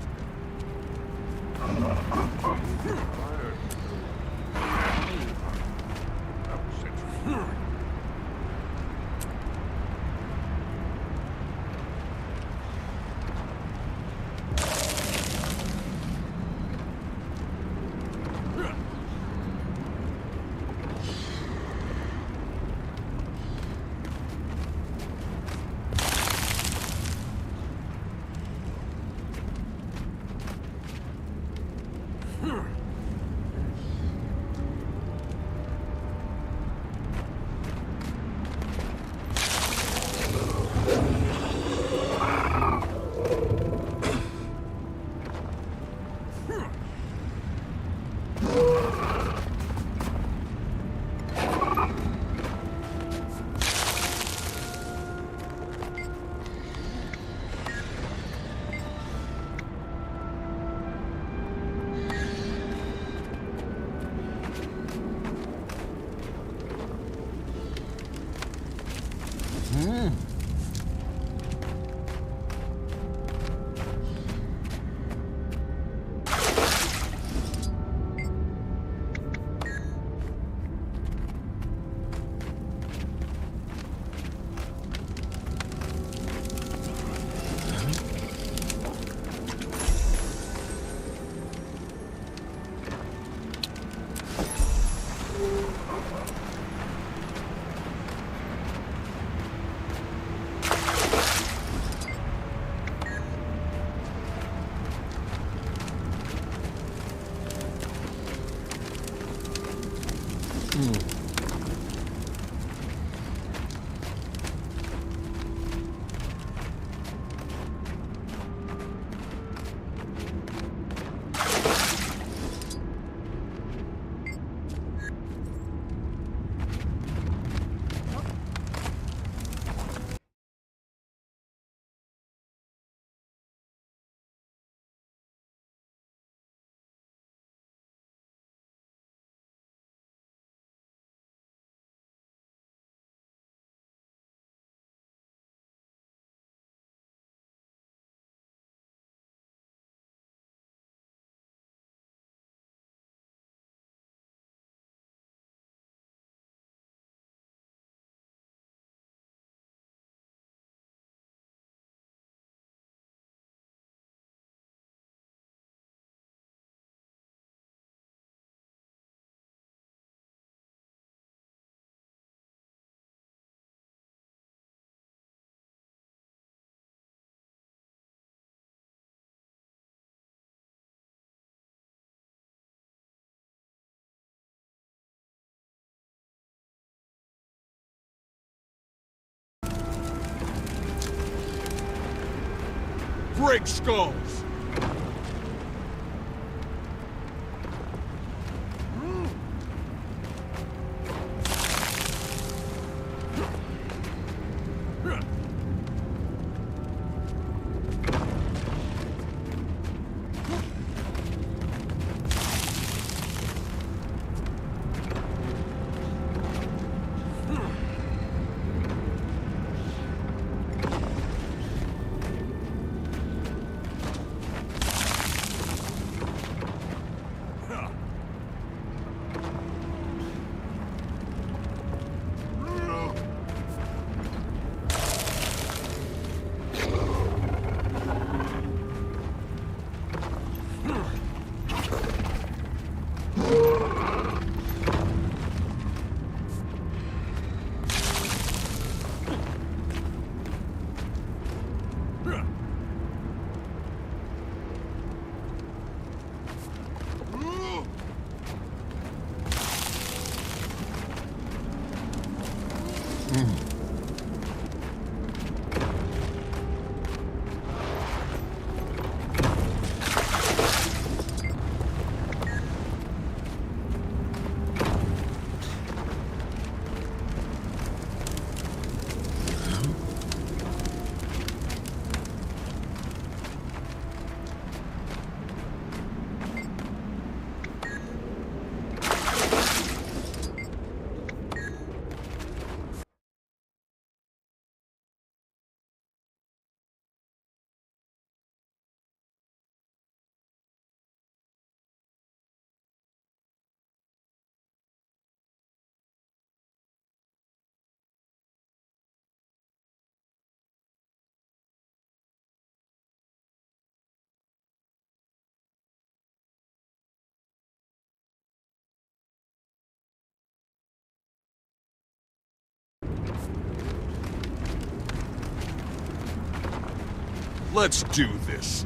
Break skulls! Let's do this.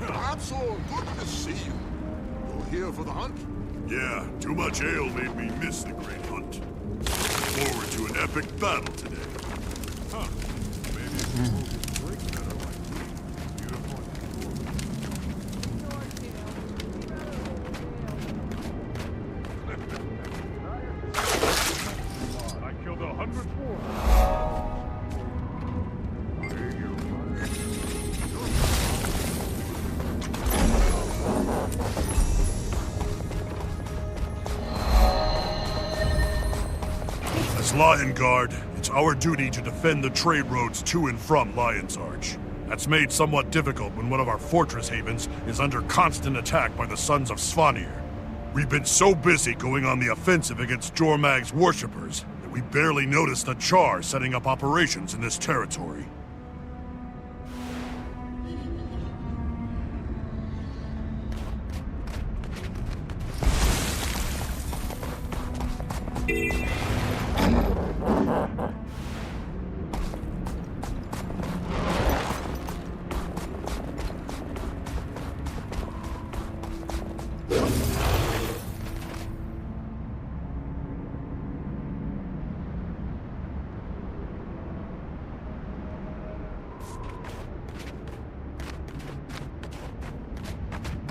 Absol, good to see you. You're here for the hunt? Yeah, too much ale made me miss the great hunt. Forward to an epic battle today. Huh. Maybe if you move your drink better like me. Beautiful. I killed 100 more. As Lion Guard, it's our duty to defend the trade roads to and from Lion's Arch. That's made somewhat difficult when one of our fortress havens is under constant attack by the Sons of Svanir. We've been so busy going on the offensive against Jormag's worshippers that we barely noticed the Char setting up operations in this territory.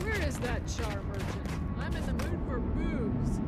Where is that char merchant? I'm in the mood for booze.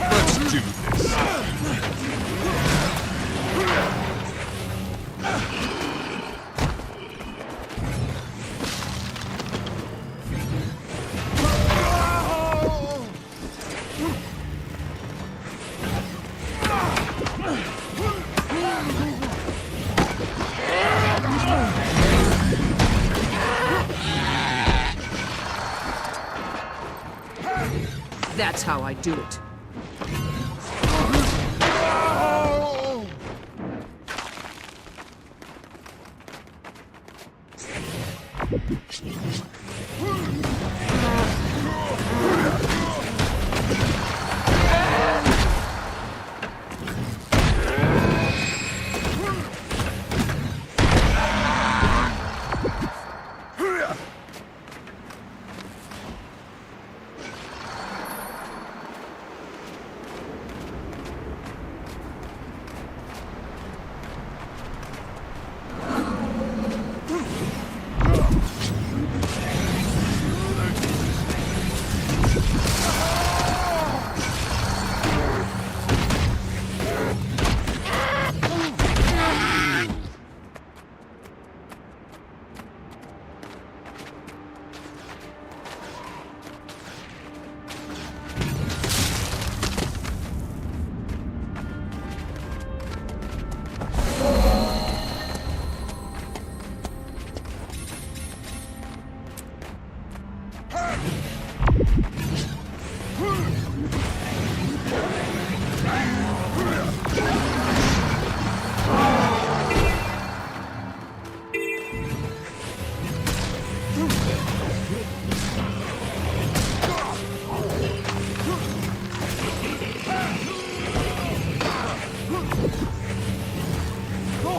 Let's do this. That's how I do it.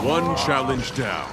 One challenge down.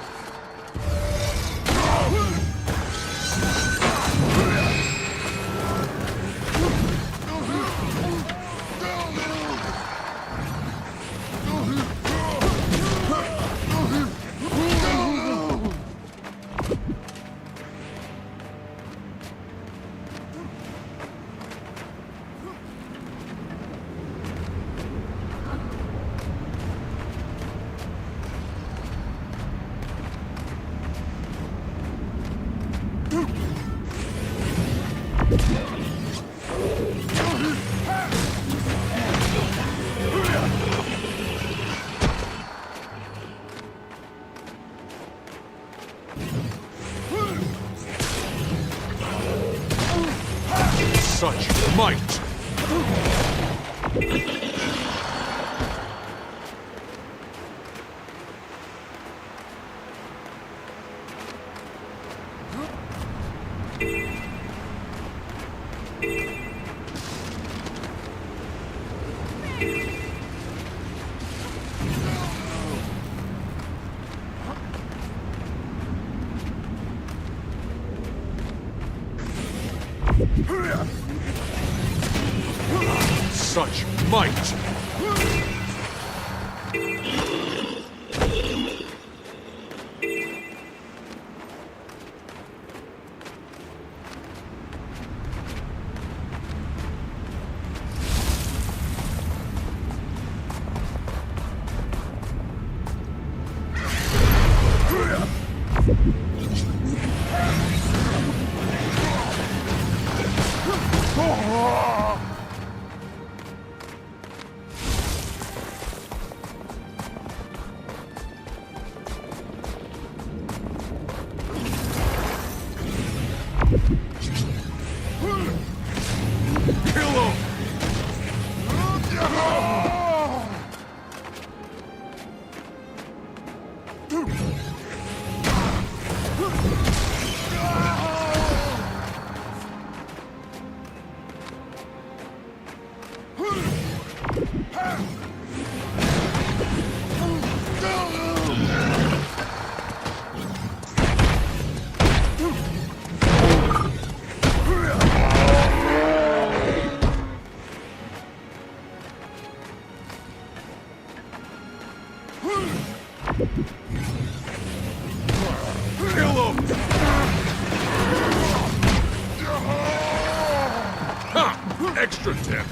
Such might! Such might! Extra tip!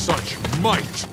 Such might!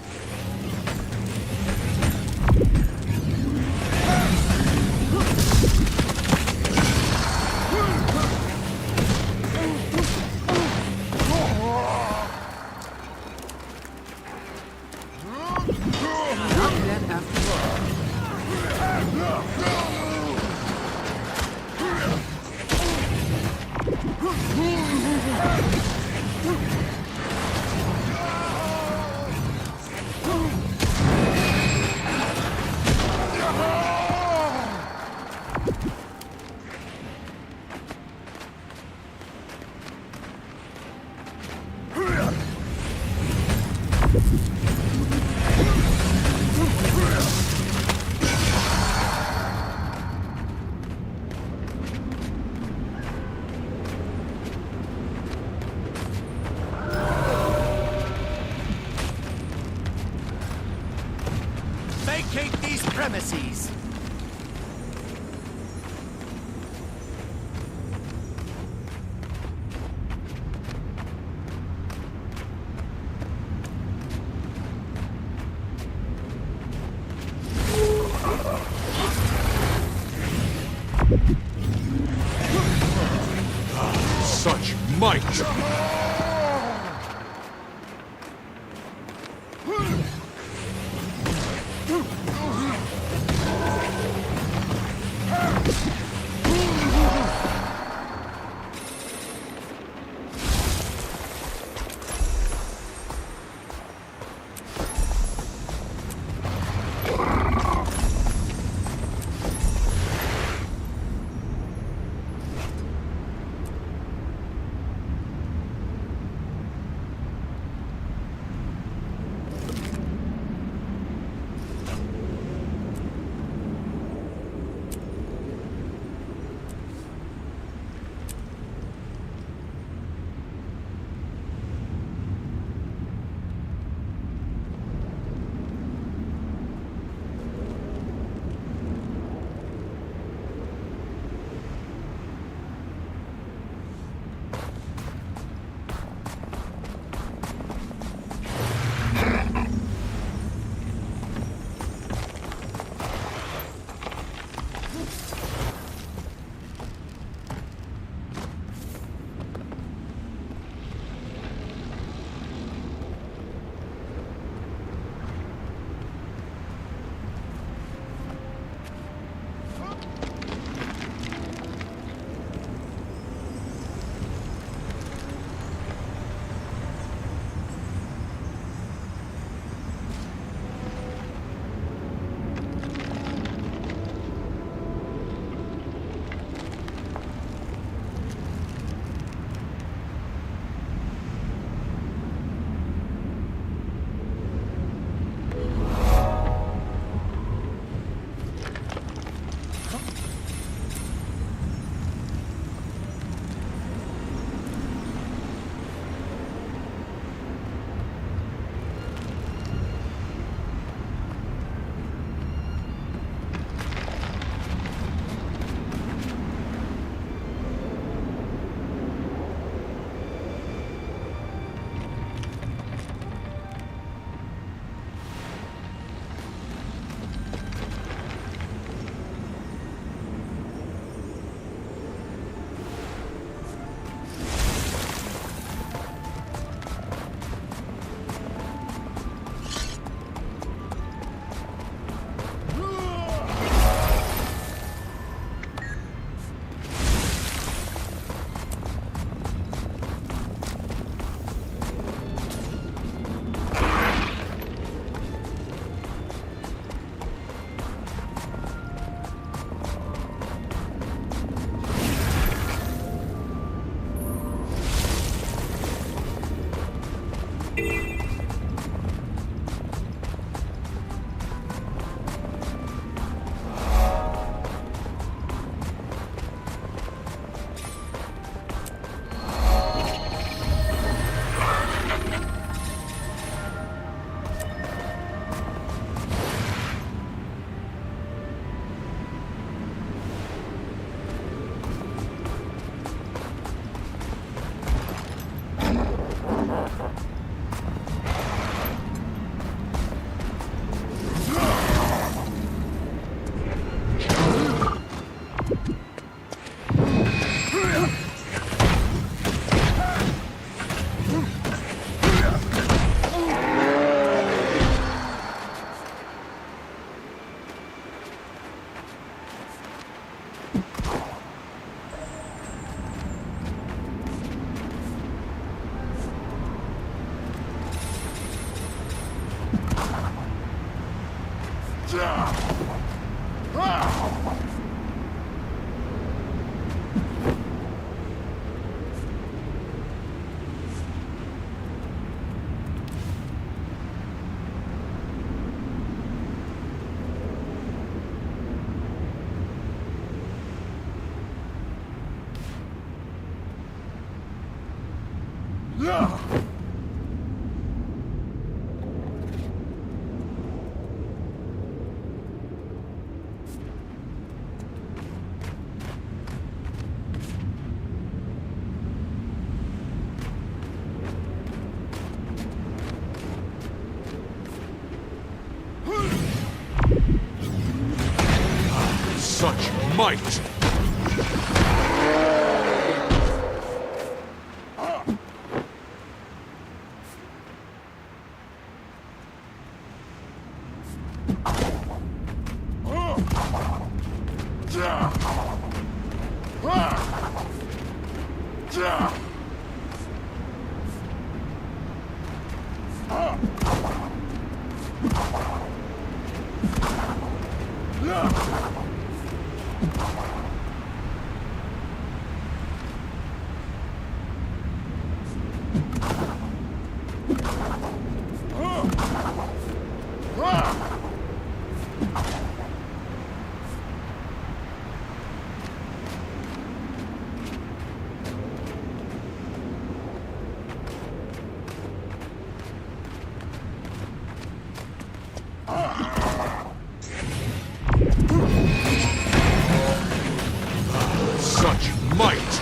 Vacate these premises! Such might! Such might! Such might!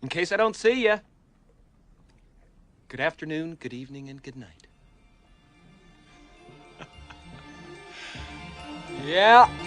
In case I don't see ya. Good afternoon, good evening, and good night. Yeah.